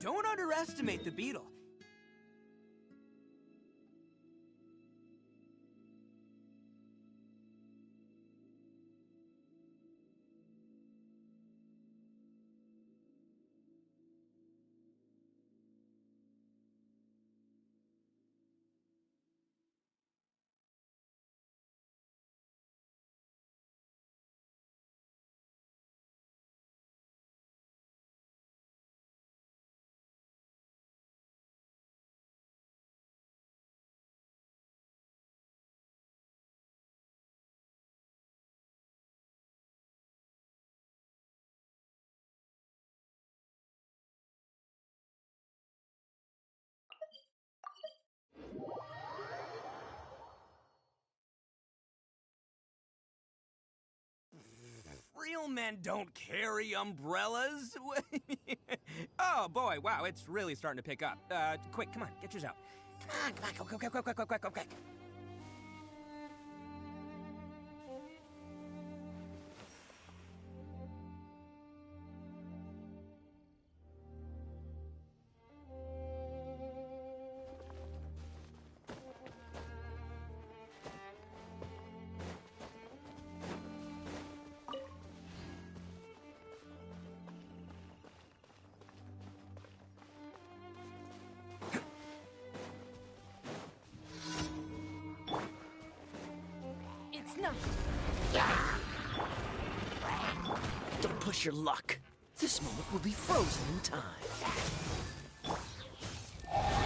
Don't underestimate the beetle. Real men don't carry umbrellas. Oh boy, wow, it's really starting to pick up. Quick, come on, get yours out. Come on, go, quick. Don't push your luck. This moment will be frozen in time.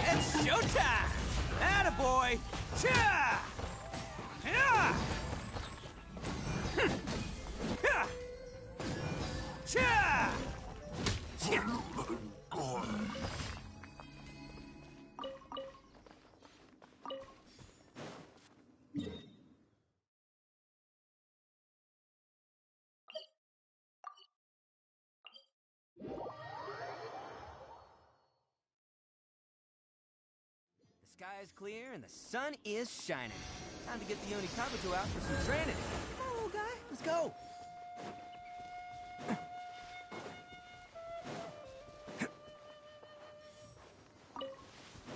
It's showtime! Attaboy! Cha! Yeah! Cha! The sky is clear and the sun is shining. Time to get the Oni Kabuto out for some training. Come on, little guy, let's go.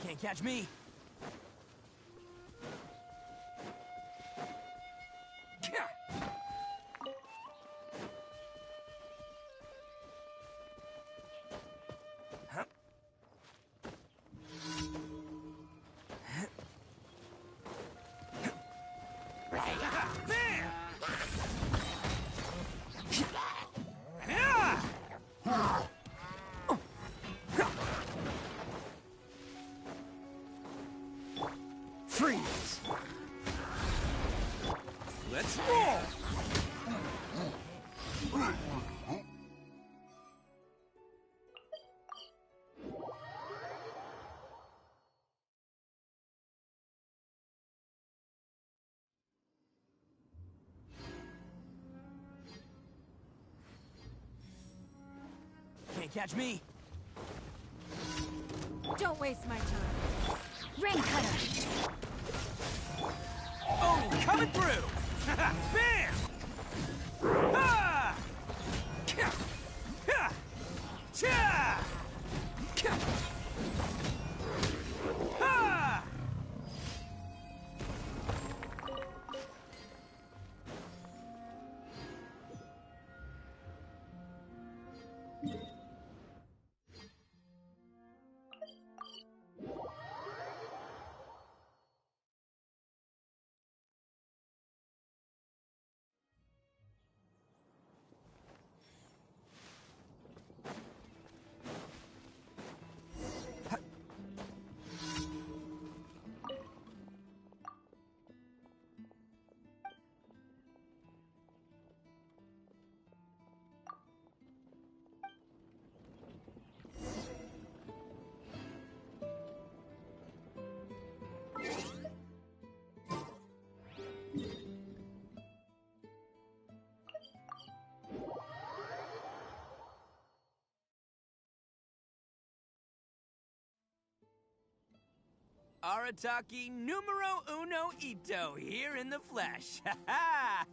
Can't catch me. Freeze! Let's roll! Can't catch me! Don't waste my time. Rain cutter! Oh, coming through! Bam! Ha! Cha! Ha! Arataki numero uno ito here in the flesh. Ha ha!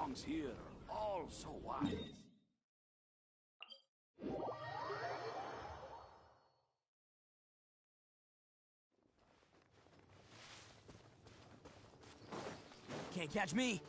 songs here are all so wise. Can't catch me.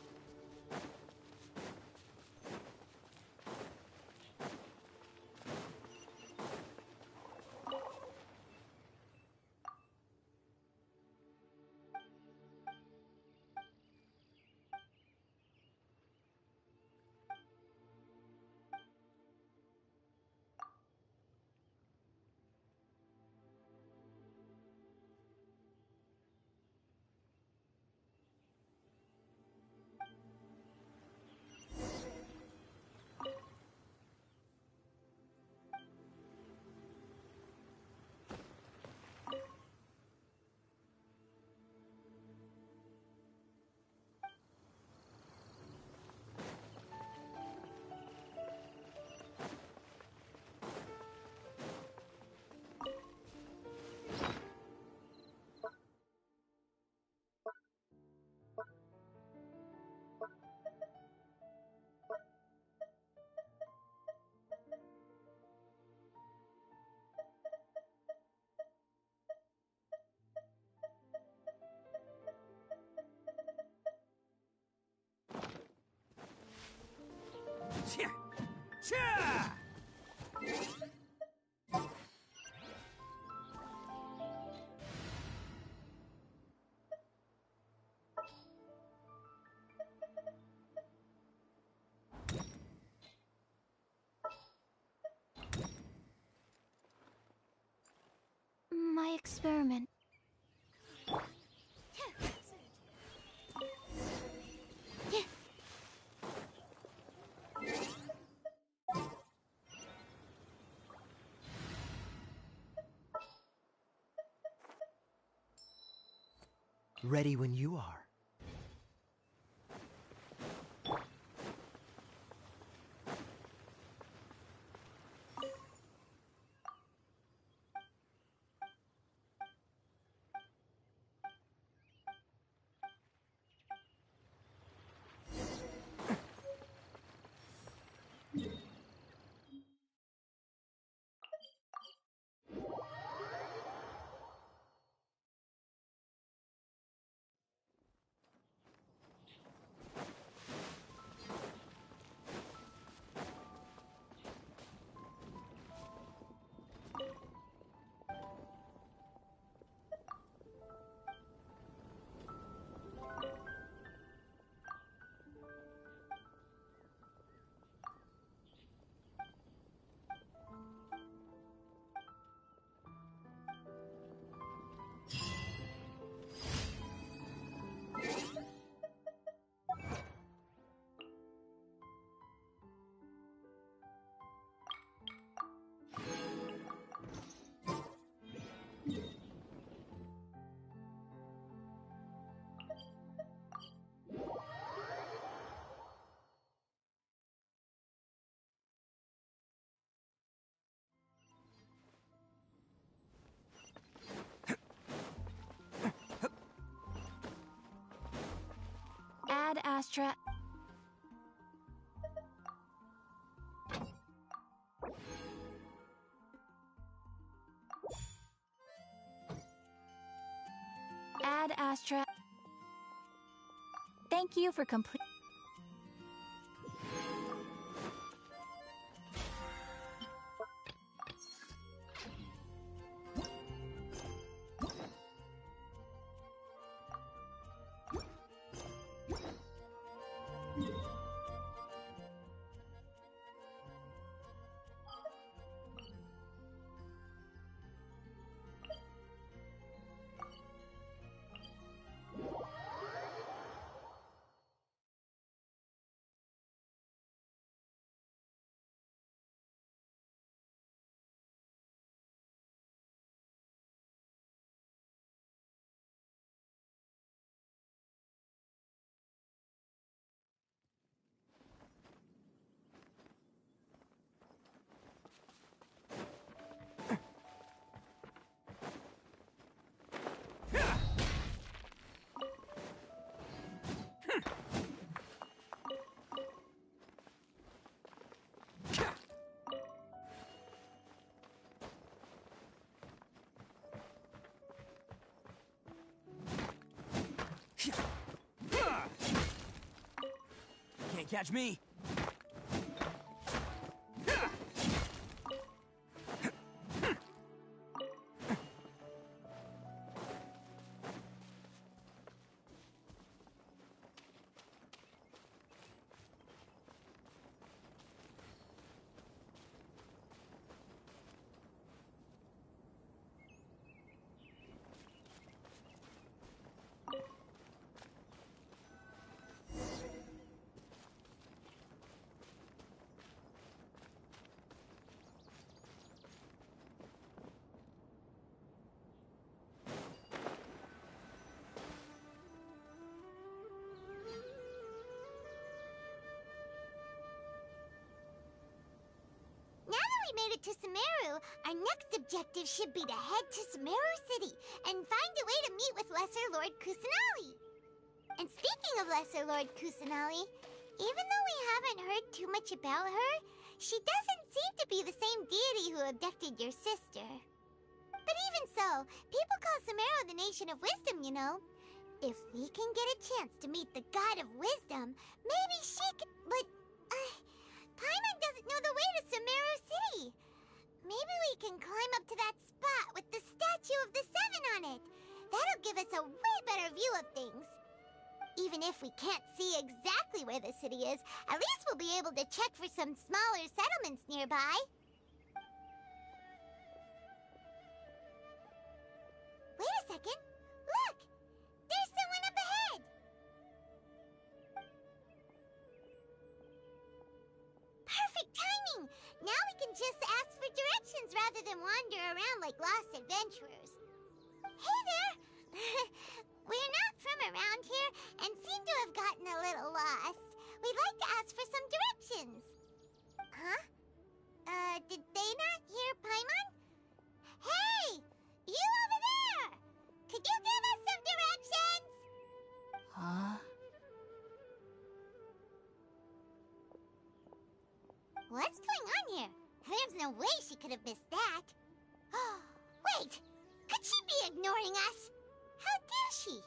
Tja! Tja! My experiment. Ready when you are. Ad Astra. Ad Astra. Thank you for complete. Can't catch me. Now that we made it to Sumeru, our next objective should be to head to Sumeru City and find a way to meet with Lesser Lord Kusanali. And speaking of Lesser Lord Kusanali, even though we haven't heard too much about her, she doesn't seem to be the same deity who abducted your sister. But even so, people call Sumera the Nation of Wisdom, you know. If we can get a chance to meet the God of Wisdom, maybe she could... But, Paimon doesn't know the way to Sumeru City. Maybe we can climb up to that spot with the statue of the Seven on it. That'll give us a way better view of things. Even if we can't see exactly where the city is, at least we'll be able to check for some smaller settlements nearby. Wait a second. Look! There's someone up ahead! Perfect timing! Now we can just ask for directions rather than wander around like lost adventurers. Hey there! We're not from around here and seem to have gotten a little lost. We'd like to ask for some directions. Huh? Did they not hear Paimon? Hey! You over there! Could you give us some directions? Huh? What's going on here? There's no way she could have missed that. Wait! Could she be ignoring us? How dare she?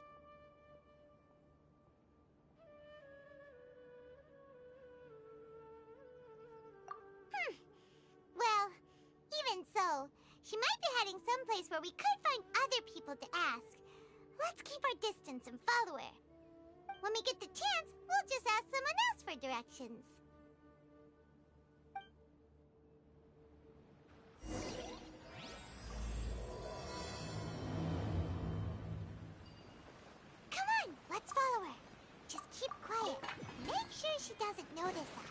Well, even so, she might be heading someplace where we could find other people to ask. Let's keep our distance and follow her. When we get the chance, we'll just ask someone else for directions. Come on, let's follow her. Just keep quiet. Make sure she doesn't notice us.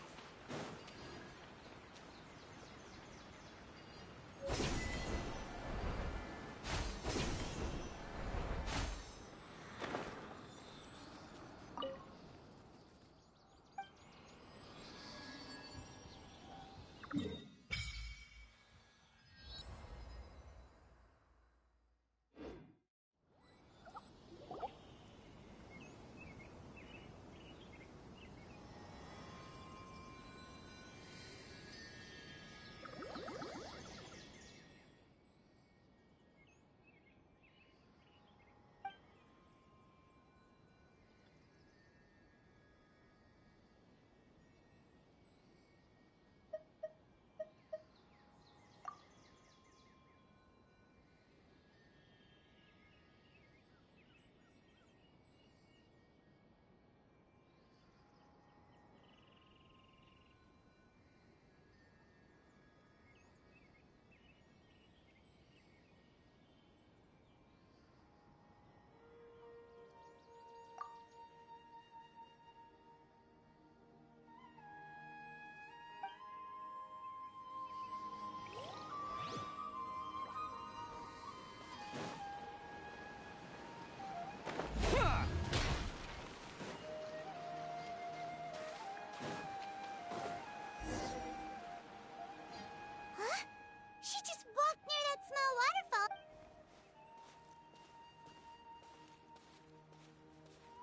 She just walked near that small waterfall.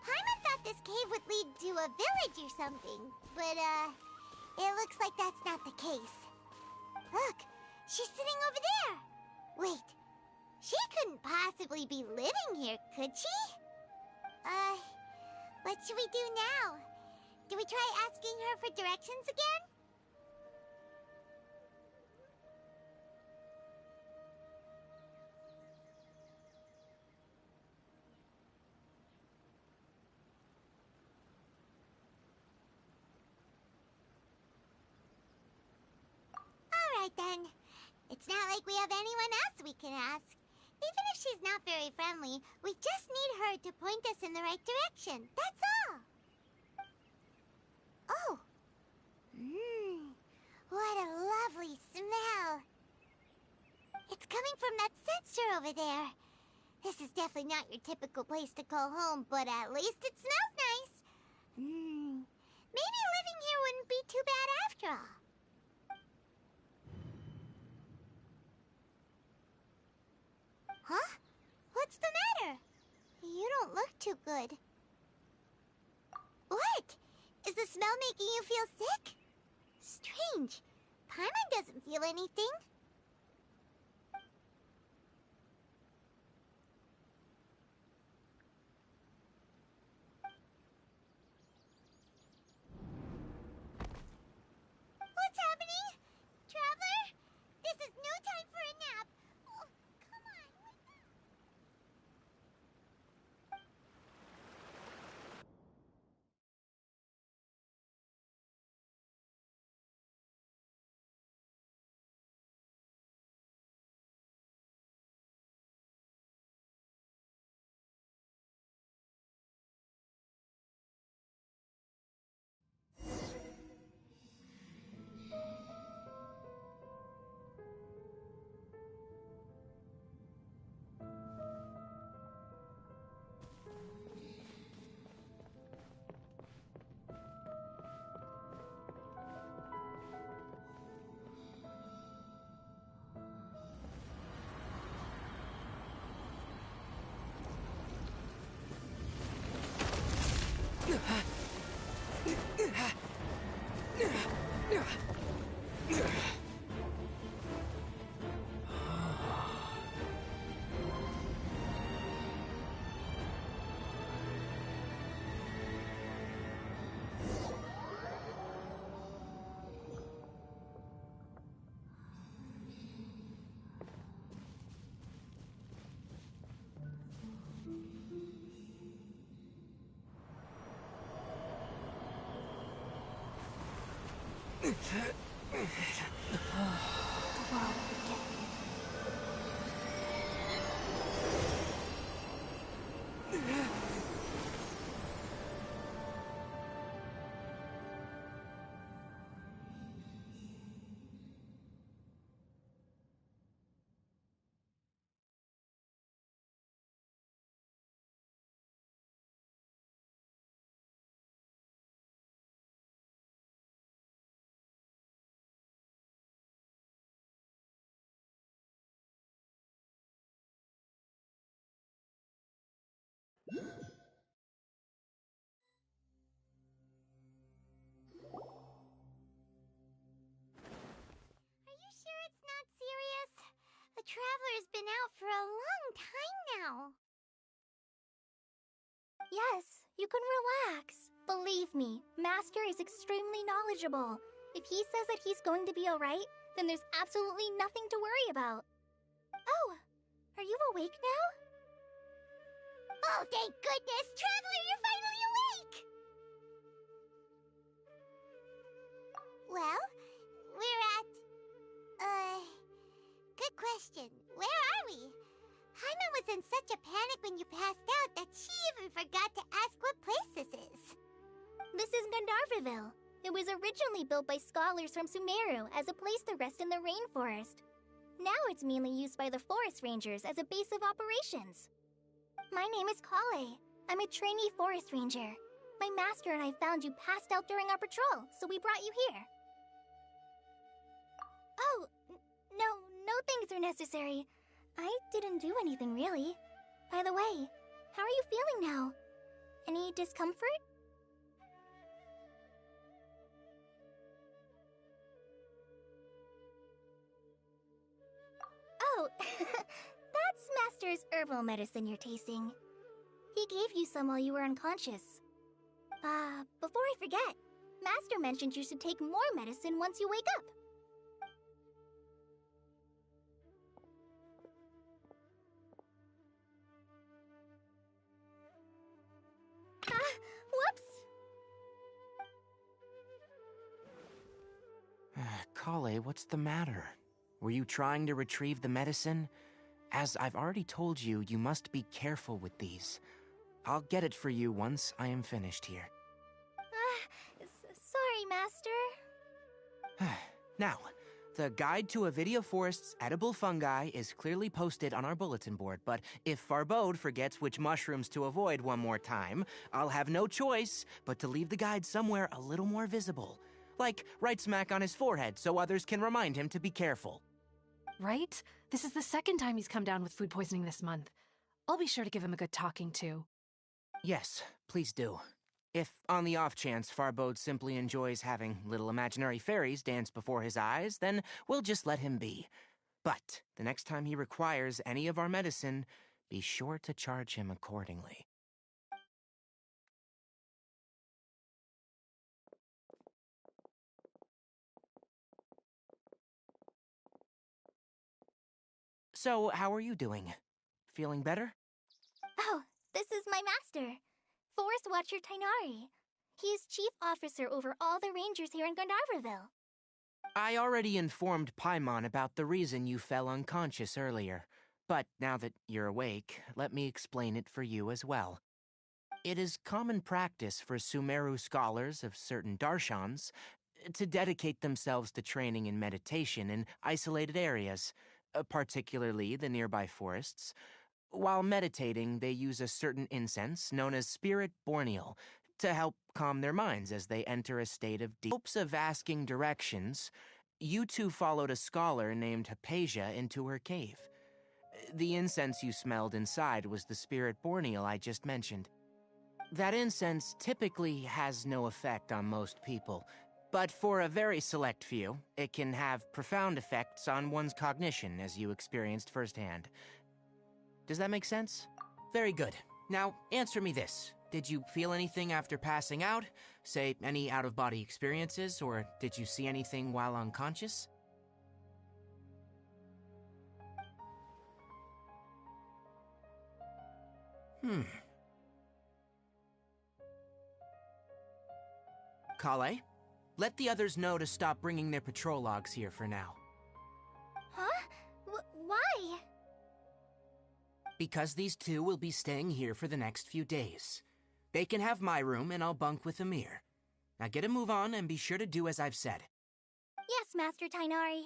Paimon thought this cave would lead to a village or something, but, it looks like that's not the case. Look, she's sitting over there. Wait, she couldn't possibly be living here, could she? What should we do now? Do we try asking her for directions again? Alright then. It's not like we have anyone else we can ask. Even if she's not very friendly, we just need her to point us in the right direction. That's all. Oh. What a lovely smell. It's coming from that sensor over there. This is definitely not your typical place to call home, but at least it smells nice. Maybe living here wouldn't be too bad after all. Huh? What's the matter? You don't look too good. What? Is the smell making you feel sick? Strange. Paimon doesn't feel anything. What's happening? Traveler? This is no time for a nap. Oh, come on, wake up. Are you sure it's not serious? The Traveler's been out for a long time now. Yes, you can relax. Believe me, Master is extremely knowledgeable. If he says that he's going to be alright, then there's absolutely nothing to worry about. Oh, are you awake now? Oh, thank goodness! Traveler, you're finally awake! Well, we're at... Good question. Where are we? Paimon was in such a panic when you passed out that she even forgot to ask what place this is. This is Gandharvaville. It was originally built by scholars from Sumera as a place to rest in the rainforest. Now it's mainly used by the forest rangers as a base of operations. My name is Kale. I'm a trainee forest ranger. My master and I found you passed out during our patrol, so we brought you here. Oh, no thanks are necessary. I didn't do anything, really. By the way, how are you feeling now? Any discomfort? Oh, that's Master's herbal medicine you're tasting. He gave you some while you were unconscious. Before I forget, Master mentioned you should take more medicine once you wake up. Whoops! Kale, what's the matter? Were you trying to retrieve the medicine? As I've already told you, you must be careful with these. I'll get it for you once I am finished here. Sorry, Master. Now, the guide to Avidia Forest's edible fungi is clearly posted on our bulletin board, but if Farbode forgets which mushrooms to avoid one more time, I'll have no choice but to leave the guide somewhere a little more visible. Like right smack on his forehead so others can remind him to be careful. Right? This is the second time he's come down with food poisoning this month. I'll be sure to give him a good talking to. Yes, please do. If, on the off chance, Farbode simply enjoys having little imaginary fairies dance before his eyes, then we'll just let him be. But the next time he requires any of our medicine, be sure to charge him accordingly. So, how are you doing? Feeling better? Oh, this is my master, Forest Watcher Tainari. He is chief officer over all the rangers here in Gandharvaville. I already informed Paimon about the reason you fell unconscious earlier. But now that you're awake, let me explain it for you as well. It is common practice for Sumeru scholars of certain darshans to dedicate themselves to training in meditation in isolated areas, particularly the nearby forests. While meditating, they use a certain incense known as Spirit Borneal to help calm their minds as they enter a state of deep hopes of asking directions. You two followed a scholar named Hypatia into her cave. The incense you smelled inside was the Spirit Borneal I just mentioned. That incense typically has no effect on most people, but for a very select few, it can have profound effects on one's cognition, as you experienced firsthand. Does that make sense? Very good. Now, answer me this. Did you feel anything after passing out? Say, any out-of-body experiences, or did you see anything while unconscious? Kale, let the others know to stop bringing their patrol logs here for now. Huh? Why? Because these two will be staying here for the next few days. They can have my room and I'll bunk with Amir. Now get a move on and be sure to do as I've said. Yes, Master Tainari.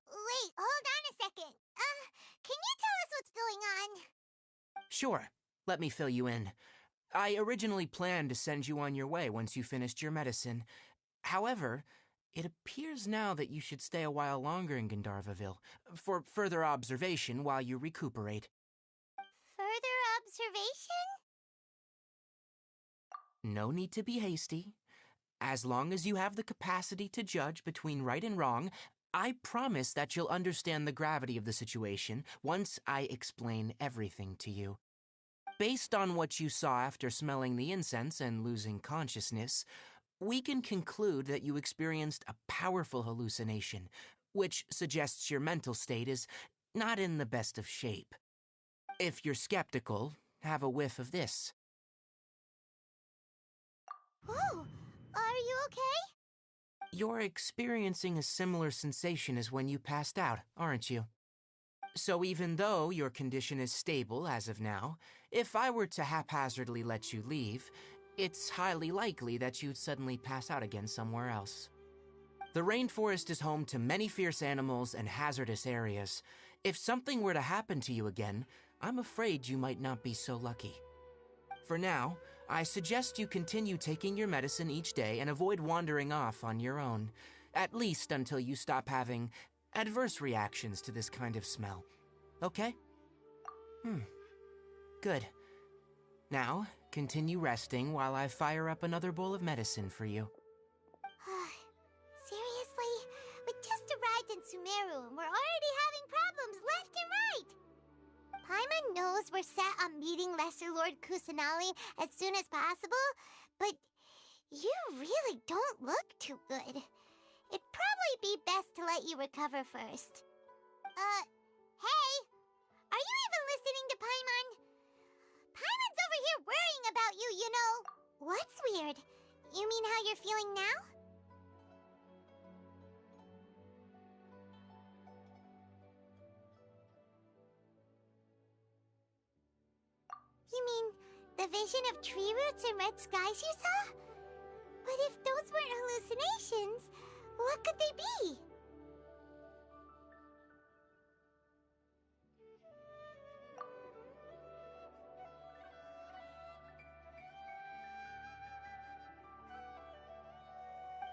Wait, hold on a second. Can you tell us what's going on? Sure, let me fill you in. I originally planned to send you on your way once you finished your medicine. However, it appears now that you should stay a while longer in Gandharvaville for further observation while you recuperate. Further observation? No need to be hasty. As long as you have the capacity to judge between right and wrong, I promise that you'll understand the gravity of the situation once I explain everything to you. Based on what you saw after smelling the incense and losing consciousness, we can conclude that you experienced a powerful hallucination, which suggests your mental state is not in the best of shape. If you're skeptical, have a whiff of this. Oh, are you okay? You're experiencing a similar sensation as when you passed out, aren't you? So even though your condition is stable as of now, if I were to haphazardly let you leave, it's highly likely that you'd suddenly pass out again somewhere else. The rainforest is home to many fierce animals and hazardous areas. If something were to happen to you again, I'm afraid you might not be so lucky. For now, I suggest you continue taking your medicine each day and avoid wandering off on your own, at least until you stop having adverse reactions to this kind of smell. Okay? Good. Now, continue resting while I fire up another bowl of medicine for you. Seriously? We just arrived in Sumeru and we're already having problems left and right! Paimon knows we're set on meeting Lesser Lord Kusanali as soon as possible, but you really don't look too good. It'd probably be best to let you recover first. Hey! Are you even listening to Paimon? Paimon's over here worrying about you, you know. What's weird? You mean how you're feeling now? You mean the vision of tree roots and red skies you saw? But if those weren't hallucinations, what could they be?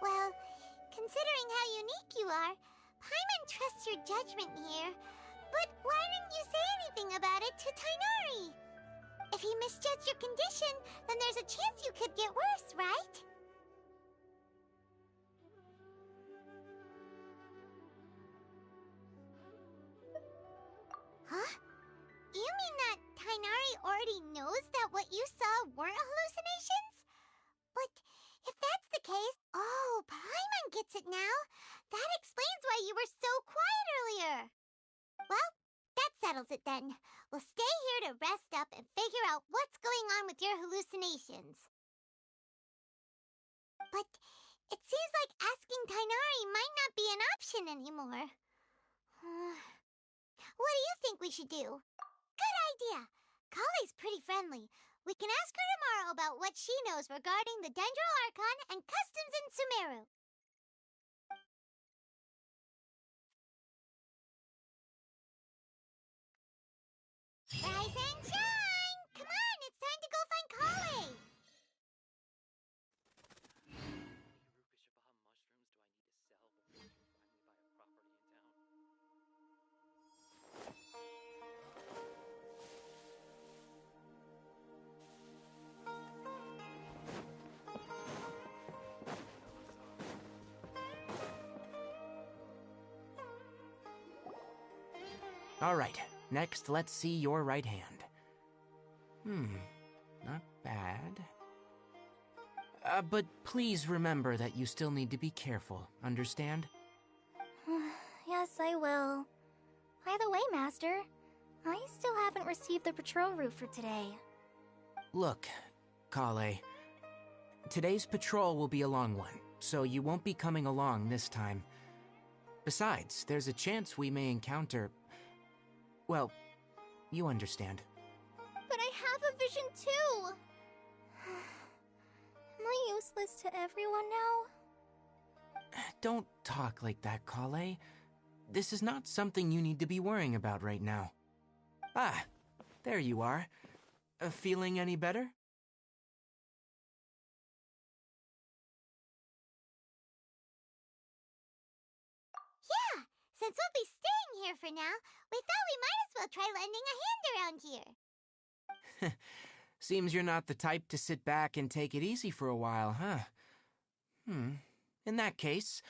Well, considering how unique you are, Paimon trusts your judgment here. But why didn't you say anything about it to Tainari? If he misjudged your condition, then there's a chance you could get worse, right? Huh? You mean that Tainari already knows that what you saw weren't hallucinations? But if that's the case, oh, Paimon gets it now. That explains why you were so quiet earlier. Well, that settles it then. We'll stay here to rest up and figure out what's going on with your hallucinations. But it seems like asking Tainari might not be an option anymore. What do you think we should do? Good idea. Kale's pretty friendly. We can ask her tomorrow about what she knows regarding the Dendro Archon and customs in Sumeru. Rise and shine! Come on, it's time to go find Kale! All right, next let's see your right hand. Not bad. But please remember that you still need to be careful, understand? Yes, I will. By the way, Master, I still haven't received the patrol route for today. Look, Kale, today's patrol will be a long one, so you won't be coming along this time. Besides, there's a chance we may encounter... well, you understand. But I have a vision too! Am I useless to everyone now? Don't talk like that, Kale. This is not something you need to be worrying about right now. Ah, there you are. Feeling any better? Yeah, since we'll be staying here for now, we thought we might as well try lending a hand around here. Seems you're not the type to sit back and take it easy for a while, huh? In that case,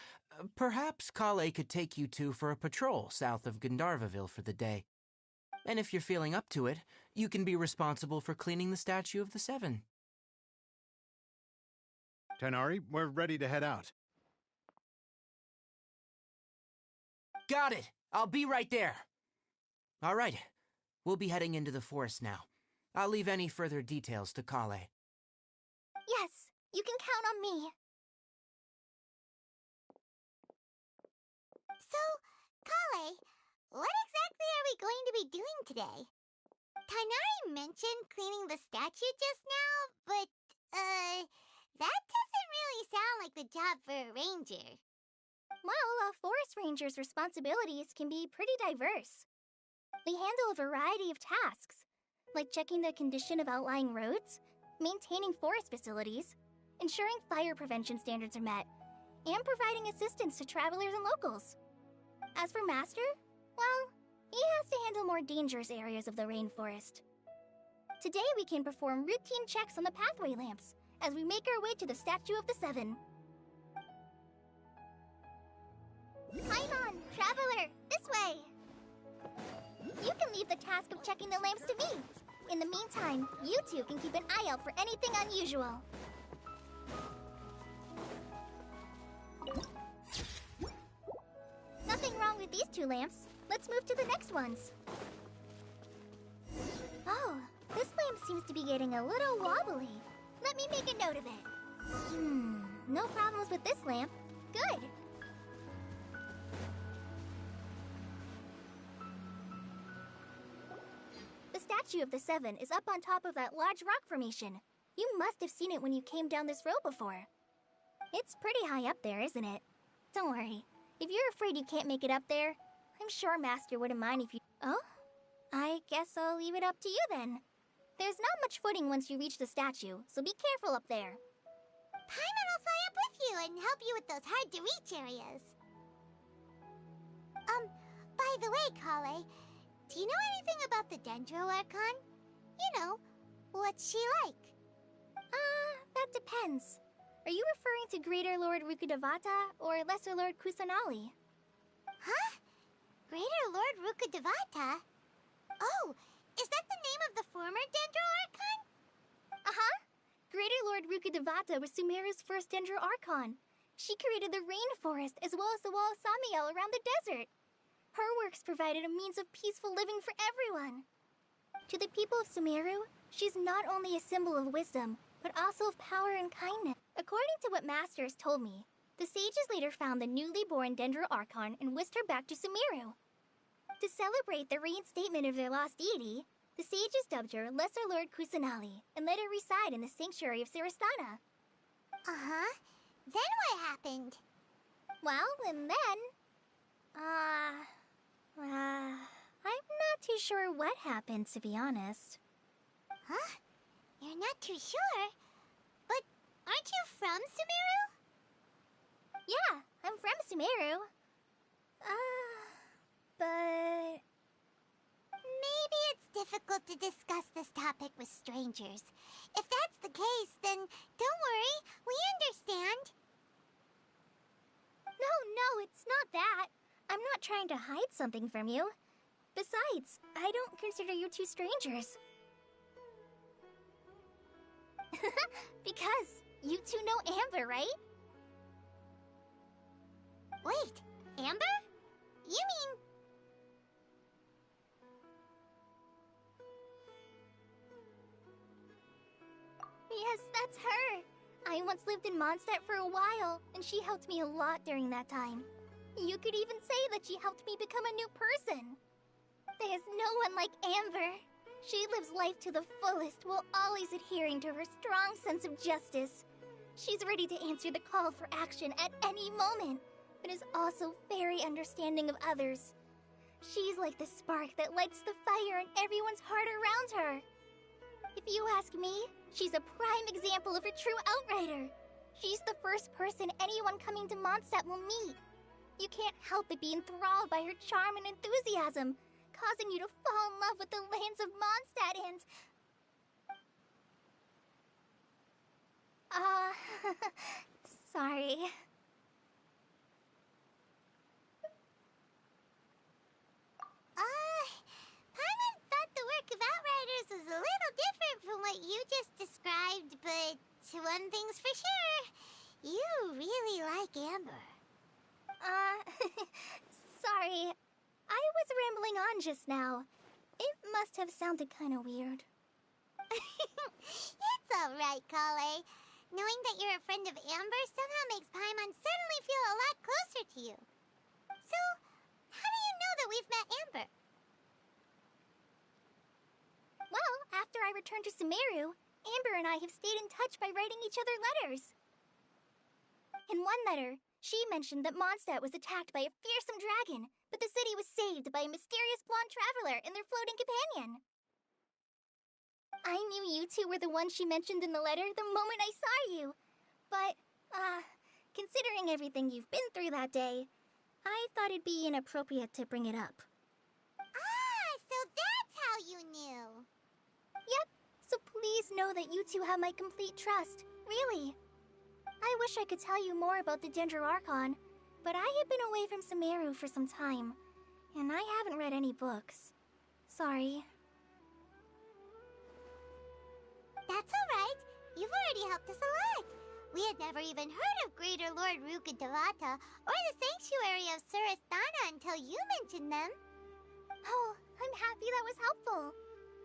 perhaps Kale could take you two for a patrol south of Gandharvaville for the day. And if you're feeling up to it, you can be responsible for cleaning the Statue of the Seven. Tainari, we're ready to head out. Got it! I'll be right there! All right, we'll be heading into the forest now. I'll leave any further details to Kale. Yes, you can count on me. So, Kale, what exactly are we going to be doing today? Tainari mentioned cleaning the statue just now, but, that doesn't really sound like the job for a ranger. Well, a forest ranger's responsibilities can be pretty diverse. They handle a variety of tasks, like checking the condition of outlying roads, maintaining forest facilities, ensuring fire prevention standards are met, and providing assistance to travelers and locals. As for Master, well, he has to handle more dangerous areas of the rainforest. Today we can perform routine checks on the pathway lamps as we make our way to the Statue of the Seven. Paimon, traveler, this way! You can leave the task of checking the lamps to me. In the meantime, you two can keep an eye out for anything unusual. Nothing wrong with these two lamps. Let's move to the next ones. Oh, this lamp seems to be getting a little wobbly. Let me make a note of it. No problems with this lamp. Good. The statue of the Seven is up on top of that large rock formation. You must have seen it when you came down this road before. It's pretty high up there, isn't it? Don't worry. If you're afraid you can't make it up there, I'm sure Master wouldn't mind if you... Oh? I guess I'll leave it up to you then. There's not much footing once you reach the statue, so be careful up there. Paimon will fly up with you and help you with those hard-to-reach areas. By the way, Kale, do you know anything about the Dendro Archon? You know, what's she like? That depends. Are you referring to Greater Lord Rukkhadevata or Lesser Lord Kusanali? Huh? Greater Lord Rukkhadevata? Oh, is that the name of the former Dendro Archon? Uh-huh. Greater Lord Rukkhadevata was Sumera's first Dendro Archon. She created the rainforest as well as the wall of Samiel around the desert. Her works provided a means of peaceful living for everyone. To the people of Sumeru, she's not only a symbol of wisdom, but also of power and kindness. According to what Master has told me, the sages later found the newly born Dendro Archon and whisked her back to Sumeru. To celebrate the reinstatement of their lost deity, the sages dubbed her Lesser Lord Kusanali and let her reside in the sanctuary of Sarasthana. Uh-huh. Then what happened? Well, and then... I'm not too sure what happened, to be honest. Huh? You're not too sure? But aren't you from Sumeru? Yeah, I'm from Sumeru. But... Maybe it's difficult to discuss this topic with strangers. If that's the case, then don't worry, we understand. No, it's not that. I'm not trying to hide something from you. Besides, I don't consider you two strangers. Because you two know Amber, right? Wait, Amber? You mean... Yes, that's her. I once lived in Mondstadt for a while, and she helped me a lot during that time. You could even say that she helped me become a new person. There's no one like Amber. She lives life to the fullest while always adhering to her strong sense of justice. She's ready to answer the call for action at any moment, but is also very understanding of others. She's like the spark that lights the fire in everyone's heart around her. If you ask me, she's a prime example of a true outrider. She's the first person anyone coming to Mondstadt will meet. You can't help but be enthralled by her charm and enthusiasm, causing you to fall in love with the lands of Mondstadt and... sorry. Paimon thought the work of Outriders was a little different from what you just described, but one thing's for sure, you really like Amber. Sorry. I was rambling on just now. It must have sounded kind of weird. It's alright, Kale. Knowing that you're a friend of Amber somehow makes Paimon suddenly feel a lot closer to you. So, how do you know that we've met Amber? Well, after I returned to Sumeru, Amber and I have stayed in touch by writing each other letters. In one letter, she mentioned that Mondstadt was attacked by a fearsome dragon, but the city was saved by a mysterious blonde traveler and their floating companion. I knew you two were the ones she mentioned in the letter the moment I saw you. But, considering everything you've been through that day, I thought it'd be inappropriate to bring it up. Ah, so that's how you knew. Yep, so please know that you two have my complete trust, really. I wish I could tell you more about the Dendro Archon, but I have been away from Sumeru for some time, and I haven't read any books. Sorry. That's alright. You've already helped us a lot. We had never even heard of Greater Lord Rukkhadevata or the Sanctuary of Surasthana until you mentioned them. Oh, I'm happy that was helpful.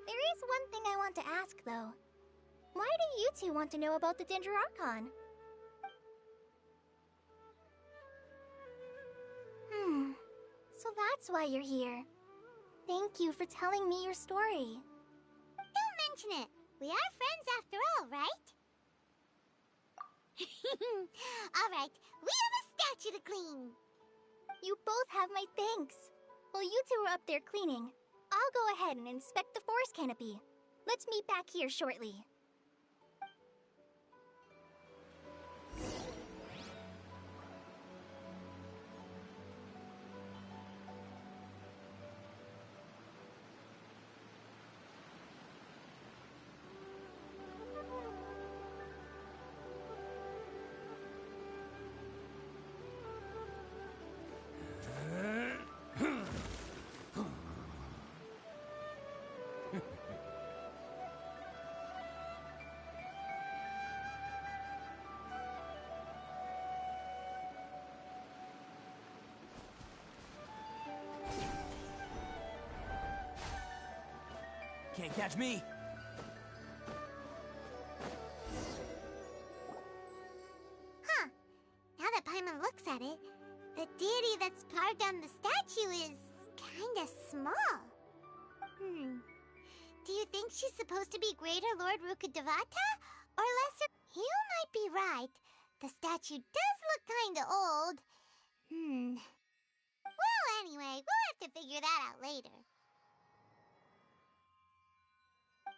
There is one thing I want to ask, though. Why do you two want to know about the Danger Archon? So that's why you're here. Thank you for telling me your story. Don't mention it. We are friends after all, right? Alright, we have a statue to clean. You both have my thanks. While you two are up there cleaning, I'll go ahead and inspect the forest canopy. Let's meet back here shortly. Can't catch me. Huh. Now that Paimon looks at it, the deity that's carved on the statue is kinda small. Do you think she's supposed to be Greater Lord Rukkhadevata? Or lesser? You might be right. The statue does look kinda old. Well, anyway, we'll have to figure that out later.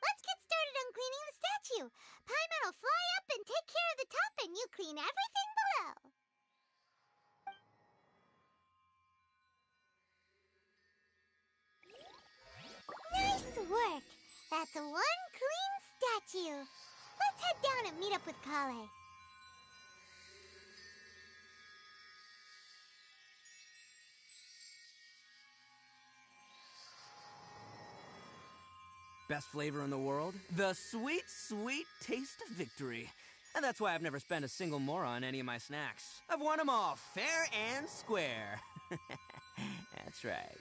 Let's get started on cleaning the statue. Paimon will fly up and take care of the top, and you clean everything below. Nice work. That's one clean statue. Let's head down and meet up with Kale. Best flavor in the world? The sweet, sweet taste of victory. And that's why I've never spent a single more on any of my snacks. I've won them all, fair and square. That's right.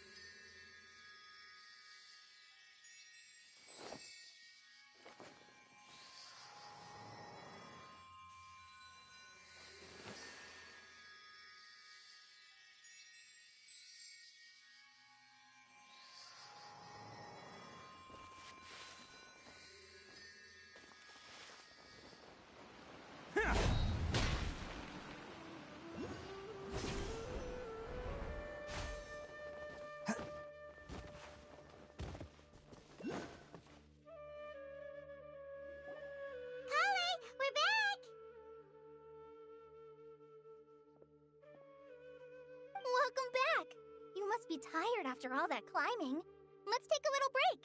Welcome back! You must be tired after all that climbing. Let's take a little break.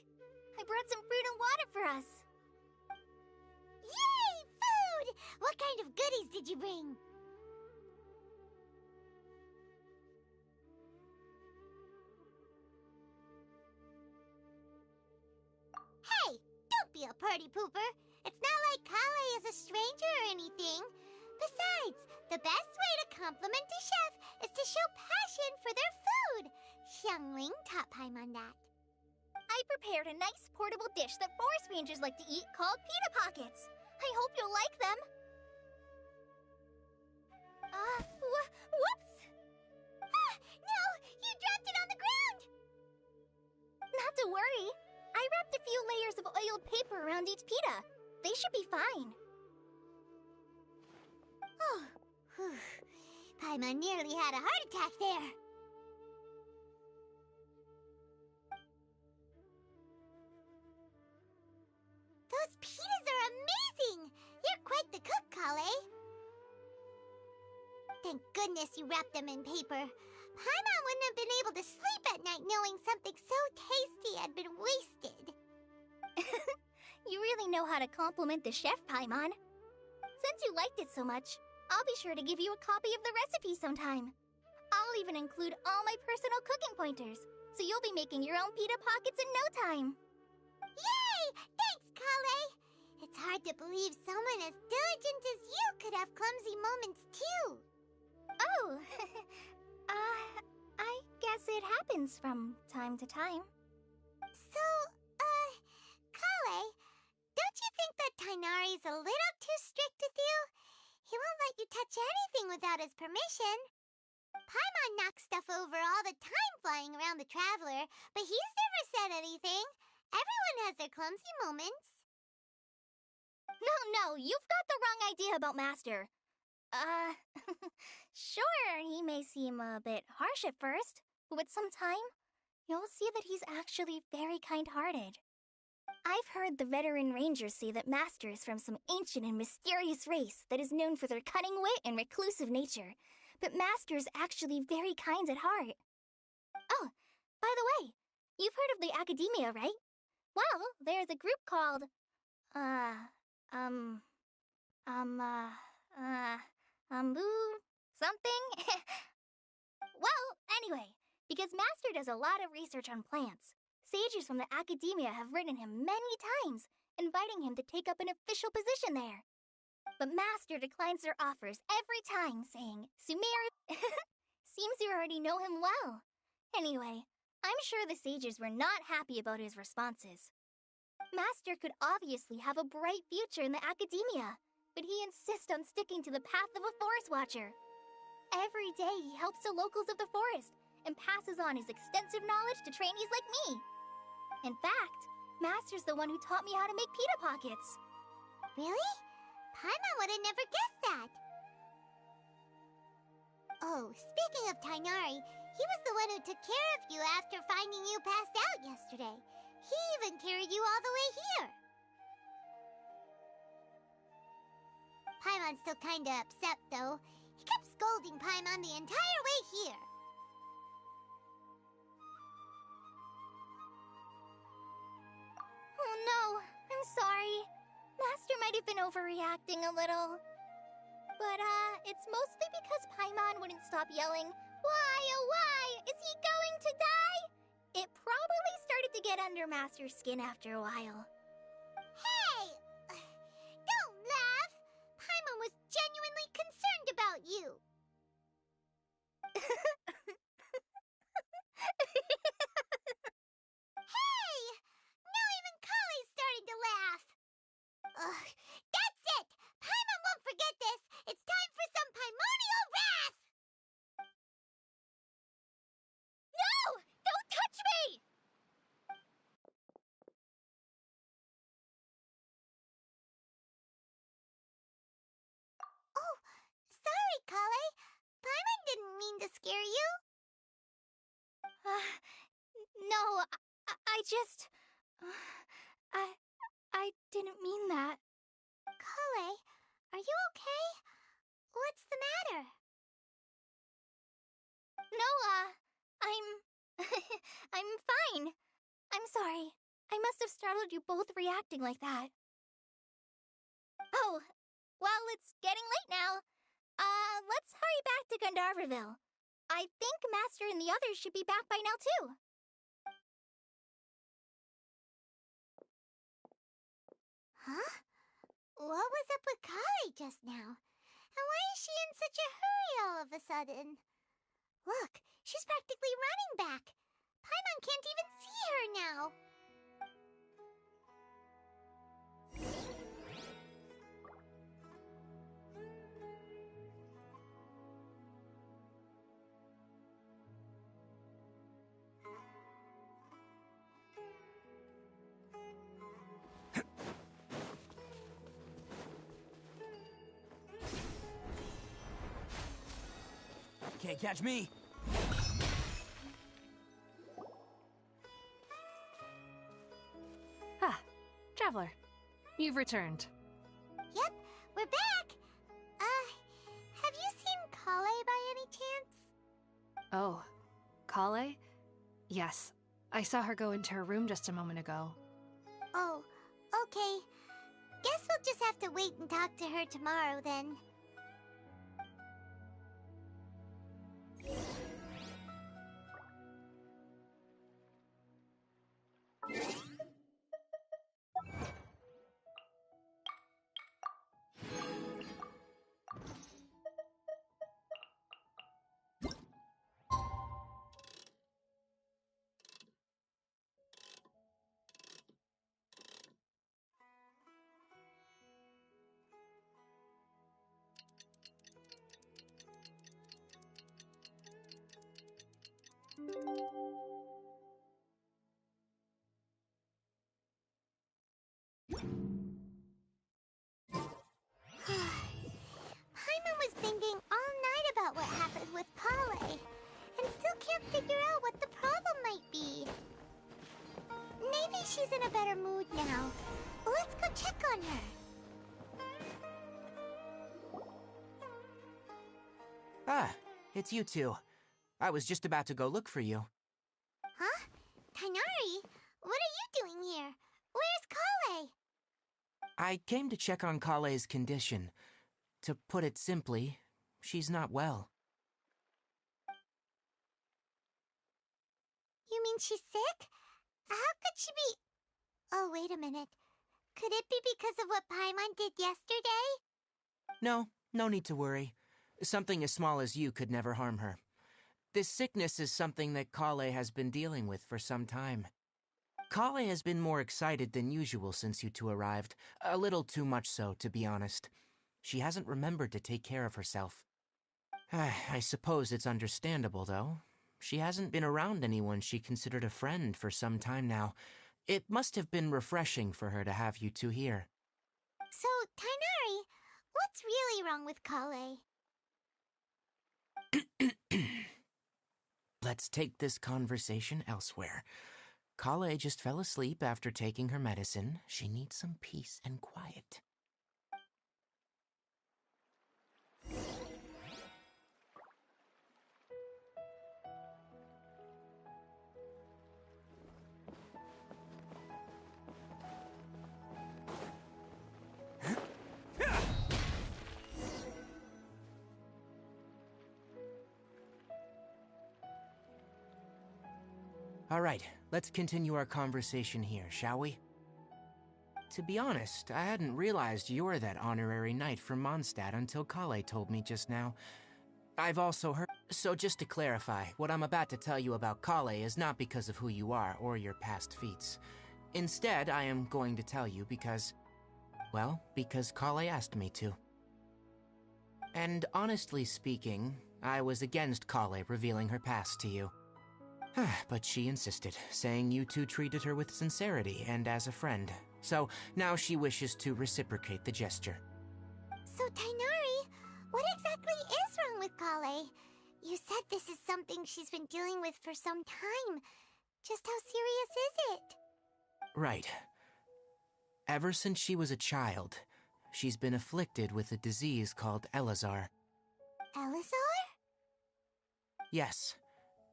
I brought some fruit and water for us. Yay! Food! What kind of goodies did you bring? Hey! Don't be a party pooper! It's not like Kale is a stranger or anything. Besides, the best way to compliment a chef is to show passion for their food. Xiangling taught Paimon that. I prepared a nice portable dish that forest rangers like to eat called pita pockets. I hope you'll like them. Whoops! Ah, no! You dropped it on the ground! Not to worry. I wrapped a few layers of oiled paper around each pita. They should be fine. Oh, whew. Paimon nearly had a heart attack there. Those pitas are amazing! You're quite the cook, Kale. Thank goodness you wrapped them in paper. Paimon wouldn't have been able to sleep at night knowing something so tasty had been wasted. You really know how to compliment the chef, Paimon. Since you liked it so much, I'll be sure to give you a copy of the recipe sometime. I'll even include all my personal cooking pointers, so you'll be making your own pita pockets in no time. Yay! Thanks, Kale! It's hard to believe someone as diligent as you could have clumsy moments, too. Oh, I guess it happens from time to time. So, Kale, don't you think that Tainari's a little too strict with you? He won't let you touch anything without his permission. Paimon knocks stuff over all the time flying around the Traveler, but he's never said anything. Everyone has their clumsy moments. No, you've got the wrong idea about Master. Sure, he may seem a bit harsh at first, but with some time, you'll see that he's actually very kind-hearted. I've heard the veteran rangers say that Master is from some ancient and mysterious race that is known for their cunning wit and reclusive nature, but Master is actually very kind at heart. Oh, by the way, you've heard of the Academia, right? Well, there's a group called, something? Well, anyway, because Master does a lot of research on plants, sages from the Academia have written him many times, inviting him to take up an official position there. But Master declines their offers every time, saying, Sumera, seems you already know him well. Anyway, I'm sure the sages were not happy about his responses. Master could obviously have a bright future in the Academia, but he insists on sticking to the path of a forest watcher. Every day he helps the locals of the forest and passes on his extensive knowledge to trainees like me. In fact, Master's the one who taught me how to make pita pockets. Really? Paimon would have never guessed that. Oh, speaking of Tainari, he was the one who took care of you after finding you passed out yesterday. He even carried you all the way here. Paimon's still kinda upset, though. He kept scolding Paimon the entire way here. Oh no, I'm sorry. Master might have been overreacting a little. But, it's mostly because Paimon wouldn't stop yelling, "Why, oh why, is he going to die?" It probably started to get under Master's skin after a while. Hey! Don't laugh! Paimon was genuinely concerned about you. Hey! Now even Kale's starting to laugh. Ugh, that's it! Paimon won't forget this! It's time for some Paimonial wrath! No! Don't touch me! Oh, sorry, Kale. Paimon didn't mean to scare you. No, I just... I didn't mean that. Kale, are you okay? What's the matter? No, I'm fine. I'm sorry. I must have startled you both reacting like that. Oh, well, it's getting late now. Let's hurry back to Gandharville. I think Master and the others should be back by now, too. Huh? What was up with Kale just now? And why is she in such a hurry all of a sudden? Look, she's practically running back. Paimon can't even see her now. Can't catch me. Ah, Traveler, you've returned. Yep, we're back. Have you seen Kale by any chance? Oh, Kale? Yes, I saw her go into her room just a moment ago. Oh, okay. Guess we'll just have to wait and talk to her tomorrow then. she's in a better mood now. Let's go check on her. Ah, it's you two. I was just about to go look for you. Huh? Tighnari, what are you doing here? Where's Kale? I came to check on Kale's condition. To put it simply, she's not well. You mean she's sick? How could she be... Oh, wait a minute. Could it be because of what Paimon did yesterday? No, no need to worry. Something as small as you could never harm her. This sickness is something that Kale has been dealing with for some time. Kale has been more excited than usual since you two arrived. A little too much so, to be honest. She hasn't remembered to take care of herself. I suppose it's understandable, though. She hasn't been around anyone she considered a friend for some time now. It must have been refreshing for her to have you two here. So, Tighnari, what's really wrong with Kale? Let's take this conversation elsewhere. Kale just fell asleep after taking her medicine. She needs some peace and quiet. All right, let's continue our conversation here, shall we? To be honest, I hadn't realized you're that honorary knight from Mondstadt until Kale told me just now. I've also heard... So just to clarify, what I'm about to tell you about Kale is not because of who you are or your past feats. Instead, I am going to tell you because... Well, because Kale asked me to. And honestly speaking, I was against Kale revealing her past to you. But she insisted, saying you two treated her with sincerity and as a friend. So now she wishes to reciprocate the gesture. So, Tighnari, what exactly is wrong with Kale? You said this is something she's been dealing with for some time. Just how serious is it? Right. Ever since she was a child, she's been afflicted with a disease called Elazar. Elazar? Yes.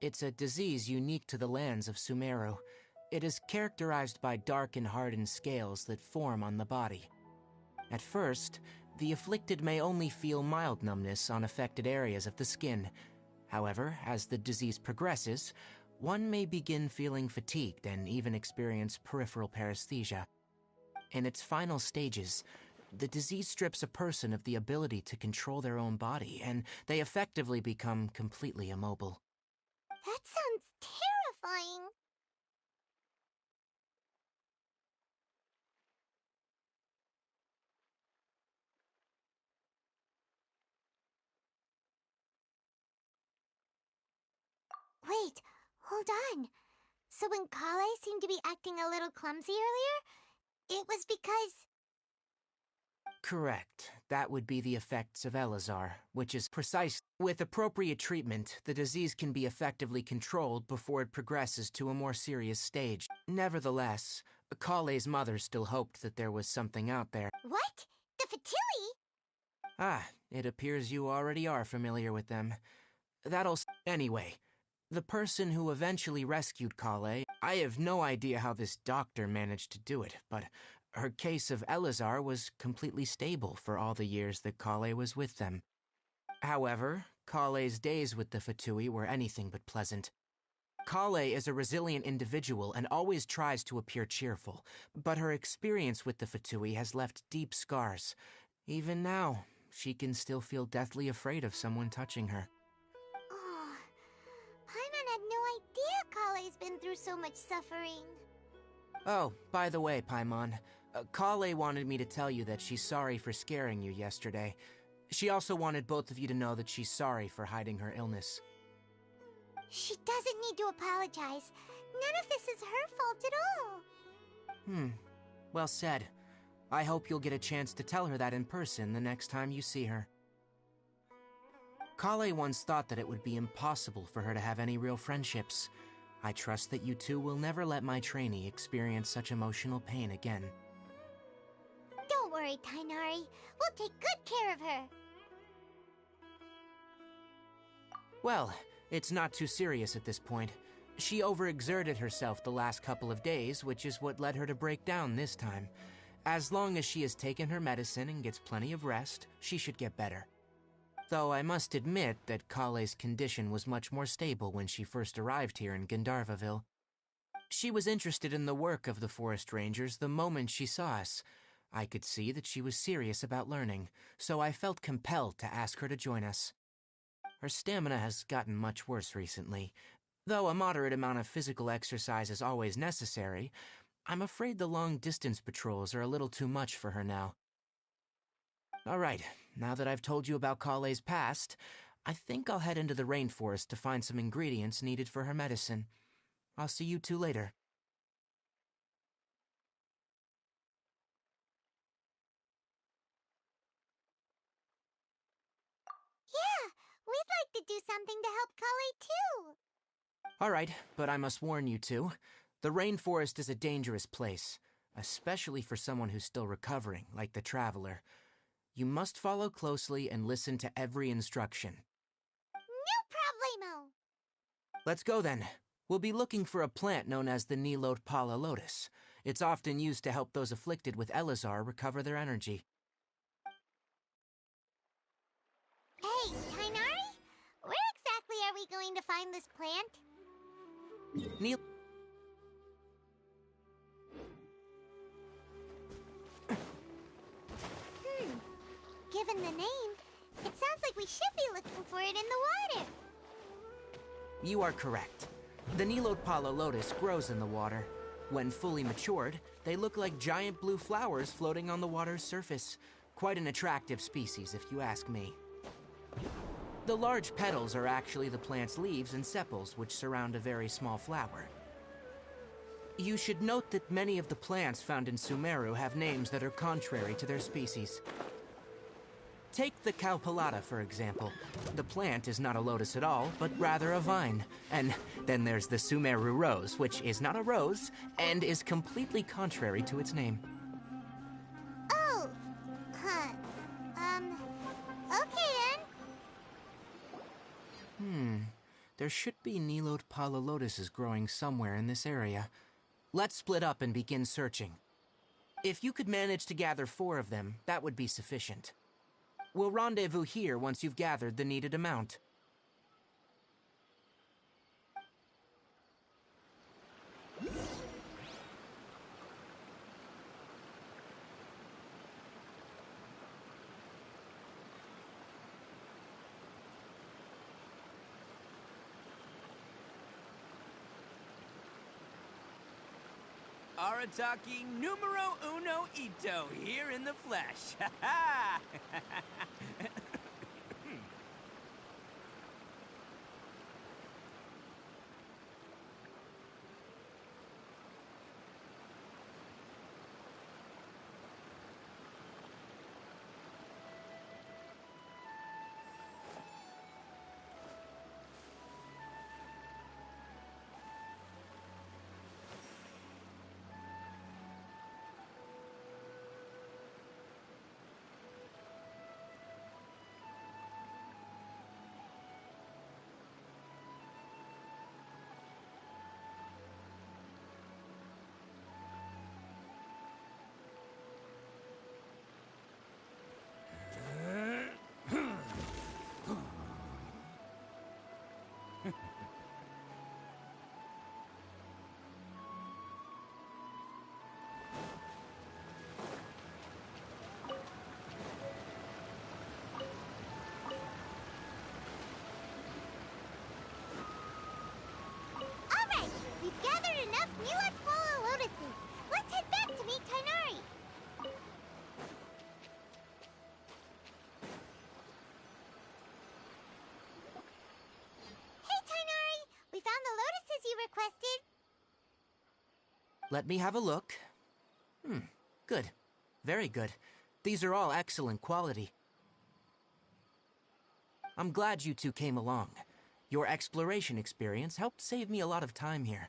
It's a disease unique to the lands of Sumera. It is characterized by dark and hardened scales that form on the body. At first, the afflicted may only feel mild numbness on affected areas of the skin. However, as the disease progresses, one may begin feeling fatigued and even experience peripheral paresthesia. In its final stages, the disease strips a person of the ability to control their own body, and they effectively become completely immobile. That sounds terrifying. Wait, hold on. So when Kale seemed to be acting a little clumsy earlier, it was because... Correct. That would be the effects of Elazar, which is precise. With appropriate treatment, the disease can be effectively controlled before it progresses to a more serious stage. Nevertheless, Kale's mother still hoped that there was something out there. What? The Fatui? Ah, it appears you already are familiar with them. Anyway, the person who eventually rescued Kale, I have no idea how this doctor managed to do it, but her case of Elazar was completely stable for all the years that Kale was with them. However, Kale's days with the Fatui were anything but pleasant. Kale is a resilient individual and always tries to appear cheerful, but her experience with the Fatui has left deep scars. Even now, she can still feel deathly afraid of someone touching her. Oh, Paimon had no idea Kale's been through so much suffering. Oh, by the way, Paimon, Kale wanted me to tell you that she's sorry for scaring you yesterday. She also wanted both of you to know that she's sorry for hiding her illness. She doesn't need to apologize. None of this is her fault at all. Well said. I hope you'll get a chance to tell her that in person the next time you see her. Kale once thought that it would be impossible for her to have any real friendships. I trust that you two will never let my trainee experience such emotional pain again. Don't worry, Tainari. We'll take good care of her. Well, it's not too serious at this point. She overexerted herself the last couple of days, which is what led her to break down this time. As long as she has taken her medicine and gets plenty of rest, she should get better. Though I must admit that Kale's condition was much more stable when she first arrived here in Gandharvaville. She was interested in the work of the forest rangers the moment she saw us. I could see that she was serious about learning, so I felt compelled to ask her to join us. Her stamina has gotten much worse recently. Though a moderate amount of physical exercise is always necessary, I'm afraid the long-distance patrols are a little too much for her now. All right, now that I've told you about Kale's past, I think I'll head into the rainforest to find some ingredients needed for her medicine. I'll see you two later. Yeah, we'd like to do something to help Kale too. All right, but I must warn you two. The rainforest is a dangerous place, especially for someone who's still recovering, like the Traveler. You must follow closely and listen to every instruction. No problemo. Let's go then. We'll be looking for a plant known as the Nilot Pala Lotus. It's often used to help those afflicted with Elazar recover their energy. Hey, Tainari? Where exactly are we going to find this plant? Given the name, it sounds like we should be looking for it in the water. You are correct. The Nilot Pala Lotus grows in the water. When fully matured, they look like giant blue flowers floating on the water's surface. Quite an attractive species, if you ask me. The large petals are actually the plant's leaves and sepals, which surround a very small flower. You should note that many of the plants found in Sumera have names that are contrary to their species. Take the Calpalata, for example. The plant is not a lotus at all, but rather a vine. And then there's the Sumera rose, which is not a rose, and is completely contrary to its name. Oh, huh. Okay then. There should be Nilot Pala lotuses growing somewhere in this area. Let's split up and begin searching. If you could manage to gather 4 of them, that would be sufficient. We'll rendezvous here once you've gathered the needed amount. Arataki numero uno ito, here in the flesh. Ha ha! Alright, we've gathered enough Nilot Pala lotuses. Let's head back to meet Tainari. Hey, Tainari! We found the lotuses you requested. Let me have a look. Good. Very good. These are all excellent quality. I'm glad you two came along. Your exploration experience helped save me a lot of time here.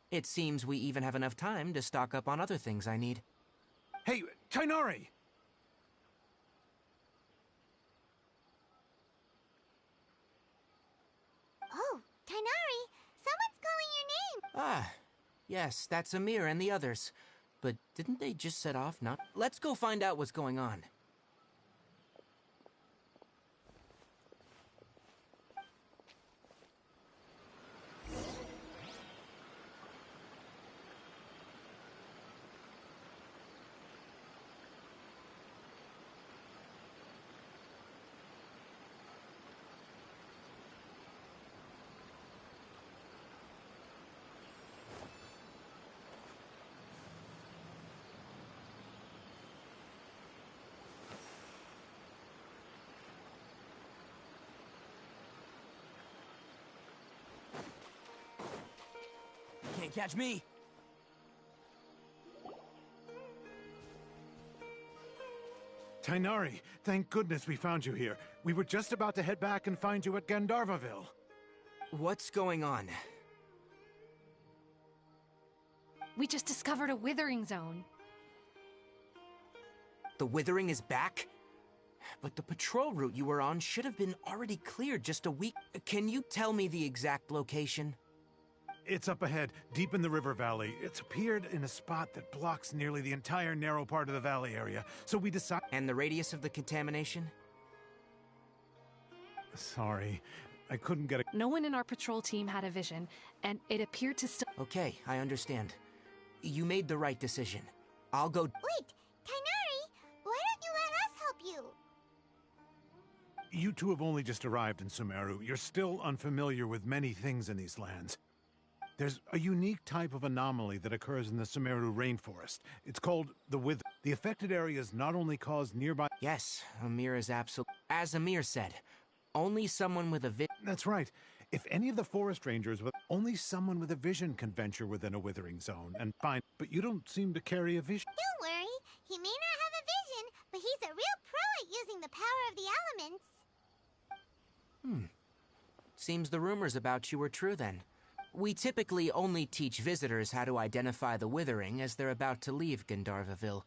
It seems we even have enough time to stock up on other things I need. Hey, Tainari! Oh, Tainari, someone's calling your name. Ah, yes, that's Amir and the others. But didn't they just set off not? Let's go find out what's going on. Can't catch me. Tainari, thank goodness we found you here. We were just about to head back and find you at Gandharvaville. What's going on? We just discovered a withering zone. The withering is back? But the patrol route you were on should have been already cleared just a week. Can you tell me the exact location? It's up ahead, deep in the river valley. It's appeared in a spot that blocks nearly the entire narrow part of the valley area. So we decided... And the radius of the contamination? Sorry, I couldn't get a... No one in our patrol team had a vision, and it appeared to still... Okay, I understand. You made the right decision. I'll go... Wait, Tainari, why don't you let us help you? You two have only just arrived in Sumeru. You're still unfamiliar with many things in these lands. There's a unique type of anomaly that occurs in the Sumeru rainforest. It's called the Wither. The affected areas not only cause nearby... Yes, Amir is absolute. As Amir said, only someone with a That's right. If any of the forest rangers... Only someone with a vision can venture within a withering zone and find... But you don't seem to carry a vision. Don't worry, he may not have a vision, but he's a real pro at using the power of the elements. Seems the rumors about you were true then. We typically only teach visitors how to identify the withering as they're about to leave Gandharvaville.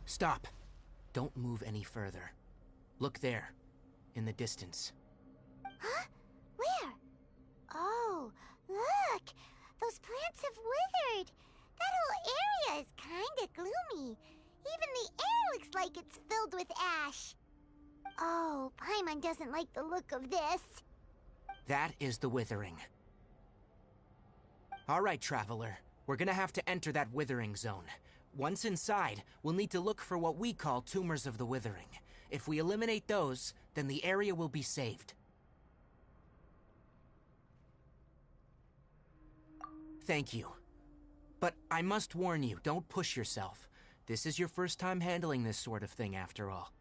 Stop. Don't move any further. Look there, in the distance. Huh? Where? Oh, look! Those plants have withered! That whole area is kinda gloomy. Even the air looks like it's filled with ash. Oh, Paimon doesn't like the look of this. That is the withering. All right, traveler. We're gonna have to enter that withering zone. Once inside, we'll need to look for what we call tumors of the withering. If we eliminate those, then the area will be saved. Thank you. But I must warn you, don't push yourself. This is your first time handling this sort of thing, after all.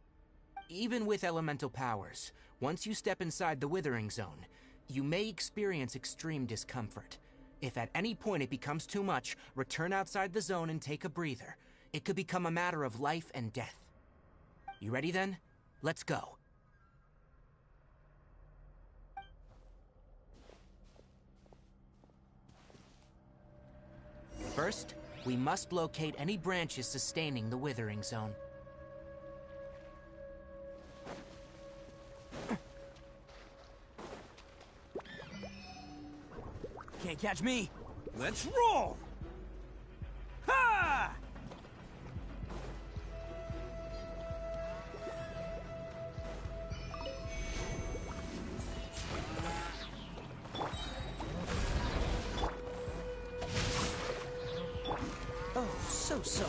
Even with elemental powers, once you step inside the withering zone, you may experience extreme discomfort. If at any point it becomes too much, return outside the zone and take a breather. It could become a matter of life and death. You ready then? Let's go. First, we must locate any branches sustaining the withering zone. Can't catch me. Let's roll! Ha! Oh, so sorry.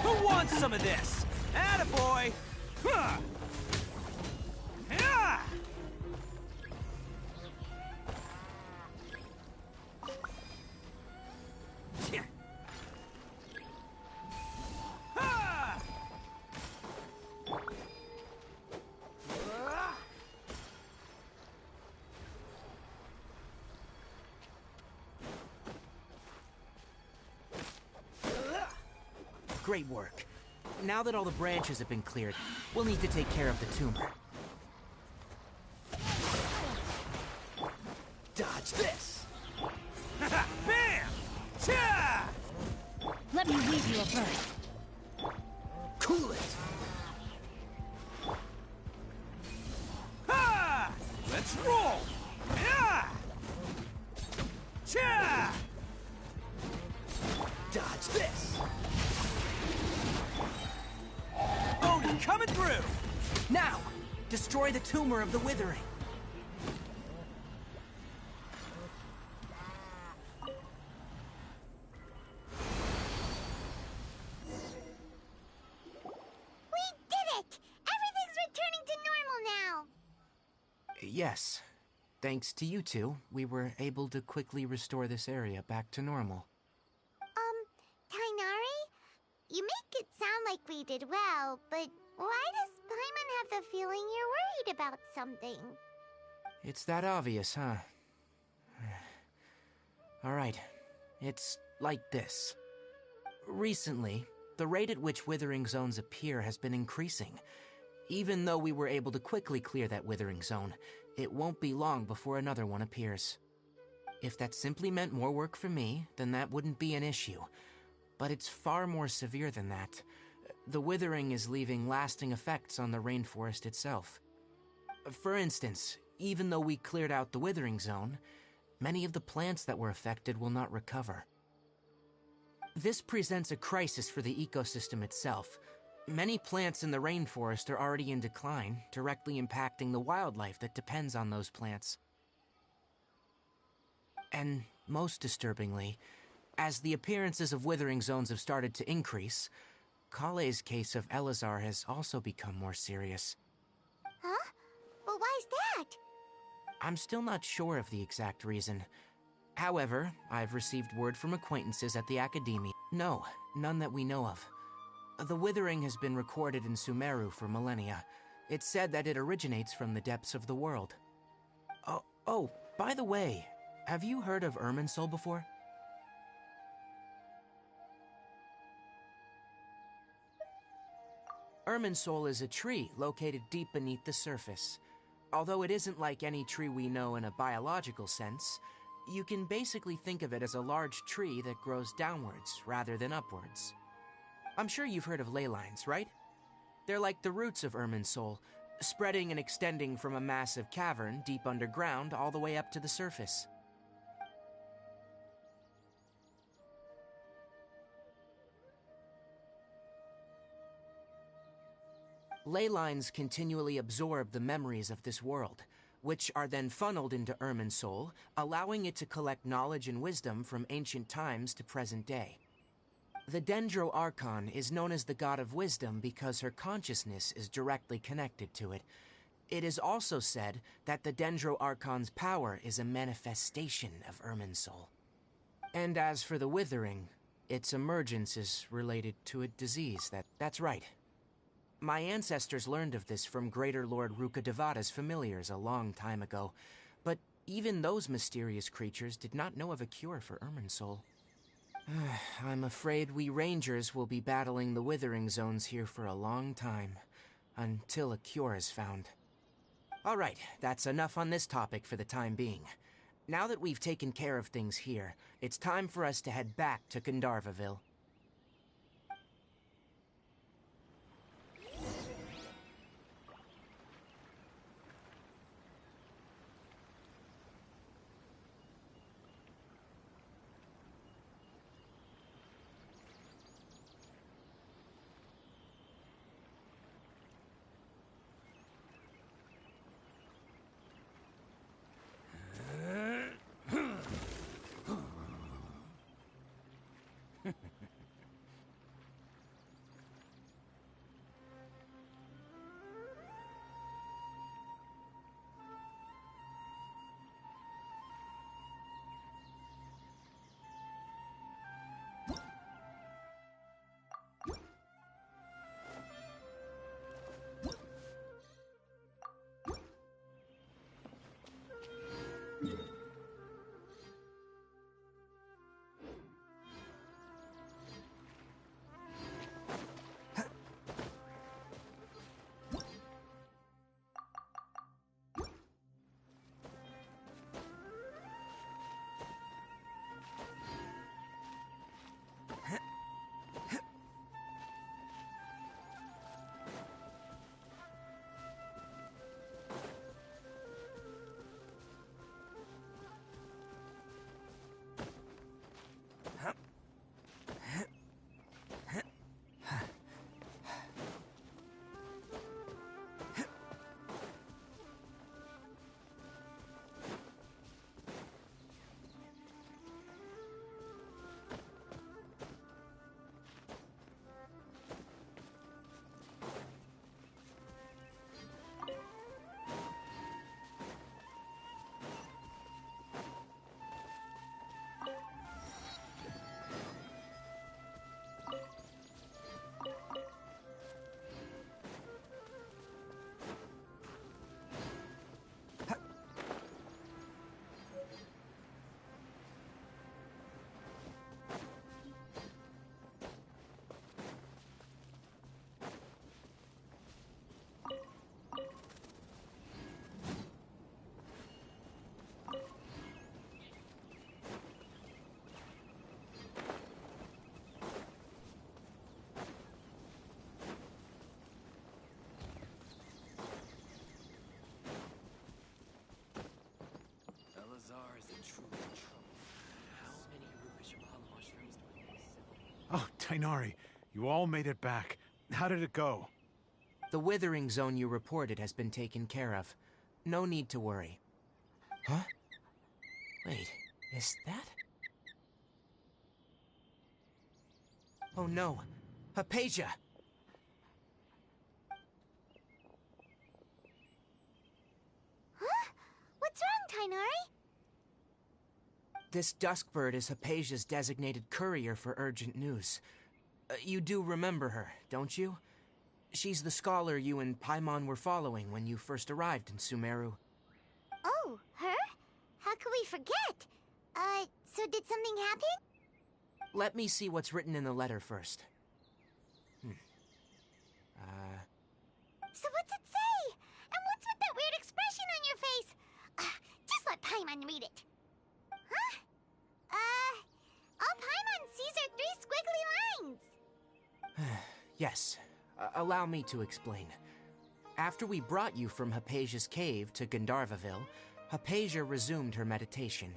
Who wants some of this? Attaboy! Huh! Yeah! Great work. Now that all the branches have been cleared, we'll need to take care of the tumor. Dodge this! Bam! Cha! Let me weave you a verse. Cool it! Ha! Let's roll! Yeah! Cha! Dodge this! Odin coming through! Now, destroy the tumor of the withering. Yes. Thanks to you two, we were able to quickly restore this area back to normal. Tainari? You make it sound like we did well, but why does Paimon have the feeling you're worried about something? It's that obvious, huh? Alright, it's like this. Recently, the rate at which withering zones appear has been increasing. Even though we were able to quickly clear that withering zone, it won't be long before another one appears. If that simply meant more work for me, then that wouldn't be an issue. But it's far more severe than that. The withering is leaving lasting effects on the rainforest itself. For instance, even though we cleared out the withering zone, many of the plants that were affected will not recover. This presents a crisis for the ecosystem itself. Many plants in the rainforest are already in decline, directly impacting the wildlife that depends on those plants. And most disturbingly, as the appearances of withering zones have started to increase, Kale's case of Elazar has also become more serious. Huh? But why's that? I'm still not sure of the exact reason. However, I've received word from acquaintances at the Academy. No, none that we know of. The withering has been recorded in Sumera for millennia. It's said that it originates from the depths of the world. Oh, by the way, have you heard of Irminsul before? Irminsul is a tree located deep beneath the surface. Although it isn't like any tree we know in a biological sense, you can basically think of it as a large tree that grows downwards rather than upwards. I'm sure you've heard of ley lines, right? They're like the roots of Irminsul, spreading and extending from a massive cavern deep underground all the way up to the surface. Ley lines continually absorb the memories of this world, which are then funneled into Irminsul, allowing it to collect knowledge and wisdom from ancient times to present day. The Dendro Archon is known as the god of wisdom because her consciousness is directly connected to it. It is also said that the Dendro Archon's power is a manifestation of Irminsul. And as for the withering, its emergence is related to a disease. That's right. My ancestors learned of this from Greater Lord Rukkhadevata's familiars a long time ago, but even those mysterious creatures did not know of a cure for Irminsul. I'm afraid we Rangers will be battling the withering zones here for a long time, until a cure is found. Alright, that's enough on this topic for the time being. Now that we've taken care of things here, it's time for us to head back to Gandharvaville. Oh, Tainari, you all made it back. How did it go? The withering zone you reported has been taken care of. No need to worry. Huh? Wait, is that? Oh no, Hypatia! Huh? What's wrong, Tainari? This Duskbird is Hypatia's designated courier for urgent news. You do remember her, don't you? She's the scholar you and Paimon were following when you first arrived in Sumeru. Oh, her? How could we forget? So did something happen? Let me see what's written in the letter first. So what's it say? And what's with that weird expression on your face? Just let Paimon read it. Huh? All Paimon sees are 3 squiggly lines. Yes, allow me to explain. After we brought you from Hypatia's cave to Gandharvaville, Hypatia resumed her meditation.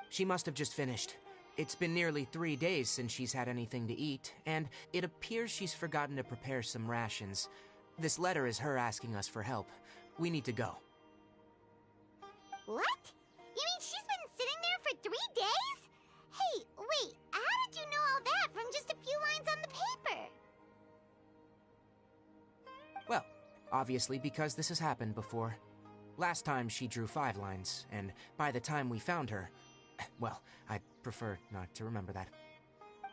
She must have just finished. It's been nearly 3 days since she's had anything to eat, and it appears she's forgotten to prepare some rations. This letter is her asking us for help. We need to go. What? You mean she's been sitting there for 3 days? Hey, wait, how did you know all that from just a few lines on the paper? Well, obviously because this has happened before. Last time she drew 5 lines, and by the time we found her... Well, I prefer not to remember that.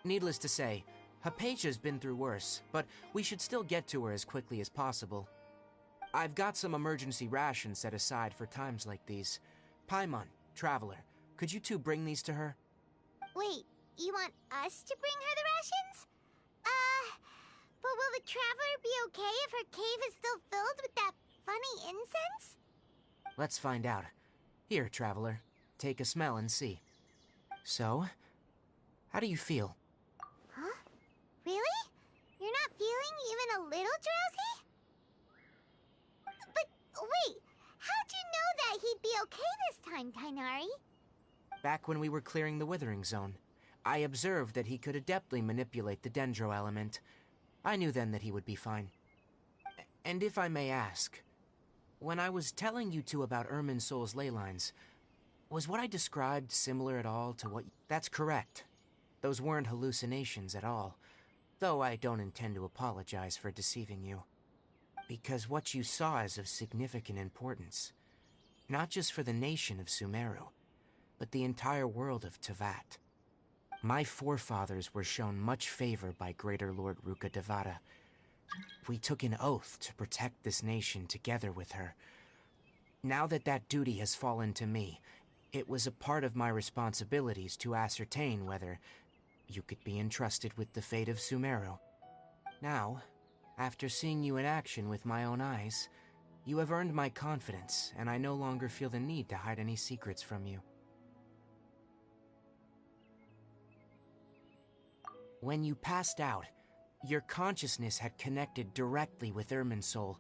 Needless to say, Hypatia's been through worse, but we should still get to her as quickly as possible. I've got some emergency rations set aside for times like these. Paimon, Traveler, could you two bring these to her? Wait, you want us to bring her the rations? But will the Traveler be okay if her cave is still filled with that funny incense? Let's find out. Here, Traveler, take a smell and see. So, how do you feel? Huh? Really? You're not feeling even a little drowsy? But wait, how'd you know that he'd be okay this time, Tainari? Back when we were clearing the Withering Zone, I observed that he could adeptly manipulate the Dendro element. I knew then that he would be fine. And if I may ask, when I was telling you two about Irminsul's ley lines, was what I described similar at all to what... That's correct. Those weren't hallucinations at all, though I don't intend to apologize for deceiving you. Because what you saw is of significant importance, not just for the nation of Sumeru, but the entire world of Teyvat. My forefathers were shown much favor by Greater Lord Rukkhadevata. We took an oath to protect this nation together with her. Now that that duty has fallen to me, it was a part of my responsibilities to ascertain whether you could be entrusted with the fate of Sumeru. Now, after seeing you in action with my own eyes, you have earned my confidence, and I no longer feel the need to hide any secrets from you. When you passed out, your consciousness had connected directly with Irminsul.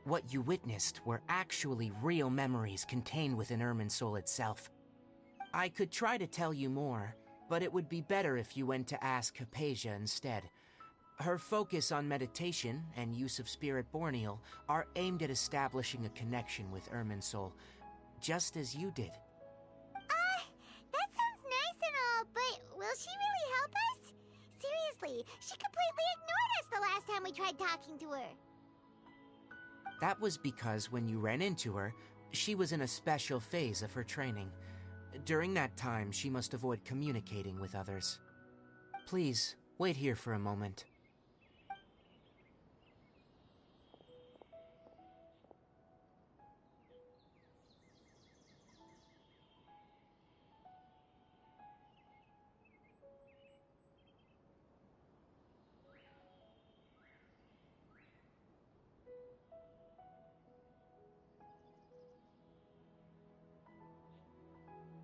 What you witnessed were actually real memories contained within Irminsul itself. I could try to tell you more, but it would be better if you went to ask Hypatia instead. Her focus on meditation and use of Spirit Borneal are aimed at establishing a connection with Irminsul, just as you did. That sounds nice and all, but will she really help us? Seriously, she completely ignored us the last time we tried talking to her. That was because when you ran into her, she was in a special phase of her training. During that time, she must avoid communicating with others. Please, wait here for a moment.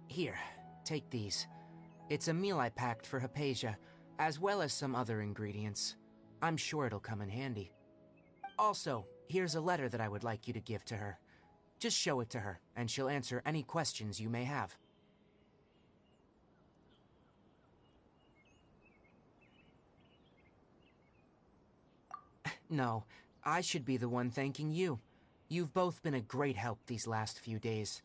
Here, take these. It's a meal I packed for Hypatia, as well as some other ingredients. I'm sure it'll come in handy. Also, here's a letter that I would like you to give to her. Just show it to her, and she'll answer any questions you may have. No, I should be the one thanking you. You've both been a great help these last few days.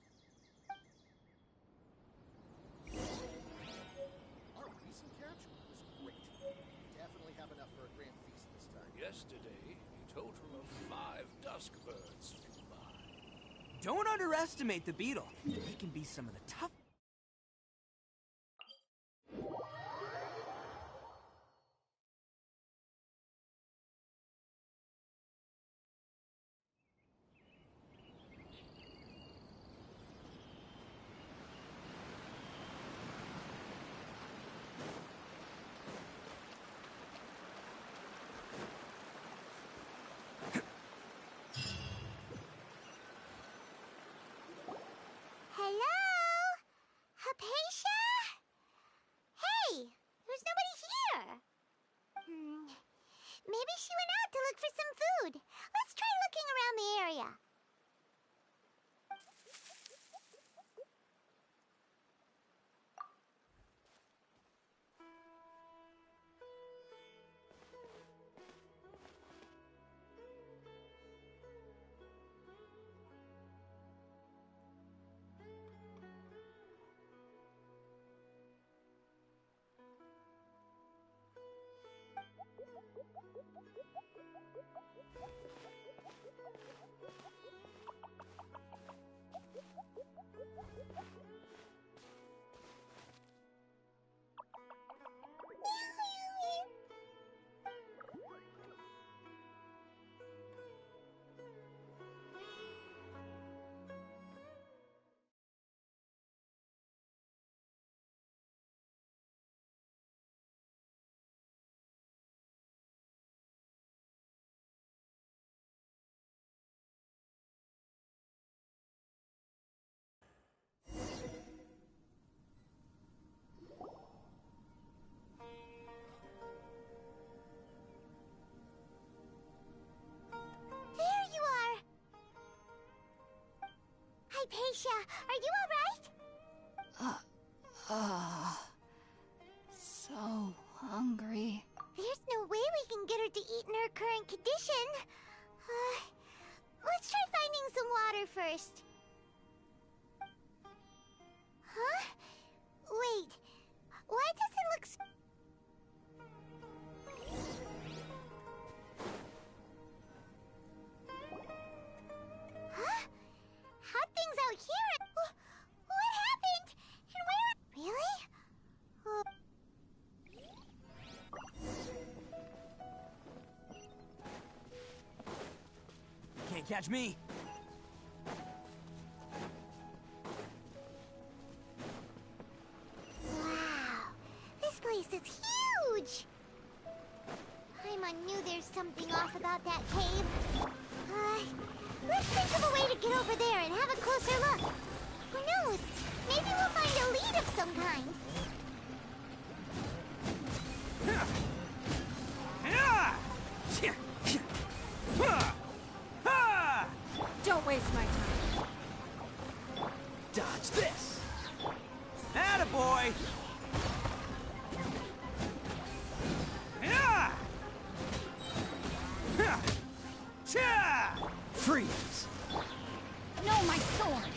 Our recent catch was great. Definitely have enough for a grand feast this time. Yesterday, a total of 5 dusk birds flew by. Don't underestimate the beetle. They can be some of the tough... Hello? Hypatia? Hey, there's nobody here. Maybe she went out to look for some food. Let's try looking around the area. There you are! Hypatia, are you alright? So hungry. There's no way we can get her to eat in her current condition. Let's try finding some water first. Huh? Wait. Why does it look so... Huh? How'd things out here? What happened? And where... Really? Can't catch me. Wow. This place is huge. Paimon knew there's something off about that cave. Let's think of a way to get over there and have a closer look. Who knows? Maybe we'll find a lead of some kind. Don't waste my time. Dodge this. Attaboy! Freeze! No, my sword!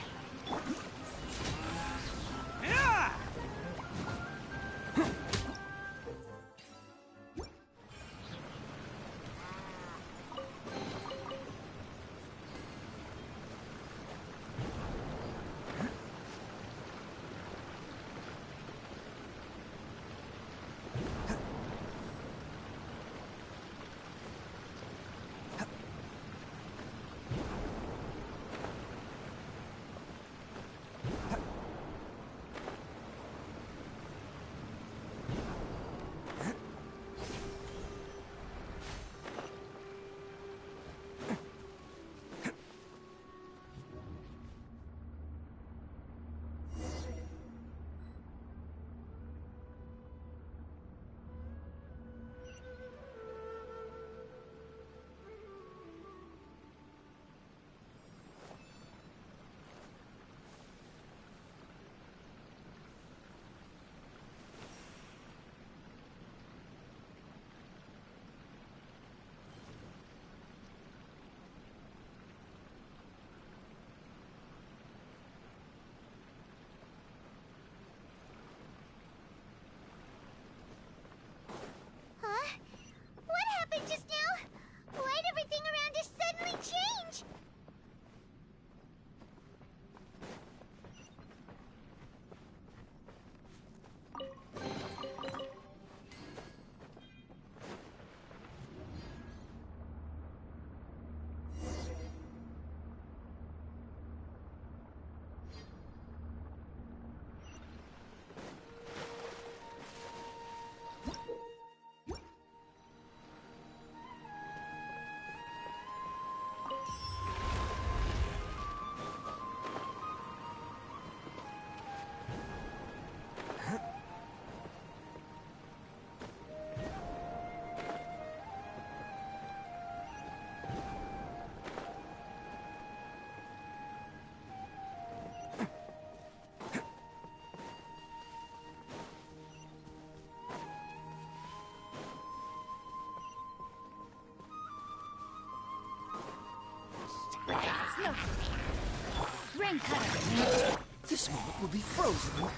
Rain cutter. This moment will be frozen.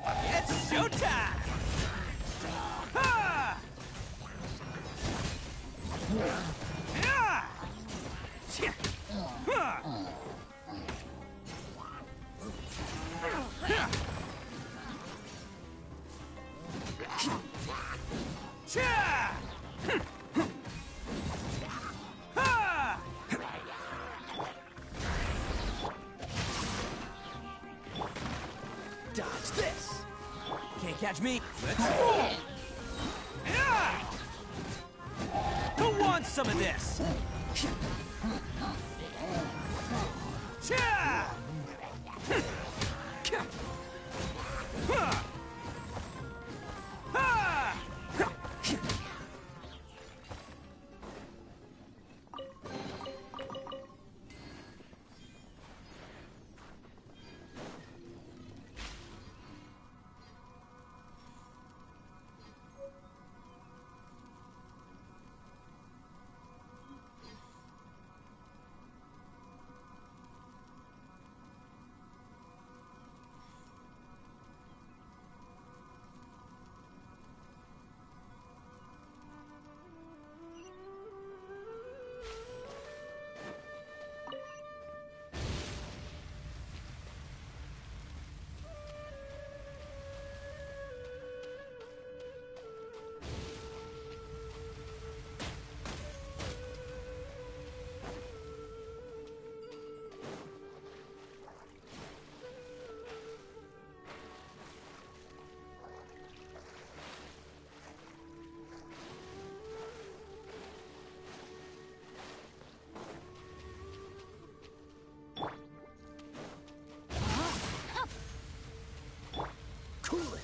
It's showtime! Ha! Yeah! Tja! Ha! Tja! Ha! Dodge this. Can't catch me. Let's go. Yeah! Who wants some of this? Cha! Ha! Ha! Cool it.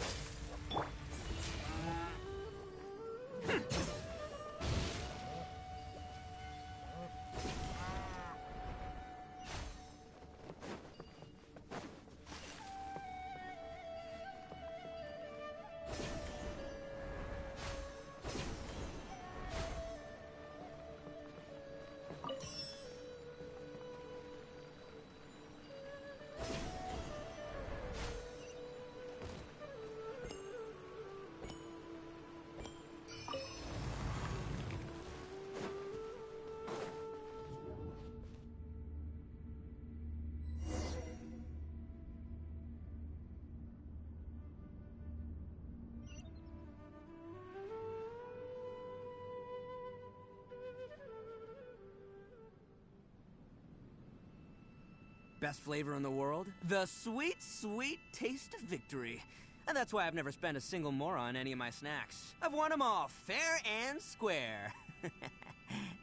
Best flavor in the world? The sweet, sweet taste of victory. And that's why I've never spent a single more on any of my snacks. I've won them all, fair and square.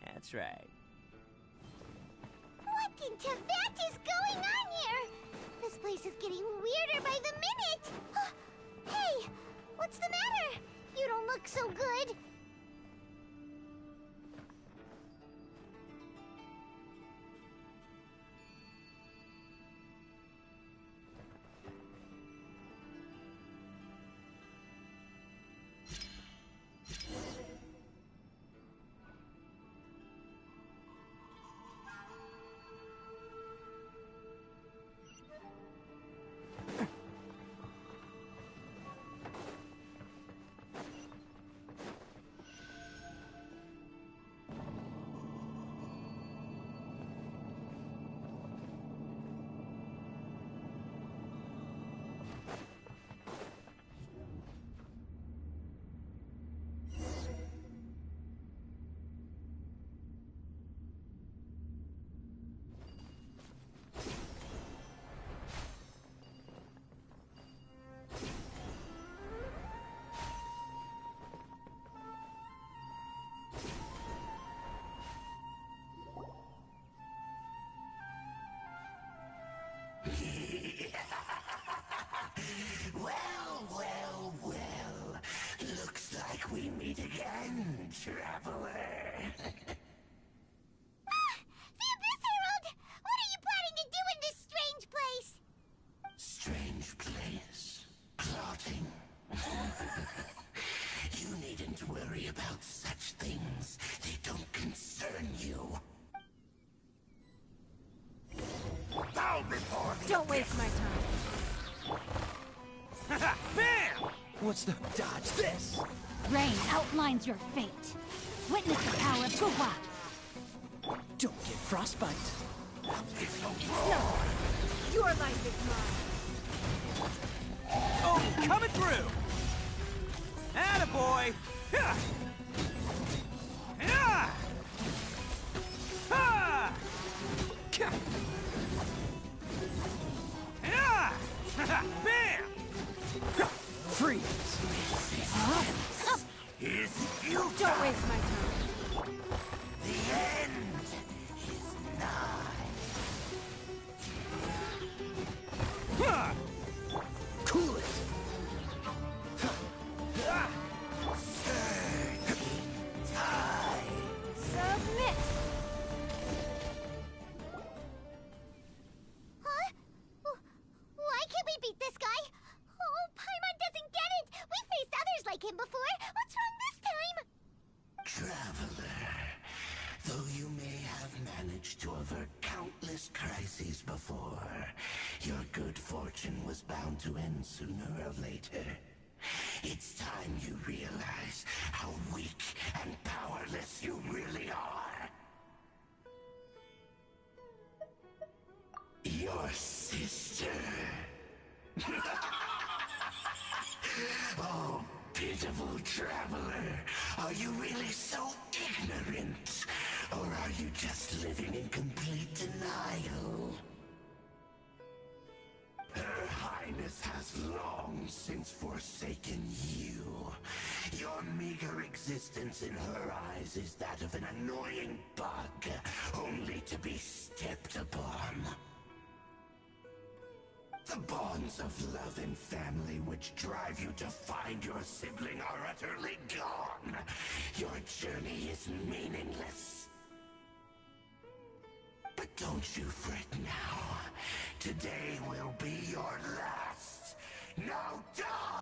That's right. What in Tibet is going on here? This place is getting weirder by the minute. Hey, what's the matter? You don't look so good. Well. Looks like we meet again, traveler. The Abyss Herald! What are you planning to do in this strange place? Strange place? Plotting? You needn't worry about such things. They don't concern you. waste my time. Bam! What's the... Dodge this! Rain outlines your fate. Witness the power of Guhua. Don't get frostbite. It's not. Your life is mine. Oh, coming through! Attaboy! Ha! Ha! Ha! Ka! Ha! Bam! Freeze! Don't waste my time. The end is nigh. Ha! Cool it! Submit. Huh? Why can't we beat this guy? Oh, Paimon doesn't get it! We faced others like him before! What's wrong this time? Traveler, though you may have managed to avert countless crises before, your good fortune was bound to end sooner or later. It's time you realize how weak and powerless you really are. Your sister. Oh, pitiful traveler. Are you really so ignorant? Or are you just living in complete denial? Her Highness has long since forsaken you. Your meager existence in her eyes is that of an annoying bug, only to be stepped upon. The bonds of love and family which drive you to find your sibling are utterly gone. Your journey is meaningless. But don't you fret now. Today will be your last. Now die!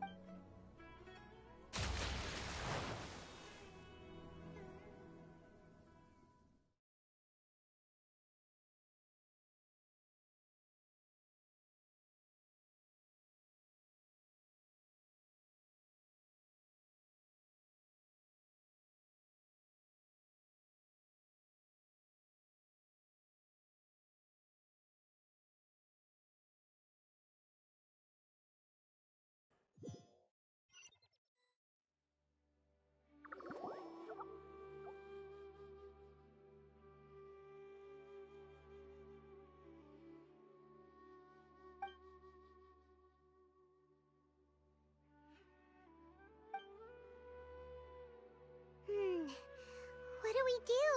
What do we do?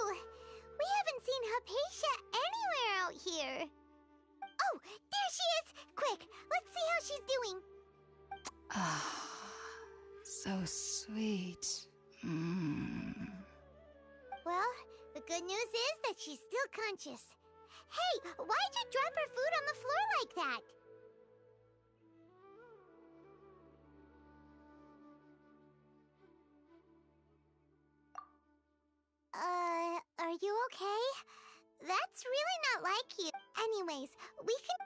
We haven't seen Hypatia anywhere out here. Oh, there she is! Quick, let's see how she's doing. Ah, so sweet. Well, the good news is that she's still conscious. Hey, why'd you drop her food on the floor like that? Are you okay? That's really not like you. Anyways, we can...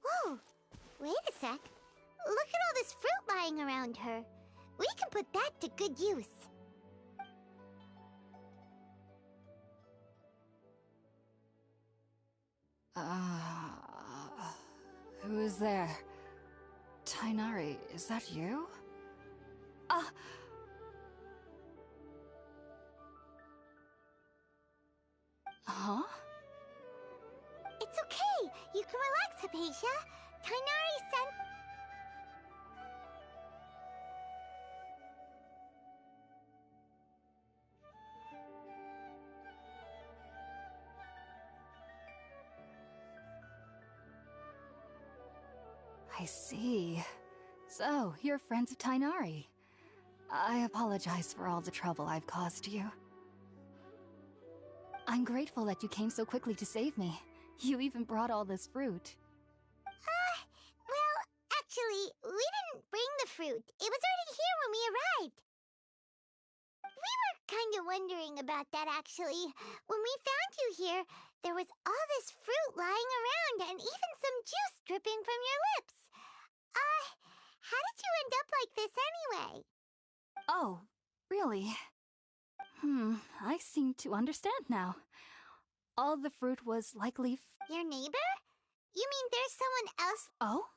Whoa! Wait a sec. Look at all this fruit lying around her. We can put that to good use. Who is there? Tainari, is that you? Huh? It's okay. You can relax, Hypatia. Tainari sent... I see. So, you're friends of Tainari. I apologize for all the trouble I've caused you. I'm grateful that you came so quickly to save me. You even brought all this fruit. Well, actually, we didn't bring the fruit. It was already here when we arrived. We were kinda wondering about that, actually. When we found you here, there was all this fruit lying around and even some juice dripping from your lips. How did you end up like this anyway? Oh, really? I seem to understand now. All the fruit was likely Your neighbor? You mean there's someone else? Oh?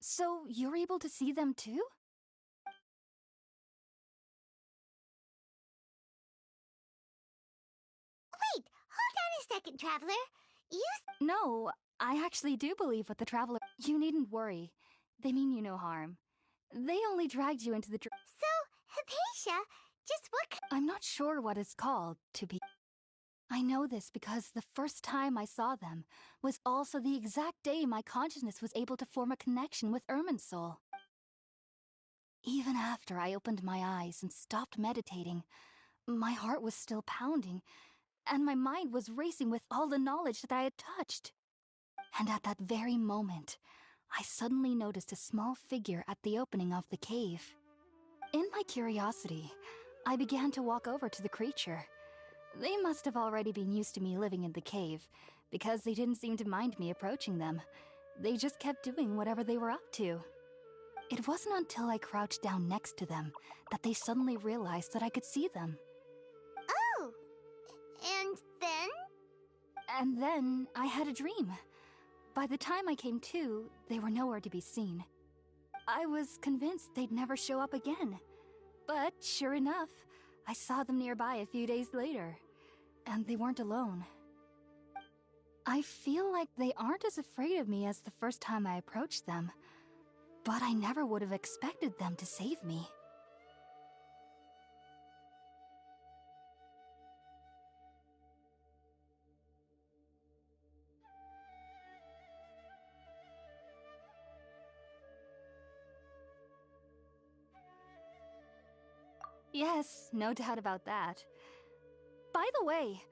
So you're able to see them too? Wait, hold on a second, Traveler. No, I actually do believe what the Traveler... You needn't worry. They mean you no harm. They only dragged you into the... So, Hypatia, just what... I'm not sure what it's called, to be... I know this because the first time I saw them was also the exact day my consciousness was able to form a connection with Irminsul. Even after I opened my eyes and stopped meditating, my heart was still pounding, and my mind was racing with all the knowledge that I had touched. And at that very moment, I suddenly noticed a small figure at the opening of the cave. In my curiosity, I began to walk over to the creature. They must have already been used to me living in the cave, because they didn't seem to mind me approaching them. They just kept doing whatever they were up to. It wasn't until I crouched down next to them that they suddenly realized that I could see them. Oh! And then? And then I had a dream. By the time I came to, they were nowhere to be seen. I was convinced they'd never show up again. But sure enough, I saw them nearby a few days later. And they weren't alone. I feel like they aren't as afraid of me as the first time I approached them. But I never would have expected them to save me. Yes, no doubt about that. By the way,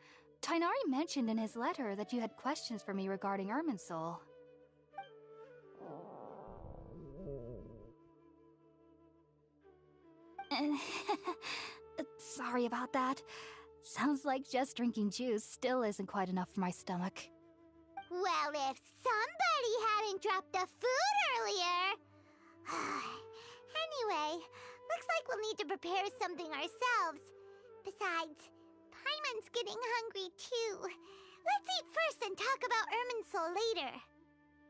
Tainari mentioned in his letter that you had questions for me regarding Irminsul. Sorry about that. Sounds like just drinking juice still isn't quite enough for my stomach. Well, if somebody hadn't dropped the food earlier... Anyway, looks like we'll need to prepare something ourselves. Besides, Paimon's getting hungry too. Let's eat first and talk about Irminsul later.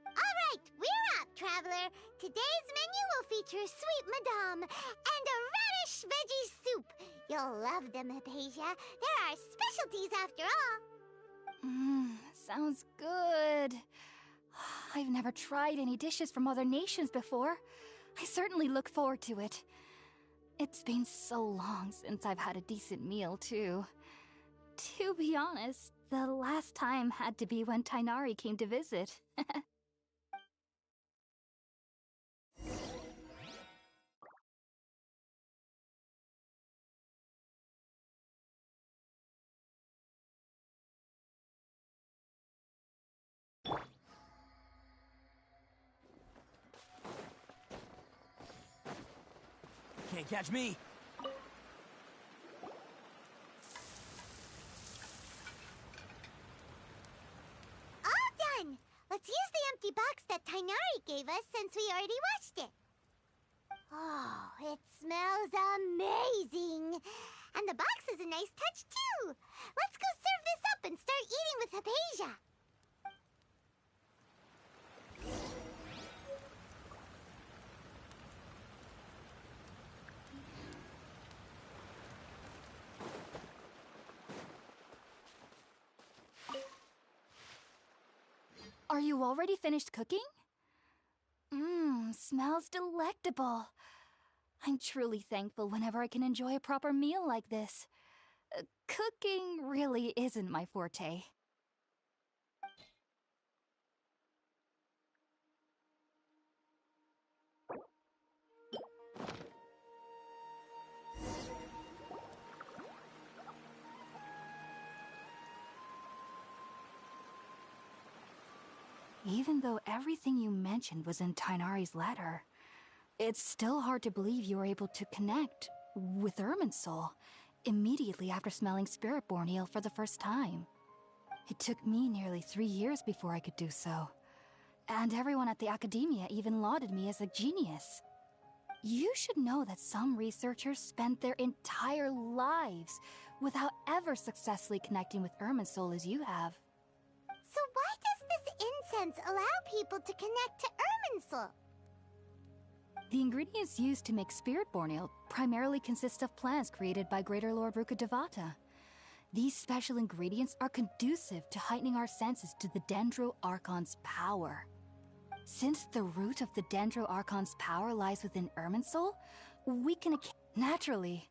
Alright, we're up, Traveler. Today's menu will feature sweet madame and a radish veggie soup. You'll love them, Hypatia. They're our specialties after all. Sounds good. I've never tried any dishes from other nations before. I certainly look forward to it. It's been so long since I've had a decent meal, too. To be honest, the last time had to be when Tainari came to visit. Can't catch me. All done! Let's use the empty box that Tainari gave us since we already washed it. Oh, it smells amazing! And the box is a nice touch, too! Let's go serve this up and start eating with Hypatia! Are you already finished cooking? Smells delectable. I'm truly thankful whenever I can enjoy a proper meal like this. Cooking really isn't my forte. Even though everything you mentioned was in Tainari's letter, it's still hard to believe you were able to connect with Irminsul. immediately after smelling Spirit-born eel for the first time. It took me nearly 3 years before I could do so. And everyone at the academia even lauded me as a genius. You should know that some researchers spent their entire lives without ever successfully connecting with Irminsul as you have. So why does this incense allow people to connect to Irminsul? The ingredients used to make Spirit-born ale primarily consist of plants created by Greater Lord Rukkhadevata. These special ingredients are conducive to heightening our senses to the Dendro Archon's power. Since the root of the Dendro Archon's power lies within Irminsul, we can naturally.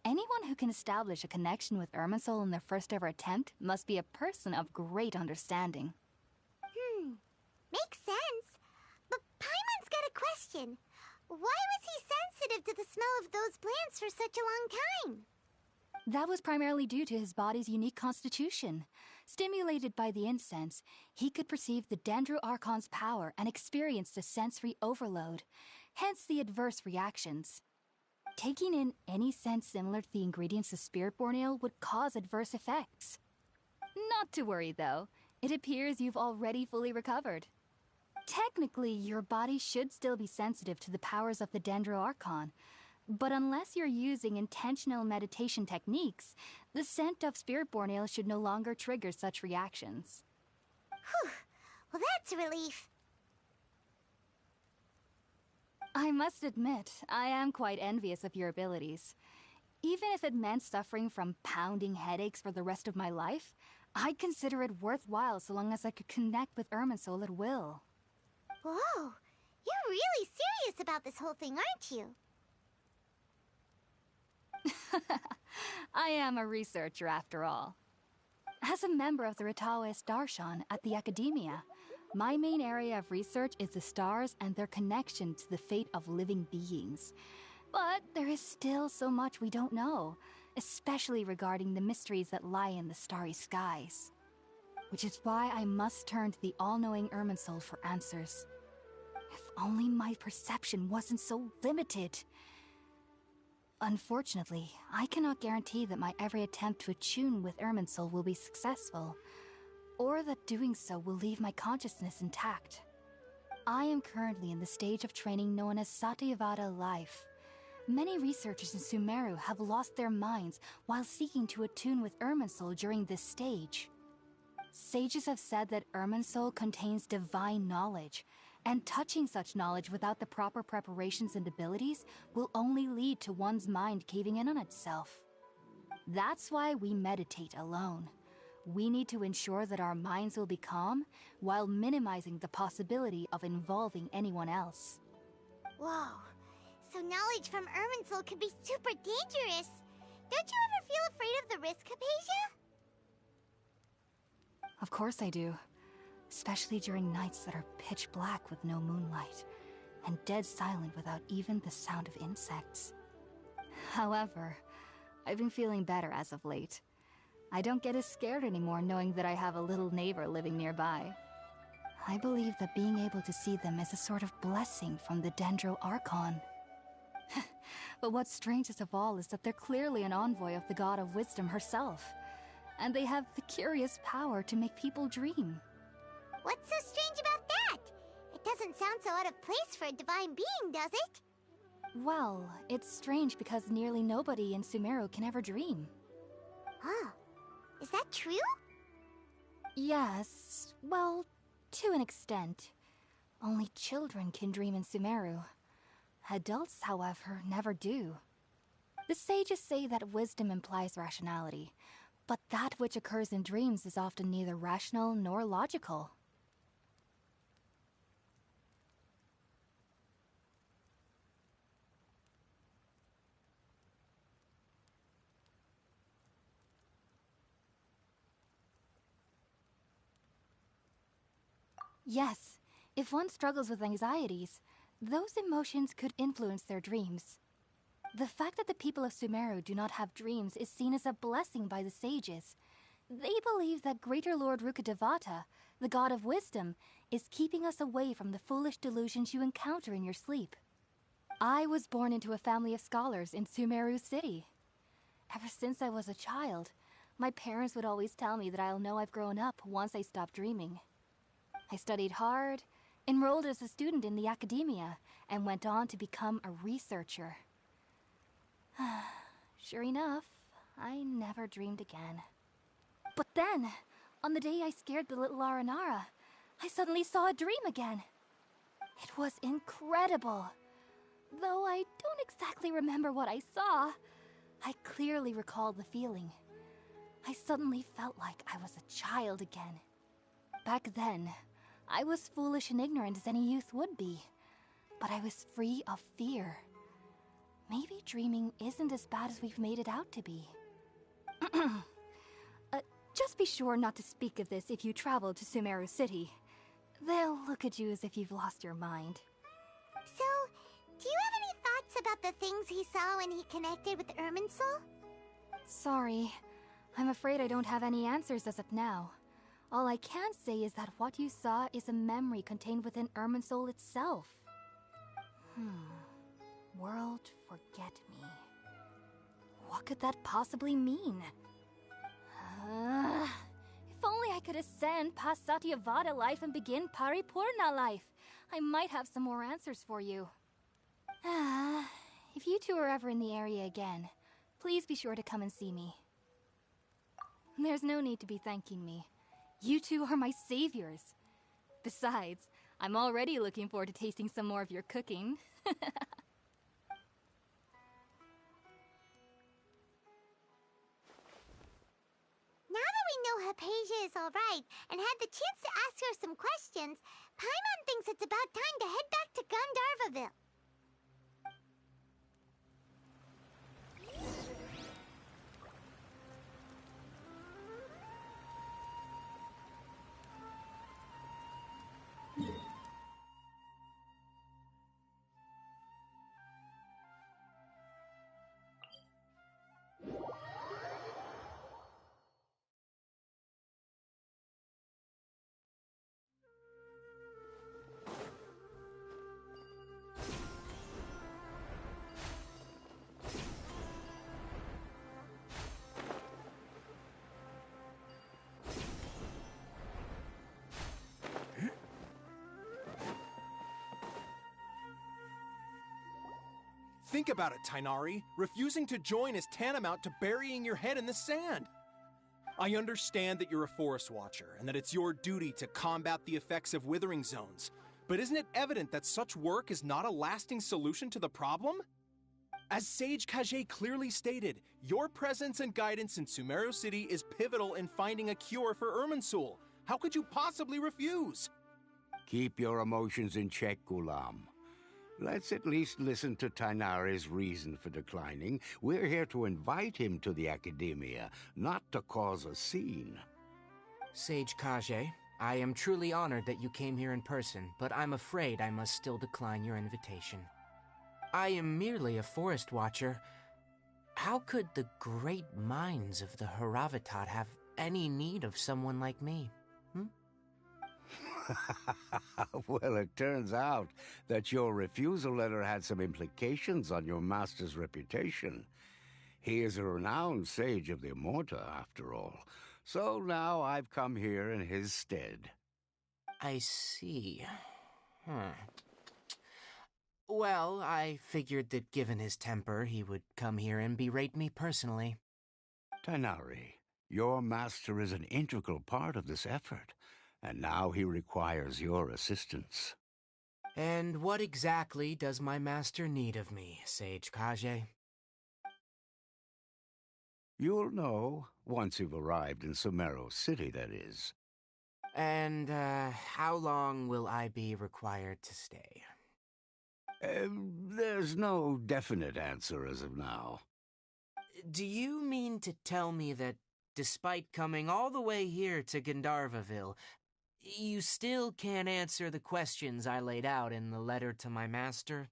Anyone who can establish a connection with Irminsul in their first ever attempt must be a person of great understanding. Makes sense. But Paimon's got a question. Why was he sensitive to the smell of those plants for such a long time? That was primarily due to his body's unique constitution. Stimulated by the incense, he could perceive the Dendro Archon's power and experience the sensory overload, hence the adverse reactions. Taking in any scent similar to the ingredients of Spirit-born ale would cause adverse effects. Not to worry, though. It appears you've already fully recovered. Technically, your body should still be sensitive to the powers of the Dendro Archon, but unless you're using intentional meditation techniques, the scent of Spirit-born ale should no longer trigger such reactions. Whew. Well, that's a relief. I must admit, I am quite envious of your abilities. Even if it meant suffering from pounding headaches for the rest of my life, I'd consider it worthwhile so long as I could connect with Irminsul at will. Whoa, you're really serious about this whole thing, aren't you? I am a researcher after all. As a member of the Ritaoist Archon at the Academia, my main area of research is the stars and their connection to the fate of living beings. But there is still so much we don't know, especially regarding the mysteries that lie in the starry skies. Which is why I must turn to the all-knowing Irminsul for answers. If only my perception wasn't so limited. Unfortunately, I cannot guarantee that my every attempt to attune with Irminsul will be successful, or that doing so will leave my consciousness intact. I am currently in the stage of training known as Satyavada life. Many researchers in Sumera have lost their minds while seeking to attune with Irminsul during this stage. Sages have said that Irminsul contains divine knowledge, and touching such knowledge without the proper preparations and abilities will only lead to one's mind caving in on itself. That's why we meditate alone. We need to ensure that our minds will be calm while minimizing the possibility of involving anyone else. Whoa, so knowledge from Irminsul could be super dangerous. Don't you ever feel afraid of the risk, Hypatia? Of course I do. Especially during nights that are pitch black with no moonlight, and dead silent without even the sound of insects. However, I've been feeling better as of late. I don't get as scared anymore knowing that I have a little neighbor living nearby. I believe that being able to see them is a sort of blessing from the Dendro Archon. But what's strangest of all is that they're clearly an envoy of the God of Wisdom herself, and they have the curious power to make people dream. What's so strange about that? It doesn't sound so out of place for a divine being, does it? Well, it's strange because nearly nobody in Sumera can ever dream. Huh. Is that true? Yes, well, to an extent. Only children can dream in Sumera. Adults, however, never do. The sages say that wisdom implies rationality, but that which occurs in dreams is often neither rational nor logical. Yes, if one struggles with anxieties, those emotions could influence their dreams. The fact that the people of Sumera do not have dreams is seen as a blessing by the sages. They believe that Greater Lord Rukkhadevata, the God of Wisdom, is keeping us away from the foolish delusions you encounter in your sleep. I was born into a family of scholars in Sumeru City. Ever since I was a child, my parents would always tell me that I'll know I've grown up once I stop dreaming. I studied hard, enrolled as a student in the academia, and went on to become a researcher. Sure enough, I never dreamed again. But then, on the day I scared the little Aranara, I suddenly saw a dream again. It was incredible. Though I don't exactly remember what I saw, I clearly recall the feeling. I suddenly felt like I was a child again. Back then, I was foolish and ignorant as any youth would be, but I was free of fear. Maybe dreaming isn't as bad as we've made it out to be. Just be sure not to speak of this if you travel to Sumera City. They'll look at you as if you've lost your mind. So, do you have any thoughts about the things he saw when he connected with Irminsul? Sorry. I'm afraid I don't have any answers as of now. All I can say is that what you saw is a memory contained within Irminsul itself. World forget me. What could that possibly mean? If only I could ascend past Satyavada life and begin Paripurna life. I might have some more answers for you. If you two are ever in the area again, please be sure to come and see me. There's no need to be thanking me. You two are my saviors. Besides, I'm already looking forward to tasting some more of your cooking. Now that we know Hypatia is alright and had the chance to ask her some questions, Paimon thinks it's about time to head back to Gandharvaville. Think about it, Tainari. Refusing to join is tantamount to burying your head in the sand. I understand that you're a forest watcher, and that it's your duty to combat the effects of withering zones. But isn't it evident that such work is not a lasting solution to the problem? As Sage Kage clearly stated, your presence and guidance in Sumero City is pivotal in finding a cure for Irminsul. How could you possibly refuse? Keep your emotions in check, Gulam. Let's at least listen to Tainari's reason for declining. We're here to invite him to the Academia, not to cause a scene. Sage Kage, I am truly honored that you came here in person, but I'm afraid I must still decline your invitation. I am merely a forest watcher. How could the great minds of the Haravatat have any need of someone like me? Well, it turns out that your refusal letter had some implications on your master's reputation. He is a renowned sage of the Immorta, after all. So now I've come here in his stead. I see. Well, I figured that given his temper, he would come here and berate me personally. Tainari, your master is an integral part of this effort. And now he requires your assistance. And what exactly does my master need of me, Sage Kage? You'll know once you've arrived in Sumero City, that is. And, how long will I be required to stay? There's no definite answer as of now. Do you mean to tell me that, despite coming all the way here to Gandharvaville, you still can't answer the questions I laid out in the letter to my master?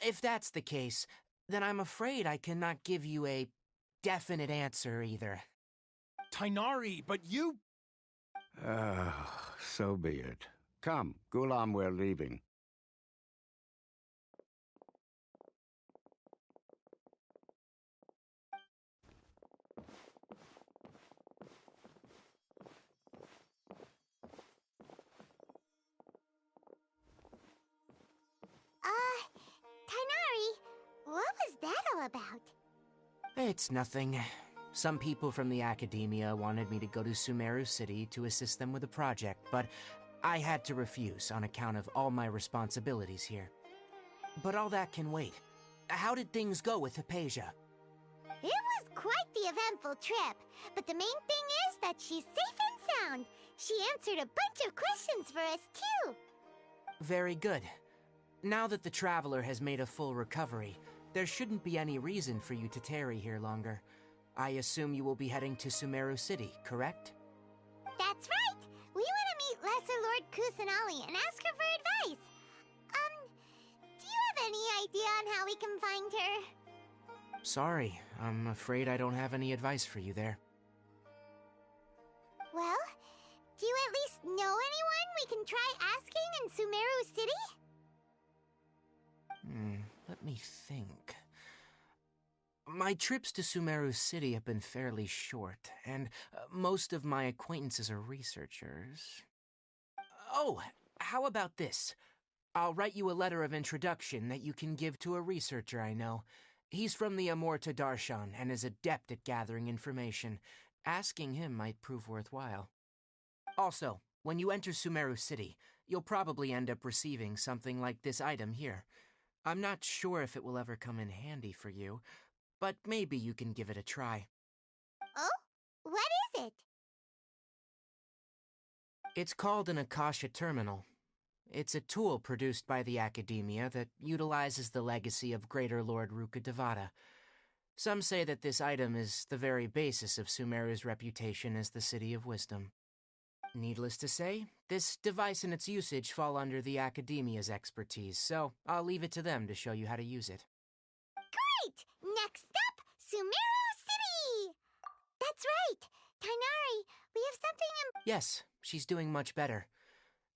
If that's the case, then I'm afraid I cannot give you a definite answer either. Tainari, but you... So be it. Come, Gulam, we're leaving. all about? It's nothing. Some people from the academia wanted me to go to Sumeru City to assist them with a project, but I had to refuse on account of all my responsibilities here. But all that can wait. How did things go with Hypatia? It was quite the eventful trip, but the main thing is that she's safe and sound. She answered a bunch of questions for us, too. Very good. Now that the Traveler has made a full recovery, there shouldn't be any reason for you to tarry here longer. I assume you will be heading to Sumeru City, correct? That's right! We want to meet Lesser Lord Kusanali and ask her for advice. Do you have any idea on how we can find her? Sorry, I'm afraid I don't have any advice for you there. Well, do you at least know anyone we can try asking in Sumeru City? Let me think. My trips to Sumeru City have been fairly short, and most of my acquaintances are researchers. Oh, how about this? I'll write you a letter of introduction that you can give to a researcher I know. He's from the Amorta Darshan and is adept at gathering information. Asking him might prove worthwhile. Also, when you enter Sumeru City, you'll probably end up receiving something like this item here. I'm not sure if it will ever come in handy for you, but maybe you can give it a try. Oh? What is it? It's called an Akasha Terminal. It's a tool produced by the Academia that utilizes the legacy of Greater Lord Rukkhadevata. Some say that this item is the very basis of Sumeru's reputation as the City of Wisdom. Needless to say, this device and its usage fall under the Academia's expertise, so I'll leave it to them to show you how to use it. Great! Next up, Sumeru City! That's right! Tainari, we have something Yes, she's doing much better.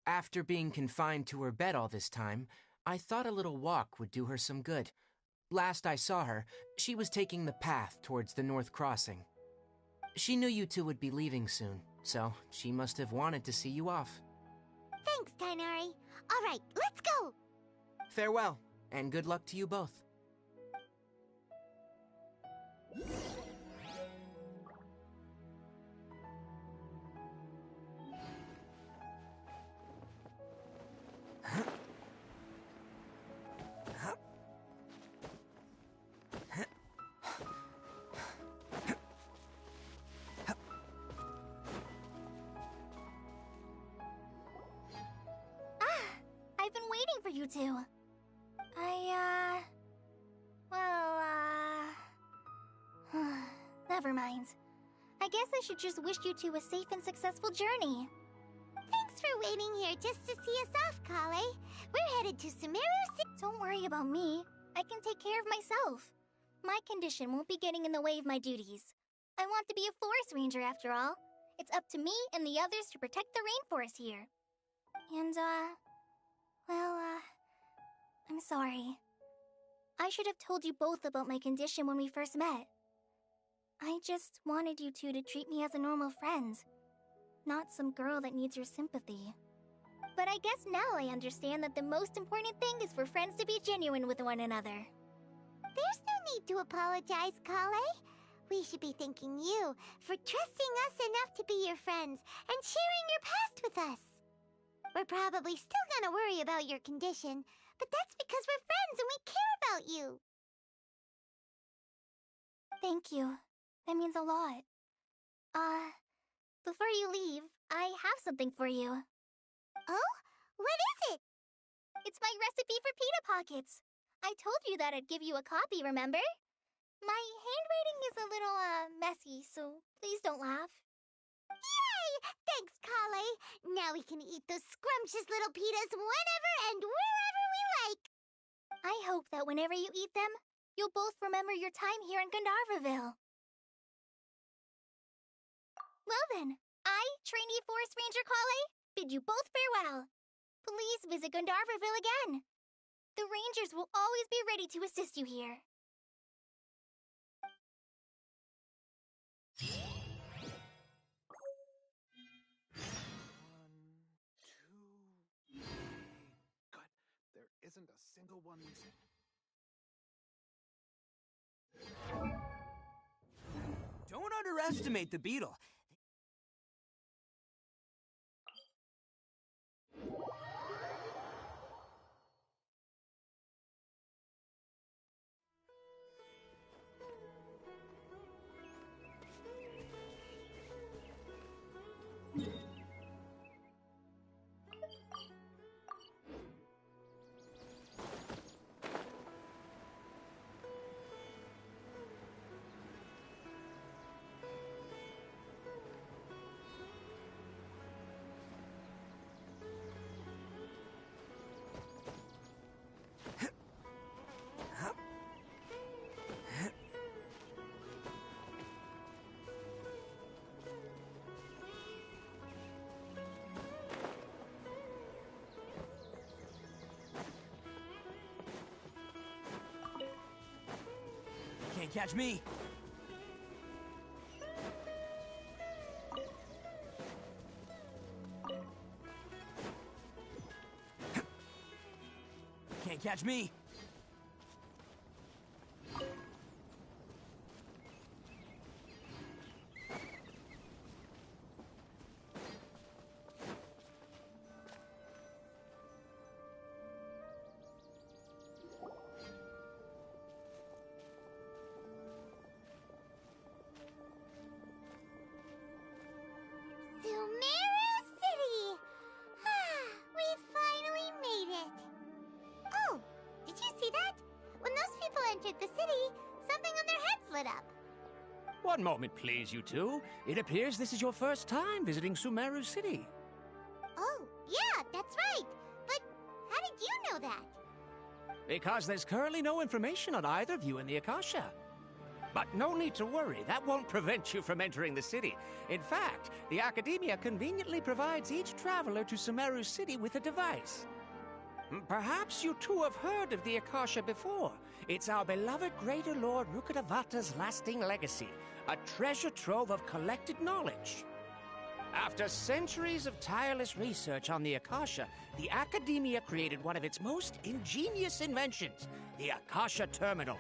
After being confined to her bed all this time, I thought a little walk would do her some good. Last I saw her, she was taking the path towards the North Crossing. She knew you two would be leaving soon, so she must have wanted to see you off. Thanks, Tainari. All right, let's go! Farewell, and good luck to you both. I've been waiting for you two. Never mind. I guess I should just wish you two a safe and successful journey. Thanks for waiting here just to see us off, Kale. We're headed to Sumeru City. Don't worry about me. I can take care of myself. My condition won't be getting in the way of my duties. I want to be a forest ranger after all. It's up to me and the others to protect the rainforest here. And, I'm sorry. I should have told you both about my condition when we first met. I just wanted you two to treat me as a normal friend, not some girl that needs your sympathy. But I guess now I understand that the most important thing is for friends to be genuine with one another. There's no need to apologize, Kale. We should be thanking you for trusting us enough to be your friends and sharing your past with us. We're probably still gonna worry about your condition, but that's because we're friends and we care about you. Thank you. That means a lot. Before you leave, I have something for you. Oh? What is it? It's my recipe for pita pockets. I told you that I'd give you a copy, remember? My handwriting is a little, messy, so please don't laugh. Yay! Thanks, Kale. Now we can eat those scrumptious little pitas whenever and wherever we like. I hope that whenever you eat them, you'll both remember your time here in Gandharvaville. Well then, I, trainee Forest Ranger Kale, bid you both farewell. Please visit Gandharvaville again. The Rangers will always be ready to assist you here. Good. There isn't a single one missing. underestimate the beetle. Can't catch me. Can't catch me. Sumera City! We finally made it! Oh, did you see that? When those people entered the city, something on their heads lit up. One moment, please, you two. It appears this is your first time visiting Sumera City. Oh, yeah, that's right. But how did you know that? Because there's currently no information on either of you in the Akasha. But no need to worry, that won't prevent you from entering the city. In fact, the Academia conveniently provides each traveler to Sumera City with a device. Perhaps you two have heard of the Akasha before. It's our beloved Greater Lord Rukkhadevata's lasting legacy, a treasure trove of collected knowledge. After centuries of tireless research on the Akasha, the Academia created one of its most ingenious inventions, the Akasha Terminal.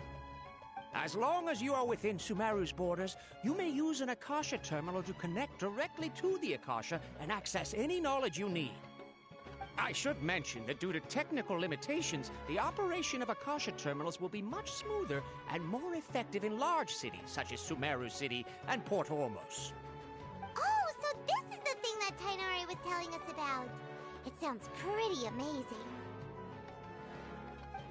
As long as you are within Sumeru's borders, you may use an Akasha terminal to connect directly to the Akasha and access any knowledge you need. I should mention that due to technical limitations, the operation of Akasha terminals will be much smoother and more effective in large cities such as Sumera City and Port Ormos. Oh, so this is the thing that Tainari was telling us about. It sounds pretty amazing.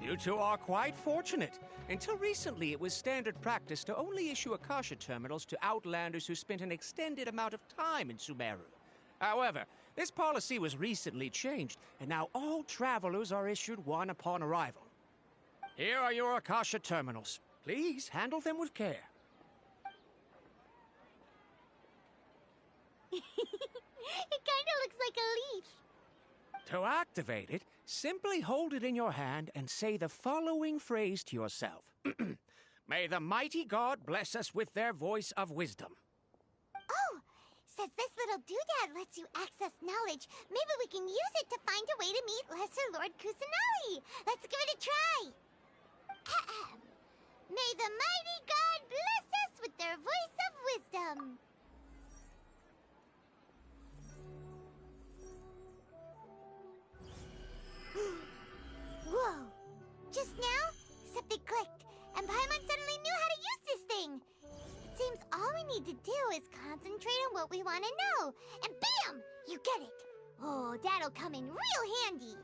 You two are quite fortunate. Until recently, it was standard practice to only issue Akasha terminals to outlanders who spent an extended amount of time in Sumera. However, this policy was recently changed, and now all travelers are issued one upon arrival. Here are your Akasha terminals. Please handle them with care. It kinda looks like a leaf. To activate it, simply hold it in your hand and say the following phrase to yourself. May the mighty God bless us with their voice of wisdom. Oh, says this little doodad lets you access knowledge. Maybe we can use it to find a way to meet Lesser Lord Kusanali. Let's give it a try. May the mighty God bless us with their voice of wisdom. Whoa! Just now, something clicked, and Paimon suddenly knew how to use this thing. It seems all we need to do is concentrate on what we want to know, and bam! You get it. Oh, that'll come in real handy.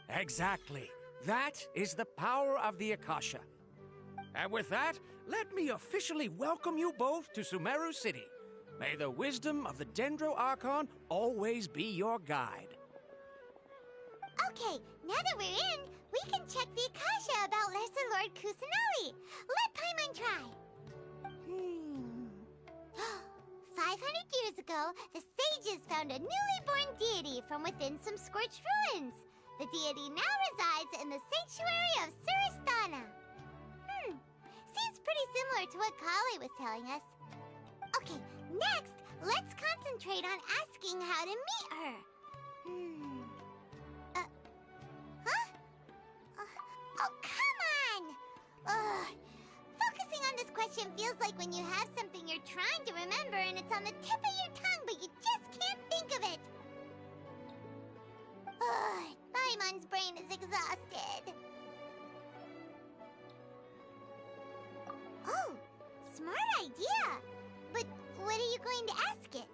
Exactly. That is the power of the Akasha. And with that, let me officially welcome you both to Sumera City. May the wisdom of the Dendro Archon always be your guide. Okay, now that we're in, we can check the Akasha about Lesser Lord Kusanali. Let Paimon try. 500 years ago, the sages found a newly born deity from within some scorched ruins. The deity now resides in the sanctuary of Suristana. Seems pretty similar to what Kali was telling us. Okay, next, let's concentrate on asking how to meet her. Oh, come on! Focusing on this question recollection feels like when you have something you're trying to remember and it's on the tip of your tongue, but you just can't think of it. Ugh, Paimon's brain is exhausted. Oh, smart idea. But what are you going to ask it?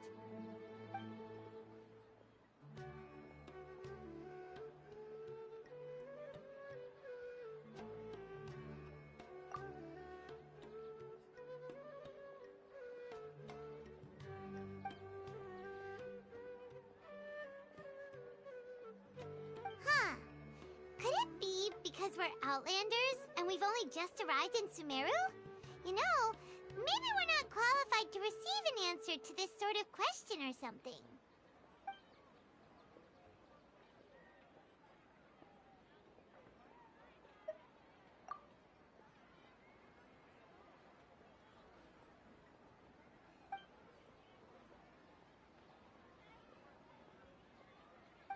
Huh. Could it be because we're Outlanders and we've only just arrived in Sumeru? You know, maybe we're not qualified to receive an answer to this sort of question or something.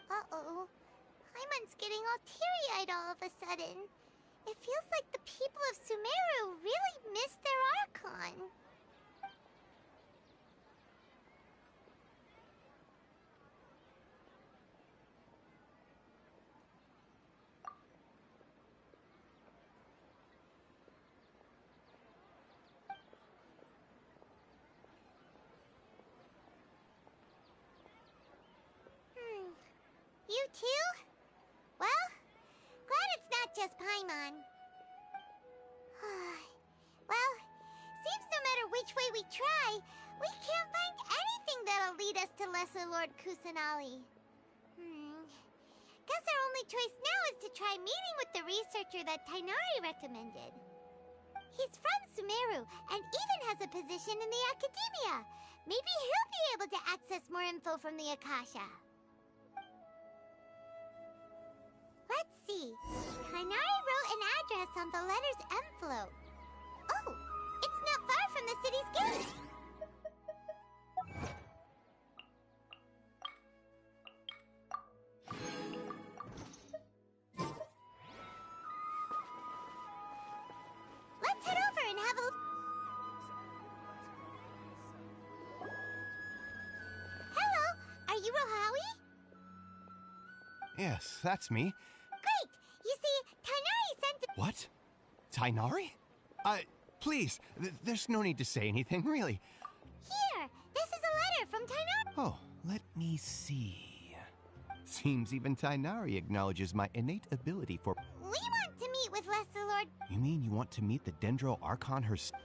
Uh-oh. Paimon's getting all teary-eyed all of a sudden. It feels like the people of Sumeru really miss their Archon. You too? Well, glad it's not just Paimon. Well, seems no matter which way we try, we can't find anything that'll lead us to Lesser Lord Kusanali. Guess our only choice now is to try meeting with the researcher that Tighnari recommended. He's from Sumeru and even has a position in the Academia. Maybe he'll be able to access more info from the Akasha. Let's see. Tighnari wrote an address on the letter's envelope. Oh, it's not far from the city's gate. Let's head over and have a... Hello, are you Rohawi? Yes, that's me. Great! You see, Tighnari sent a... What? Tighnari? Please, there's no need to say anything, really. Here, this is a letter from Tighnari. Oh, let me see. Seems even Tighnari acknowledges my innate ability for... We want to meet with Lesser Lord... You mean you want to meet the Dendro Archon herself?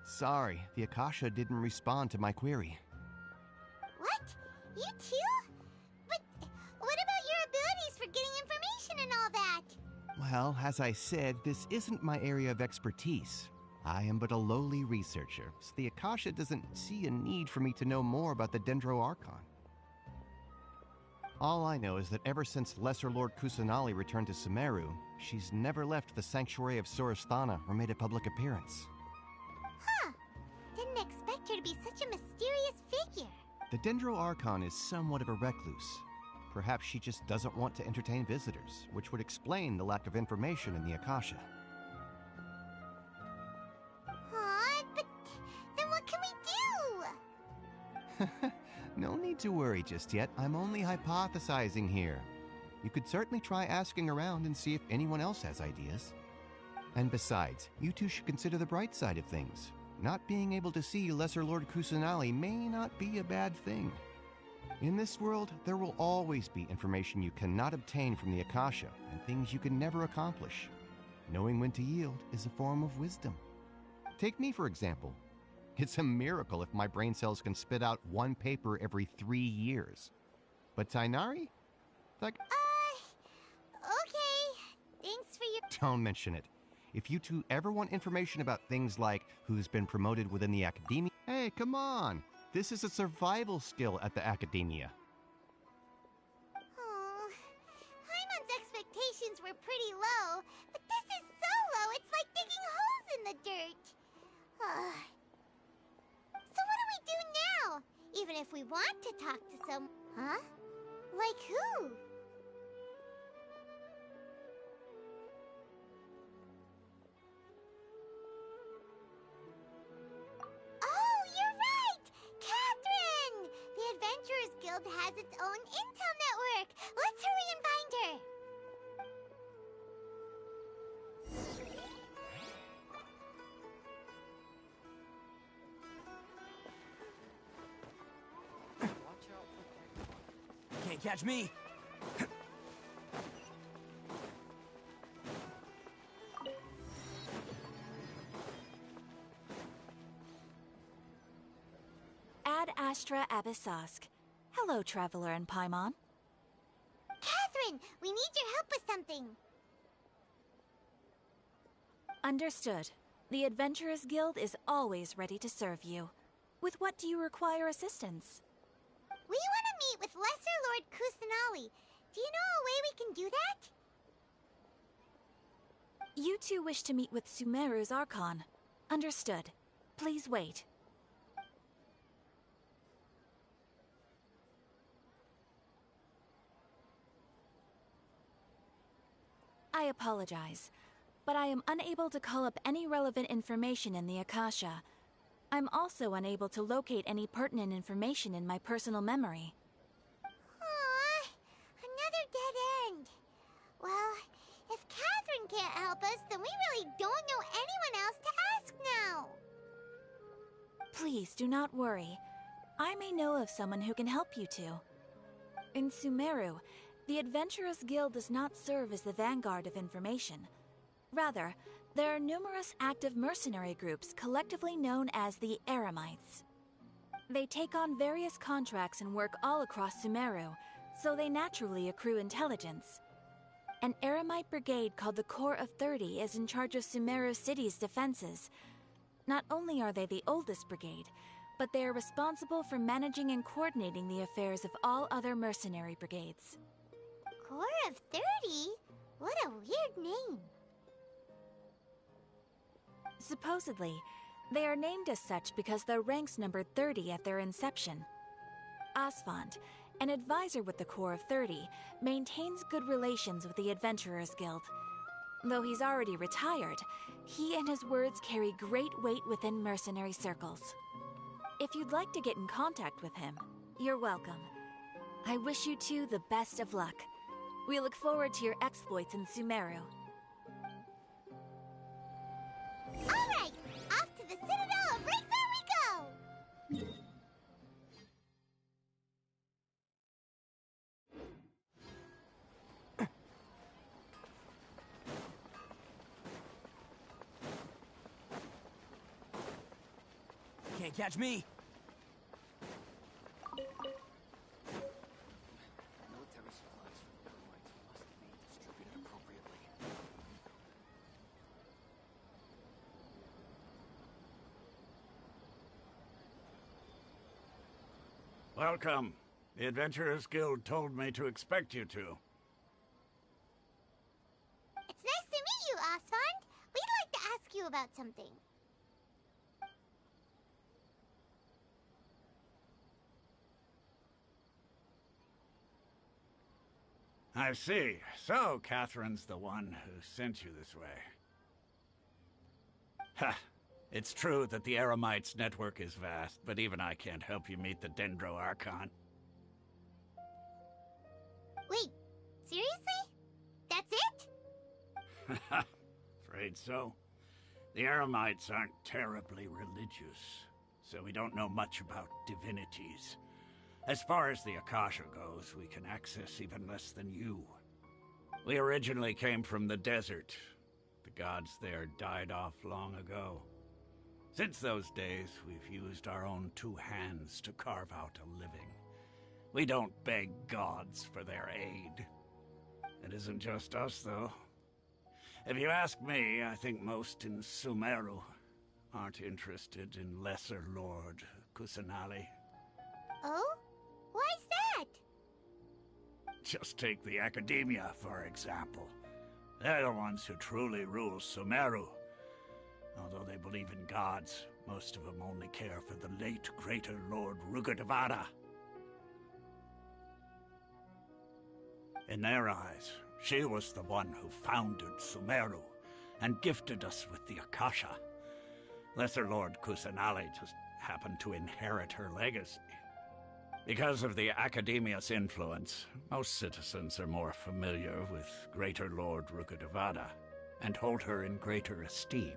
Sorry, the Akasha didn't respond to my query. What? You too? But what about your abilities for getting information and all that? Well, as I said, this isn't my area of expertise. I am but a lowly researcher, so the Akasha doesn't see a need for me to know more about the Dendro Archon. All I know is that ever since Lesser Lord Kusanali returned to Sumeru, she's never left the Sanctuary of Sorasthana or made a public appearance. Huh. Didn't expect her to be such a mysterious figure. The Dendro Archon is somewhat of a recluse. Perhaps she just doesn't want to entertain visitors, which would explain the lack of information in the Akasha. But then what can we do? No need to worry just yet. I'm only hypothesizing here. You could certainly try asking around and see if anyone else has ideas. And besides, you two should consider the bright side of things. Not being able to see Lesser Lord Kusanali may not be a bad thing. In this world, there will always be information you cannot obtain from the Akasha and things you can never accomplish. Knowing when to yield is a form of wisdom. Take me, for example. It's a miracle if my brain cells can spit out one paper every 3 years. But Tighnari? Okay. Thanks for your... Don't mention it. If you two ever want information about things like who's been promoted within the Academia... Hey, come on! This is a survival skill at the Academia. Oh, Paimon's expectations were pretty low, but this is so low it's like digging holes in the dirt. So what do we do now? Even if we want to talk to some... Huh? Like who? own intel network. Let's hurry and find her. Can't catch me. Ad Astra Abyssosk. Hello, Traveler and Paimon. Catherine, we need your help with something. Understood. The Adventurers Guild is always ready to serve you. With what do you require assistance? We want to meet with Lesser Lord Kusanali. Do you know a way we can do that? You two wish to meet with Sumeru's Archon. Understood. Please wait. I apologize, but I am unable to call up any relevant information in the Akasha. I'm also unable to locate any pertinent information in my personal memory. Aww, another dead end. Well, if Catherine can't help us, then we really don't know anyone else to ask now. Please do not worry. I may know of someone who can help you two. In Sumeru, the Adventurers Guild does not serve as the vanguard of information. Rather, there are numerous active mercenary groups collectively known as the Eremites. They take on various contracts and work all across Sumeru, so they naturally accrue intelligence. An Eremite brigade called the Corps of 30 is in charge of Sumeru City's defenses. Not only are they the oldest brigade, but they are responsible for managing and coordinating the affairs of all other mercenary brigades. Corps of 30? What a weird name. Supposedly, they are named as such because their ranks numbered 30 at their inception. Asfand, an advisor with the Corps of 30, maintains good relations with the Adventurers Guild. Though he's already retired, he and his words carry great weight within mercenary circles. If you'd like to get in contact with him, you're welcome. I wish you two the best of luck. We look forward to your exploits in Sumeru. Alright, off to the Citadel of Razor we go! Can't catch me. Military supplies for the Eremites must be distributed appropriately. Welcome. The Adventurers Guild told me to expect you two. It's nice to meet you, Asfand. We'd like to ask you about something. I see. So, Catherine's the one who sent you this way. Ha! It's true that the Eremites' network is vast, but even I can't help you meet the Dendro Archon. Wait, seriously? That's it? Afraid so. The Eremites aren't terribly religious, so we don't know much about divinities. As far as the Akasha goes, we can access even less than you. We originally came from the desert. The gods there died off long ago. Since those days, we've used our own two hands to carve out a living. We don't beg gods for their aid. It isn't just us, though. If you ask me, I think most in Sumeru aren't interested in Lesser Lord Kusanali. Oh? Why's that? Just take the Academia, for example. They're the ones who truly rule Sumeru. Although they believe in gods, most of them only care for the late Greater Lord Rugadavada. In their eyes, she was the one who founded Sumeru and gifted us with the Akasha. Lesser Lord Kusanali just happened to inherit her legacy. Because of the Academia's influence, most citizens are more familiar with Greater Lord Rukkhadevada and hold her in greater esteem.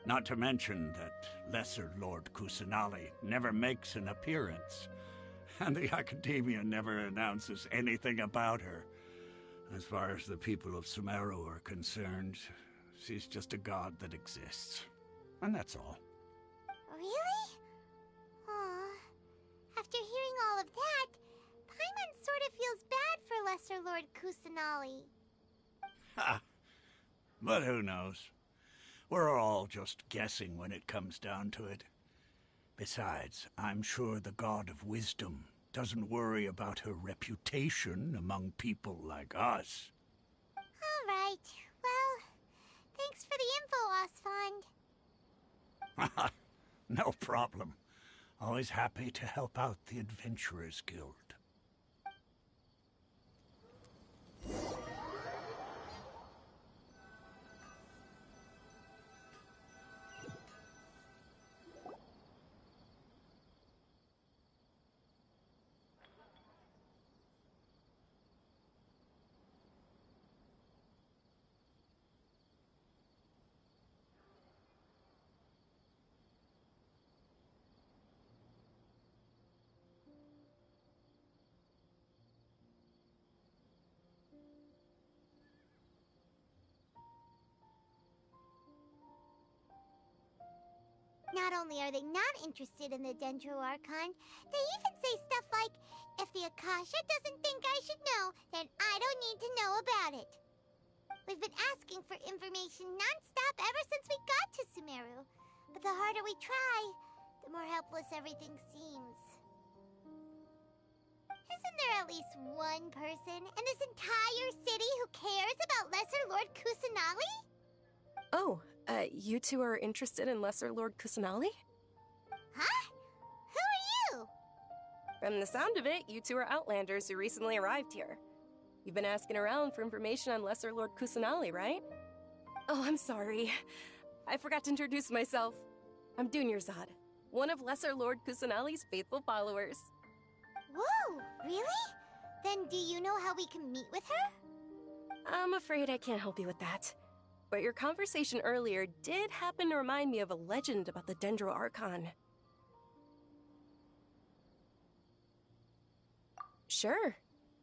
Not to mention that Lesser Lord Kusanali never makes an appearance, and the Academia never announces anything about her. As far as the people of Sumera are concerned, she's just a god that exists. And that's all. Really? Aw. After hearing all of that, Paimon sort of feels bad for Lesser Lord Kusanali. Ha! But who knows? We're all just guessing when it comes down to it. Besides, I'm sure the God of Wisdom doesn't worry about her reputation among people like us. All right. Well, thanks for the info, Osfond. No problem. Always happy to help out the Adventurers Guild. Not only are they not interested in the Dendro Archon, they even say stuff like, if the Akasha doesn't think I should know, then I don't need to know about it. We've been asking for information non-stop ever since we got to Sumeru. But the harder we try, the more helpless everything seems. Isn't there at least one person in this entire city who cares about Lesser Lord Kusanali? Oh, you two are interested in Lesser Lord Kusanali? Huh? Who are you? From the sound of it, you two are Outlanders who recently arrived here. You've been asking around for information on Lesser Lord Kusanali, right? Oh, I'm sorry. I forgot to introduce myself. I'm Dunyarzad, one of Lesser Lord Kusanali's faithful followers. Whoa, really? Then do you know how we can meet with her? I'm afraid I can't help you with that. But your conversation earlier did happen to remind me of a legend about the Dendro Archon. Sure.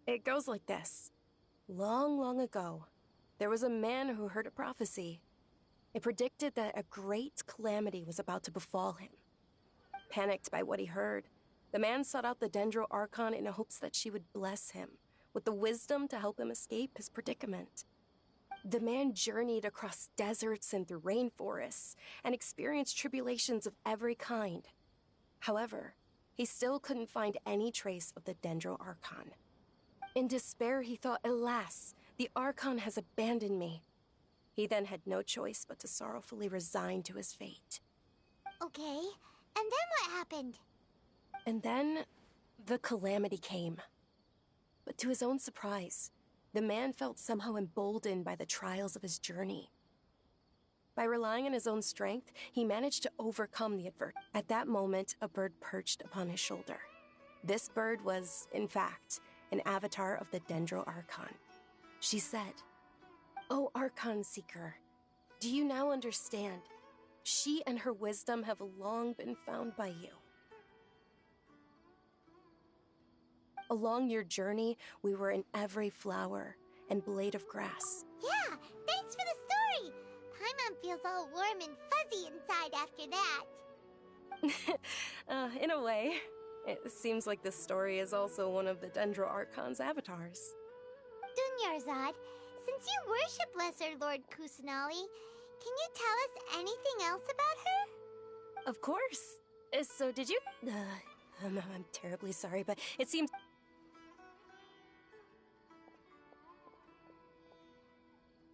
It goes like this. Long, long ago, there was a man who heard a prophecy. It predicted that a great calamity was about to befall him. Panicked by what he heard, the man sought out the Dendro Archon in hopes that she would bless him with the wisdom to help him escape his predicament. The man journeyed across deserts and through rainforests and experienced tribulations of every kind. However, he still couldn't find any trace of the Dendro Archon. In despair, he thought, alas, the Archon has abandoned me. He then had no choice but to sorrowfully resign to his fate. Okay, and then what happened? And then, the calamity came. But to his own surprise, the man felt somehow emboldened by the trials of his journey. By relying on his own strength, he managed to overcome the adversity. At that moment, a bird perched upon his shoulder. This bird was, in fact, an avatar of the Dendro Archon. She said, "O Archon Seeker, do you now understand? She and her wisdom have long been found by you. Along your journey, we were in every flower and blade of grass." Yeah, thanks for the story! Paimon feels all warm and fuzzy inside after that. In a way. It seems like this story is also one of the Dendro Archon's avatars. Dunyarzad, since you worship Lesser Lord Kusanali, can you tell us anything else about her? Of course. So did you... I'm terribly sorry, but it seems...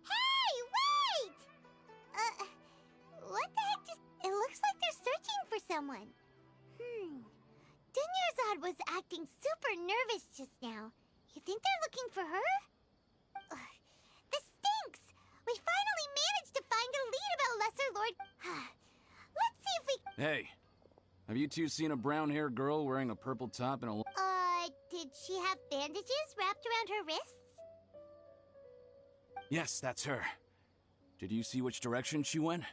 Hey, wait! What the heck just... It looks like they're searching for someone. Dunyarzad was acting super nervous just now. You think they're looking for her? This stinks! We finally managed to find a lead about Lesser Lord... Let's see if we... Hey, Have you two seen a brown-haired girl wearing a purple top and a... Did she have bandages wrapped around her wrists? Yes, that's her. Did you see which direction she went?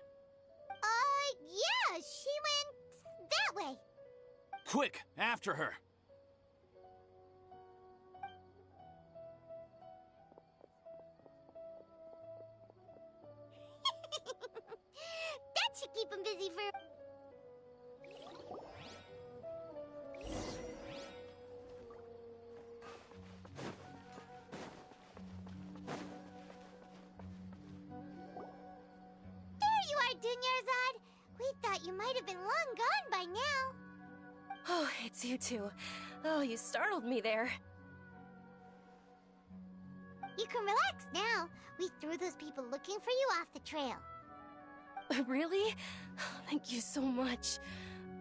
Yeah, she went that way. Quick, after her! That should keep him busy for... Dunyarzad! We thought you might have been long gone by now. Oh, it's you two. Oh, you startled me there. You can relax now. We threw those people looking for you off the trail. Really? Thank you so much.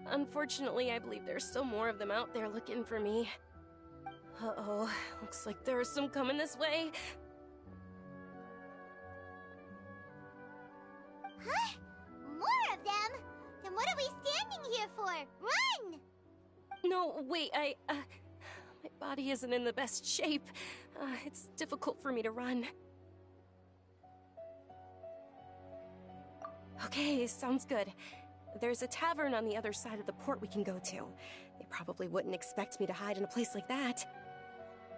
Unfortunately, I believe there's still more of them out there looking for me. Uh-oh, looks like there's some coming this way. Huh? More of them? Then what are we standing here for? Run! No, wait, my body isn't in the best shape. It's difficult for me to run. Okay, sounds good. There's a tavern on the other side of the port we can go to. They probably wouldn't expect me to hide in a place like that.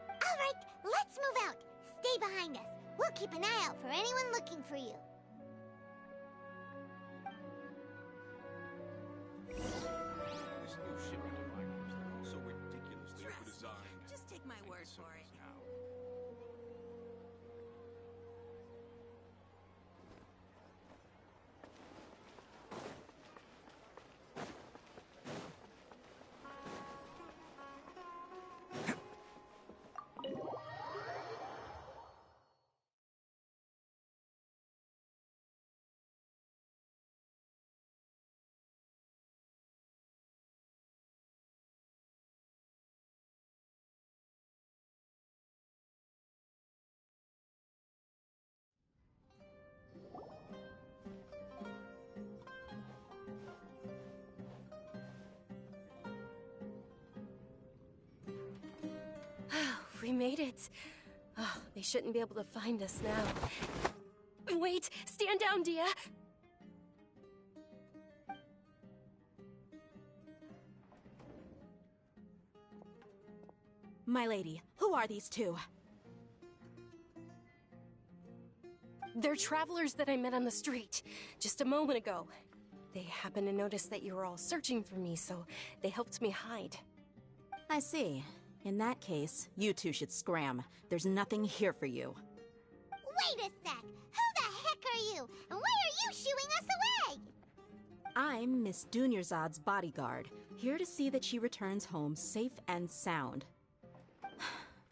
All right, let's move out. Stay behind us. We'll keep an eye out for anyone looking for you. This new shipment of items, they're all so ridiculously overdesigned. Just take my word for it. We made it. Oh, they shouldn't be able to find us now. Wait! Stand down, Dia! My lady, who are these two? They're travelers that I met on the street just a moment ago. They happened to notice that you were all searching for me, so they helped me hide. I see. In that case, you two should scram. There's nothing here for you. Wait a sec! Who the heck are you? And why are you shooing us away? I'm Miss Dunyarzad's bodyguard, here to see that she returns home safe and sound.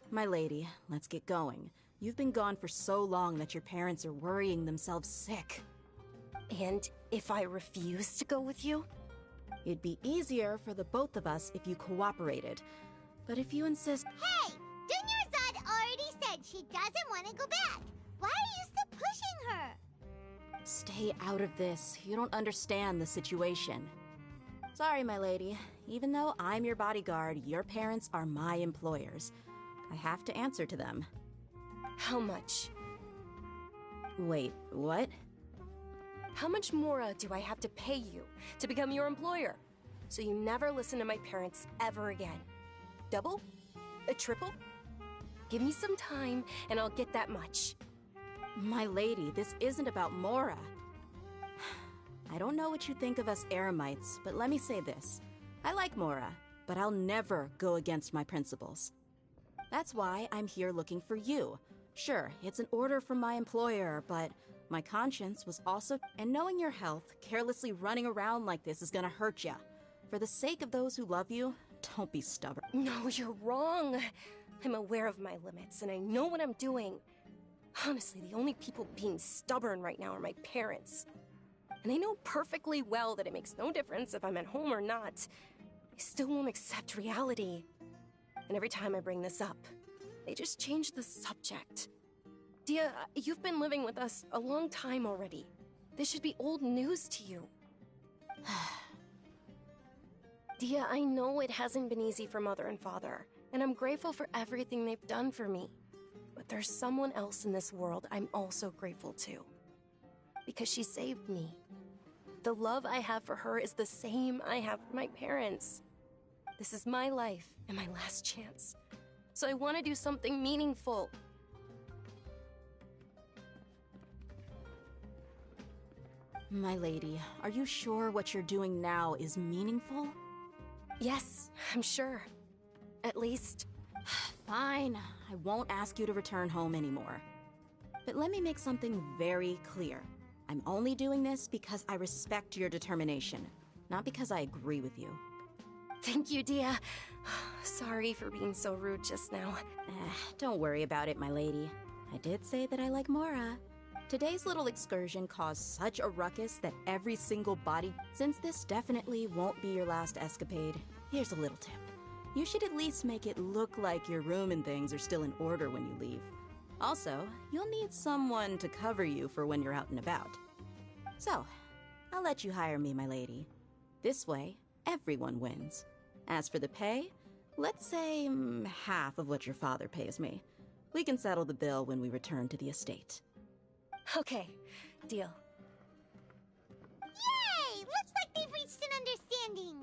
My lady, let's get going. You've been gone for so long that your parents are worrying themselves sick. And if I refuse to go with you? It'd be easier for the both of us if you cooperated. But if you insist— Hey! Dunyarzad already said she doesn't want to go back. Why are you still pushing her? Stay out of this. You don't understand the situation. Sorry, my lady. Even though I'm your bodyguard, your parents are my employers. I have to answer to them. How much? Wait, what? How much more do I have to pay you to become your employer? So you never listen to my parents ever again? Double? A triple? Give me some time and I'll get that much. My lady, this isn't about Mora. I don't know what you think of us Eremites, but let me say this. I like Mora, but I'll never go against my principles. That's why I'm here looking for you. Sure, it's an order from my employer, but my conscience was also— And knowing your health, carelessly running around like this is gonna hurt ya. For the sake of those who love you, don't be stubborn. No, you're wrong. I'm aware of my limits, and I know what I'm doing. Honestly, the only people being stubborn right now are my parents. And they know perfectly well that it makes no difference if I'm at home or not. They still won't accept reality. And every time I bring this up, they just change the subject. Dia, you've been living with us a long time already. This should be old news to you. Dia, I know it hasn't been easy for Mother and Father, and I'm grateful for everything they've done for me. But there's someone else in this world I'm also grateful to. Because she saved me. The love I have for her is the same I have for my parents. This is my life and my last chance. So I want to do something meaningful. My lady, are you sure what you're doing now is meaningful? Yes, I'm sure. At least... Fine. I won't ask you to return home anymore. But let me make something very clear. I'm only doing this because I respect your determination, not because I agree with you. Thank you, Dia. Sorry for being so rude just now. Don't worry about it, my lady. I did say that I like Mora. Today's little excursion caused such a ruckus that every single body... Since this definitely won't be your last escapade, here's a little tip. You should at least make it look like your room and things are still in order when you leave. Also, you'll need someone to cover you for when you're out and about. So, I'll let you hire me, my lady. This way, everyone wins. As for the pay, let's say half of what your father pays me. We can settle the bill when we return to the estate. Okay, deal. Yay! Looks like they've reached an understanding.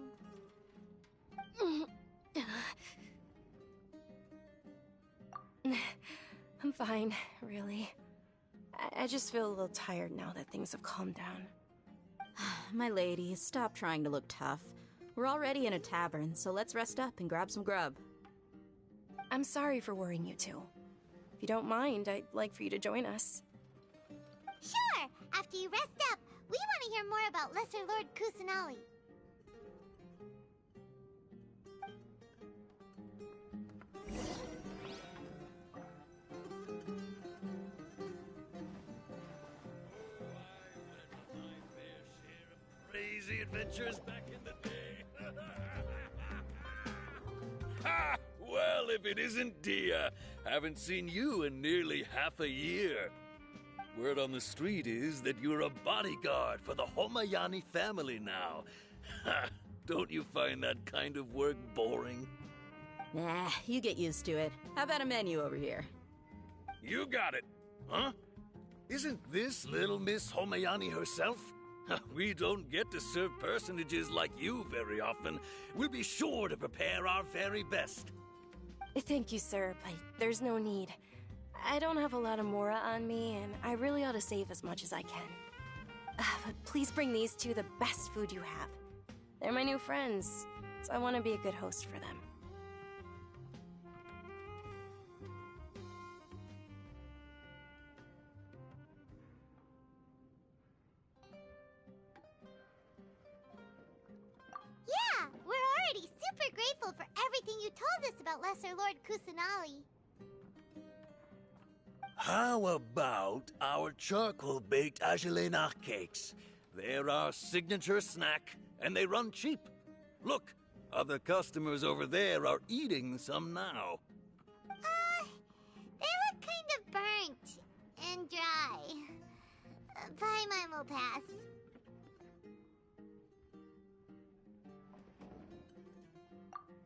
I'm fine, really. I just feel a little tired now that things have calmed down. My lady, stop trying to look tough. We're already in a tavern, so let's rest up and grab some grub. I'm sorry for worrying you two. If you don't mind, I'd like for you to join us. Sure! After you rest up, we want to hear more about Lesser Lord Kusanali. Crazy adventures back in the day. Ha! Well, if it isn't Dia. Haven't seen you in nearly half a year. Word on the street is that you're a bodyguard for the Homayani family now. Ha! Don't you find that kind of work boring? Nah, you get used to it. How about a menu over here? You got it. Huh? Isn't this little Miss Homayani herself? We don't get to serve personages like you very often. We'll be sure to prepare our very best. Thank you, sir, but there's no need. I don't have a lot of Mora on me, and I really ought to save as much as I can. But please bring these two the best food you have. They're my new friends, so I want to be a good host for them. Yeah, we're already super grateful for everything you told us about Lesser Lord Kusanali. How about our charcoal-baked Agelena cakes? They're our signature snack, and they run cheap. Look, other customers over there are eating some now. They look kind of burnt and dry. Paimon will pass.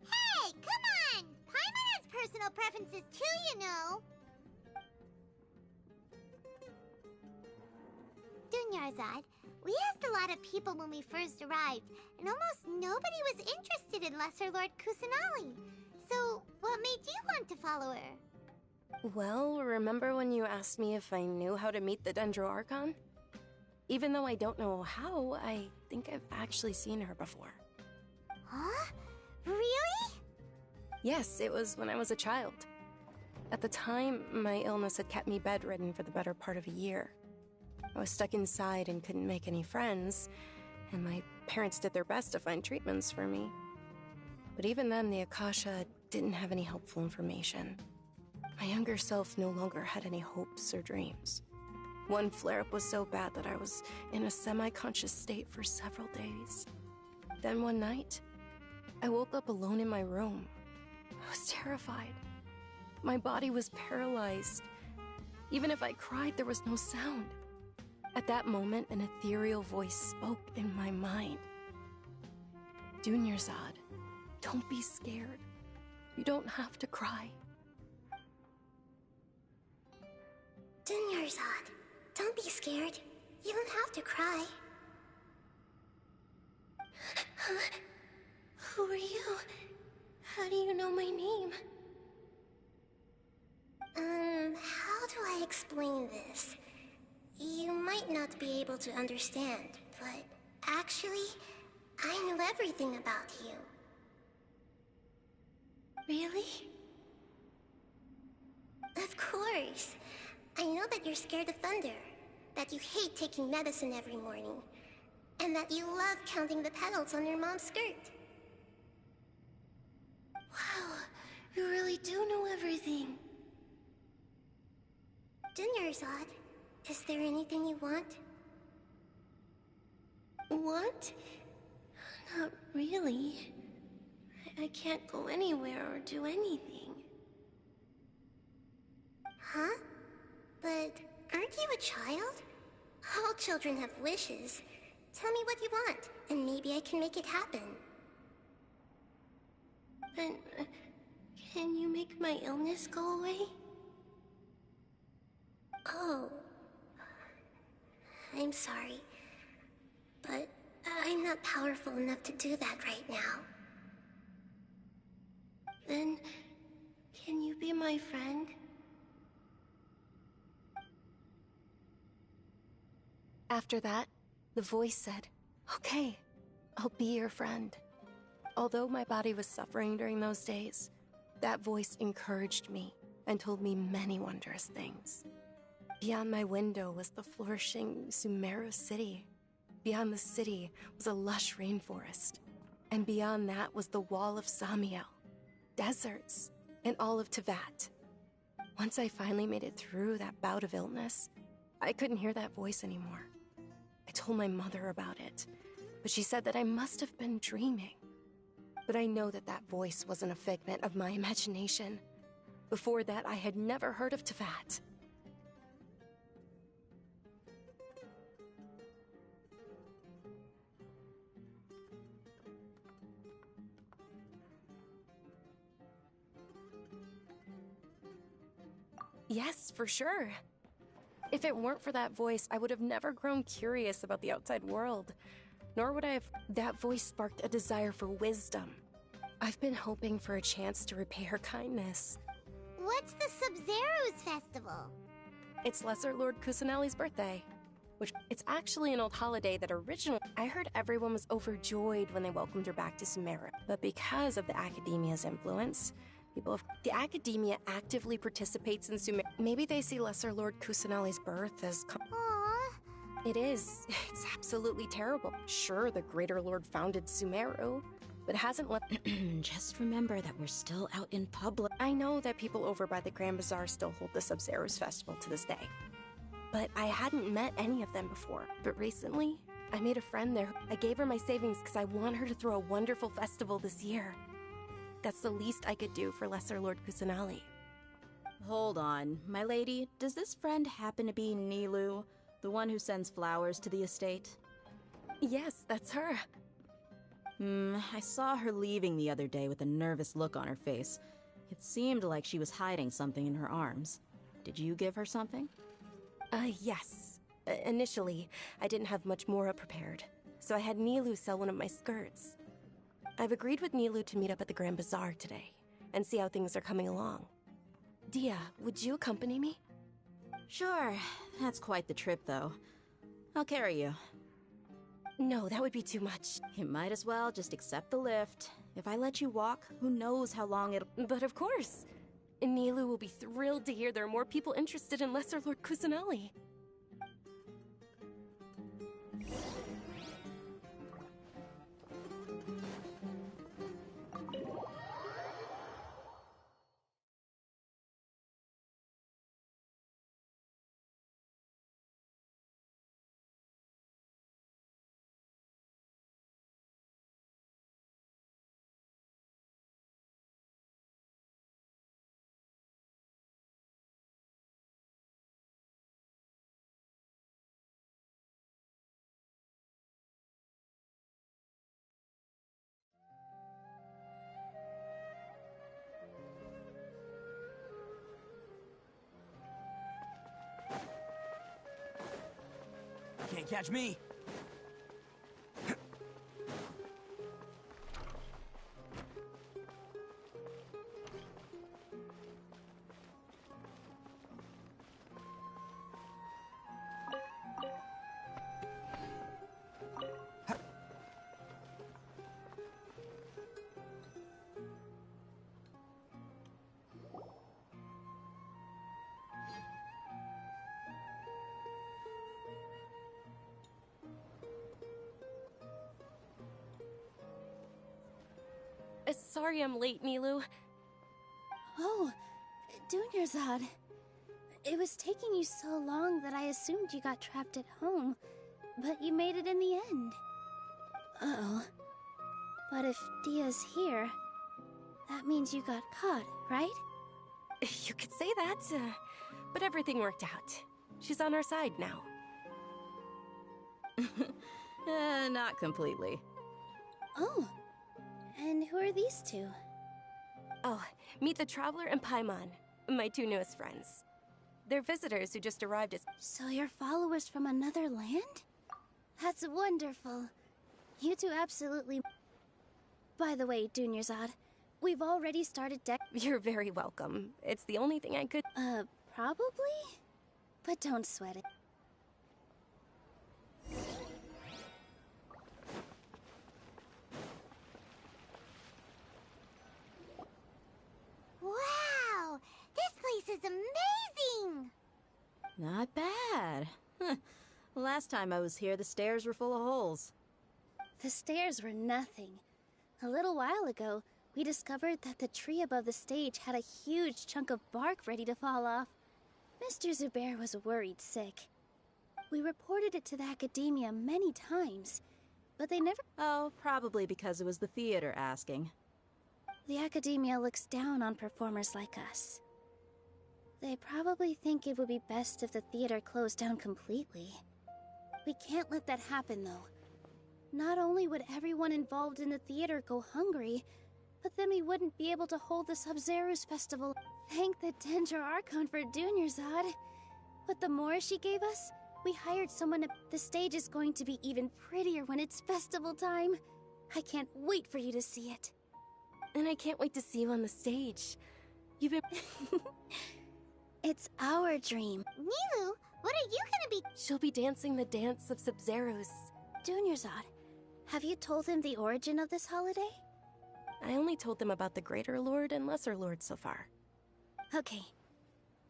Hey, come on! Paimon has personal preferences too, you know. Dunyarzad, we asked a lot of people when we first arrived, and almost nobody was interested in Lesser Lord Kusanali. So, what made you want to follow her? Well, remember when you asked me if I knew how to meet the Dendro Archon? Even though I don't know how, I think I've actually seen her before. Huh? Really? Yes, it was when I was a child. At the time, my illness had kept me bedridden for the better part of a year. I was stuck inside and couldn't make any friends, and my parents did their best to find treatments for me. But even then, the Akasha didn't have any helpful information. My younger self no longer had any hopes or dreams. One flare-up was so bad that I was in a semi-conscious state for several days. Then one night, I woke up alone in my room. I was terrified. My body was paralyzed. Even if I cried, there was no sound. At that moment, an ethereal voice spoke in my mind. Dunyarzad, Don't be scared. You don't have to cry. Dunyarzad, don't be scared. You don't have to cry. Huh? Who are you? How do you know my name? How do I explain this? You might not be able to understand, but actually, I know everything about you. Really? Of course. I know that you're scared of thunder, that you hate taking medicine every morning, and that you love counting the petals on your mom's skirt. Wow, you really do know everything. Dunyarzad, is there anything you want? Want? Not really. I can't go anywhere or do anything. Huh? But aren't you a child? All children have wishes. Tell me what you want, and maybe I can make it happen. But, can you make my illness go away? Oh. I'm sorry. But I'm not powerful enough to do that right now. Then, can you be my friend? After that, the voice said, "Okay, I'll be your friend." Although my body was suffering during those days, that voice encouraged me and told me many wondrous things. Beyond my window was the flourishing Sumera city. Beyond the city was a lush rainforest. And beyond that was the wall of Samiel, deserts, and all of Tevat. Once I finally made it through that bout of illness, I couldn't hear that voice anymore. I told my mother about it, but she said that I must have been dreaming. But I know that that voice wasn't a figment of my imagination. Before that, I had never heard of Tevat. Yes, for sure. If it weren't for that voice, I would have never grown curious about the outside world. Nor would I have... That voice sparked a desire for wisdom. I've been hoping for a chance to repay her kindness. What's the Sub-Zero's festival? It's Lesser Lord Kusanali's birthday. It's actually an old holiday that originally... I heard everyone was overjoyed when they welcomed her back to Sumera. But because of the Academia's influence, the Academia actively participates in Sumera. Maybe they see Lesser Lord Kusanali's birth as... Aww. It is. It's absolutely terrible. Sure, the Greater Lord founded Sumeru, but hasn't let... Just remember that we're still out in public. I know that people over by the Grand Bazaar still hold the Sub-Zero's festival to this day. But I hadn't met any of them before. But recently, I made a friend there. I gave her my savings because I want her to throw a wonderful festival this year. That's the least I could do for Lesser Lord Kusanali. Hold on, my lady. Does this friend happen to be Nilu, the one who sends flowers to the estate? Yes, that's her. I saw her leaving the other day with a nervous look on her face. It seemed like she was hiding something in her arms. Did you give her something? Yes. Initially, I didn't have much Mora prepared, so I had Nilu sell one of my skirts. I've agreed with Nilu to meet up at the Grand Bazaar today, and see how things are coming along. Dia, would you accompany me? Sure. That's quite the trip, though. I'll carry you. No, that would be too much. You might as well just accept the lift. If I let you walk, who knows how long it'll... But of course! Nilu will be thrilled to hear there are more people interested in Lesser Lord Kusanali. Can't catch me. Sorry I'm late, Nilu. Oh, Dunyarzad. It was taking you so long that I assumed you got trapped at home, but you made it in the end. Uh-oh. But if Dia's here, that means you got caught, right? You could say that, but everything worked out. She's on our side now. Not completely. Oh. And who are these two? Oh, meet the Traveler and Paimon, my two newest friends. They're visitors who just arrived as— So you're followers from another land? That's wonderful. You two absolutely— By the way, Dunyarzad, we've already started deck— You're very welcome. It's the only thing I could— Probably? But don't sweat it. Wow! This place is amazing! Not bad. Last time I was here, the stairs were full of holes. The stairs were nothing. A little while ago, we discovered that the tree above the stage had a huge chunk of bark ready to fall off. Mr. Zubair was worried sick. We reported it to the academia many times, but they never— Oh, probably because it was the theater asking. The academia looks down on performers like us. They probably think it would be best if the theater closed down completely. We can't let that happen, though. Not only would everyone involved in the theater go hungry, but then we wouldn't be able to hold the Sub-Zero's festival. Thank the Dendro Archon for Dunyarzad. With the Mora she gave us, we hired someone to— The stage is going to be even prettier when it's festival time. I can't wait for you to see it. And I can't wait to see you on the stage. You've been— It's our dream. Nilu, what are you gonna be— She'll be dancing the dance of Sub-Zeros. Dunyarzad, have you told him the origin of this holiday? I only told them about the Greater Lord and Lesser Lord so far. Okay.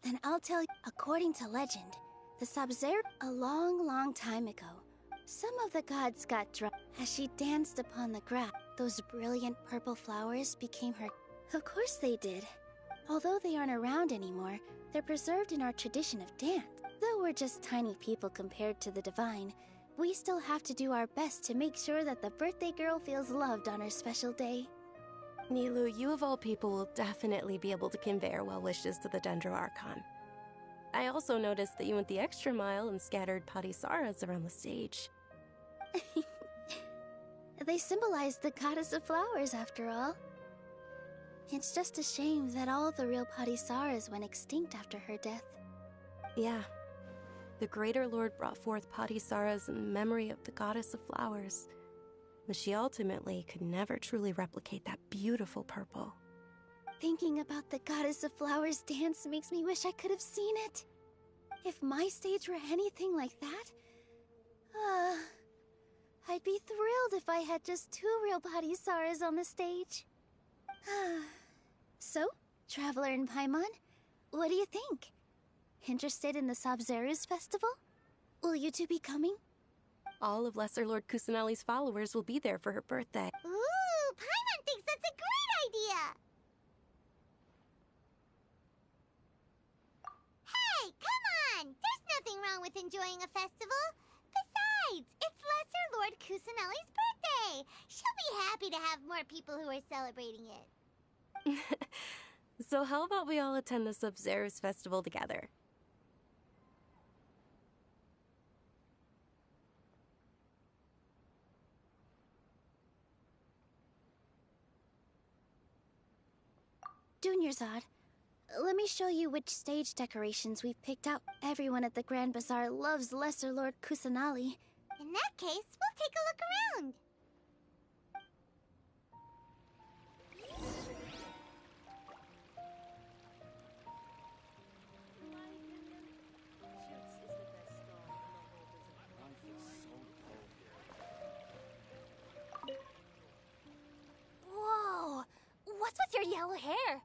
Then I'll tell you. According to legend, the Sub-Zero— A long, long time ago, some of the gods got drunk. As she danced upon the grass, those brilliant purple flowers became her— Of course they did. Although they aren't around anymore, they're preserved in our tradition of dance. Though we're just tiny people compared to the divine, we still have to do our best to make sure that the birthday girl feels loved on her special day. Nilu, you of all people will definitely be able to convey our well wishes to the Dendro Archon. I also noticed that you went the extra mile and scattered Patisaras around the stage. They symbolize the goddess of flowers, after all. It's just a shame that all the real Patisaras went extinct after her death. Yeah. The Greater Lord brought forth Patisaras in memory of the goddess of flowers, but she ultimately could never truly replicate that beautiful purple. Thinking about the goddess of flowers dance makes me wish I could have seen it. If my stage were anything like that, I'd be thrilled if I had just 2 real Patisaras on the stage. So, Traveler and Paimon, what do you think? Interested in the Sub-Zero's festival? Will you two be coming? All of Lesser Lord Kusanali's followers will be there for her birthday. Ooh, Paimon thinks that's a great idea! Hey, come on! There's nothing wrong with enjoying a festival. Besides, it's Lesser Lord Kusanali's birthday! She'll be happy to have more people who are celebrating it. So how about we all attend the Sub-Zero's festival together? Dunyarzad, Let me show you which stage decorations we've picked out. Everyone at the Grand Bazaar loves Lesser Lord Kusanali. In that case, we'll take a look around. Whoa! What's with your yellow hair?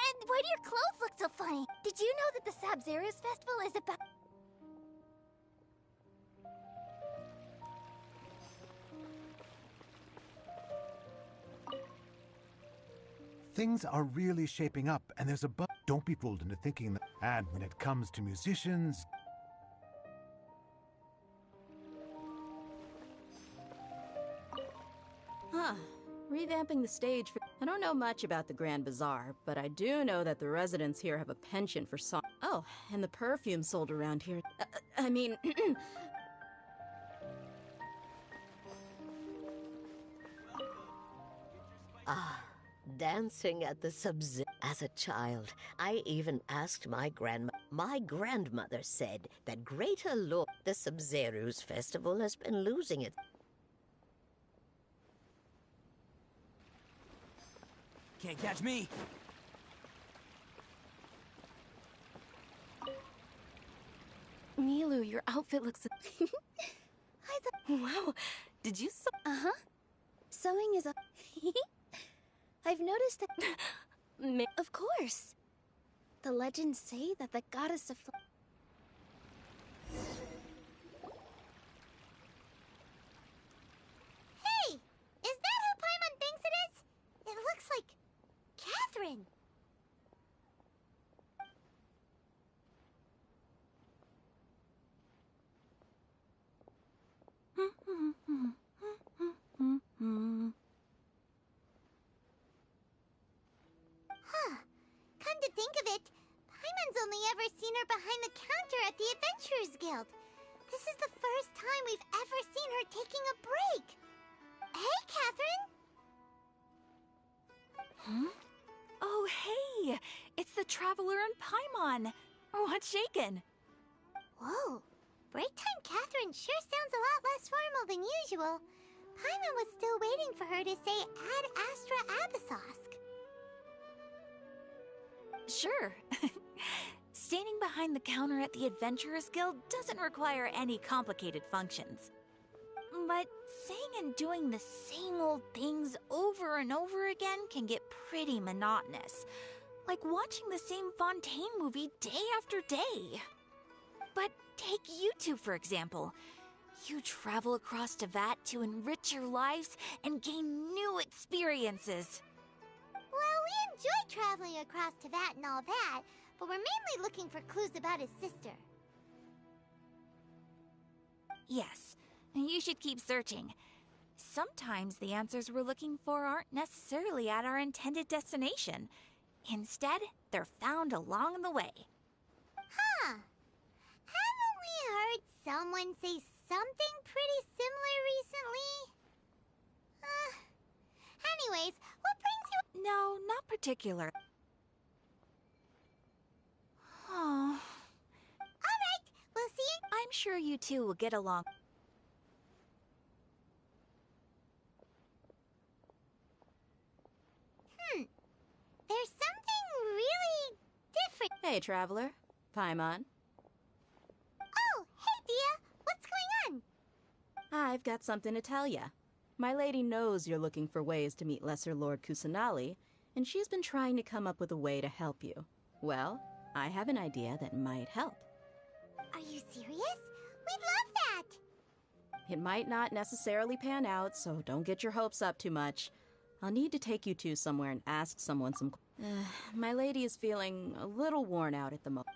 And why do your clothes look so funny? Did you know that the Sabzeruz festival is about... Things are really shaping up, and there's a Don't be fooled into thinking that. And when it comes to musicians... Huh. Revamping the stage for... I don't know much about the Grand Bazaar, but I do know that the residents here have a penchant for song. Oh, and the perfume sold around here. I mean... Ah, dancing at the Sub-Zero. As a child, I even asked my grandma. My grandmother said that Greater Lord, the Sub-Zero's festival has been losing it. Can't catch me. Nilu, your outfit looks... Wow, did you sew? Uh-huh. Sewing is a... I've noticed that... Of course. The legends say that the goddess of... Hey! Is that who Paimon thinks it is? It looks like... Catherine! Huh. Come to think of it, Paimon's only ever seen her behind the counter at the Adventurers Guild. This is the first time we've ever seen her taking a break. Hey, Catherine! Huh? Oh, hey! It's the Traveler and Paimon! What's shaken? Whoa! Break time Catherine sure sounds a lot less formal than usual. Paimon was still waiting for her to say Ad Astra Abyssosk. Sure. Standing behind the counter at the Adventurers Guild doesn't require any complicated functions. But saying and doing the same old things over and over again can get pretty monotonous. Like watching the same Fontaine movie day after day. But take you two, for example. You travel across Tevat to enrich your lives and gain new experiences. Well, we enjoy traveling across Tevat and all that, but we're mainly looking for clues about his sister. Yes, you should keep searching. Sometimes the answers we're looking for aren't necessarily at our intended destination. Instead, they're found along the way. Huh. Haven't we heard someone say something pretty similar recently? Anyways, what brings you... No, not particular. Oh. Alright, we'll see you... I'm sure you two will get along. There's something really different. Hey, Traveler. Paimon. Oh, hey, Dia. What's going on? I've got something to tell ya. My lady knows you're looking for ways to meet Lesser Lord Kusanali, and she's been trying to come up with a way to help you. Well, I have an idea that might help. Are you serious? We'd love that! It might not necessarily pan out, so don't get your hopes up too much. I'll need to take you two somewhere and ask someone some... my lady is feeling a little worn out at the moment.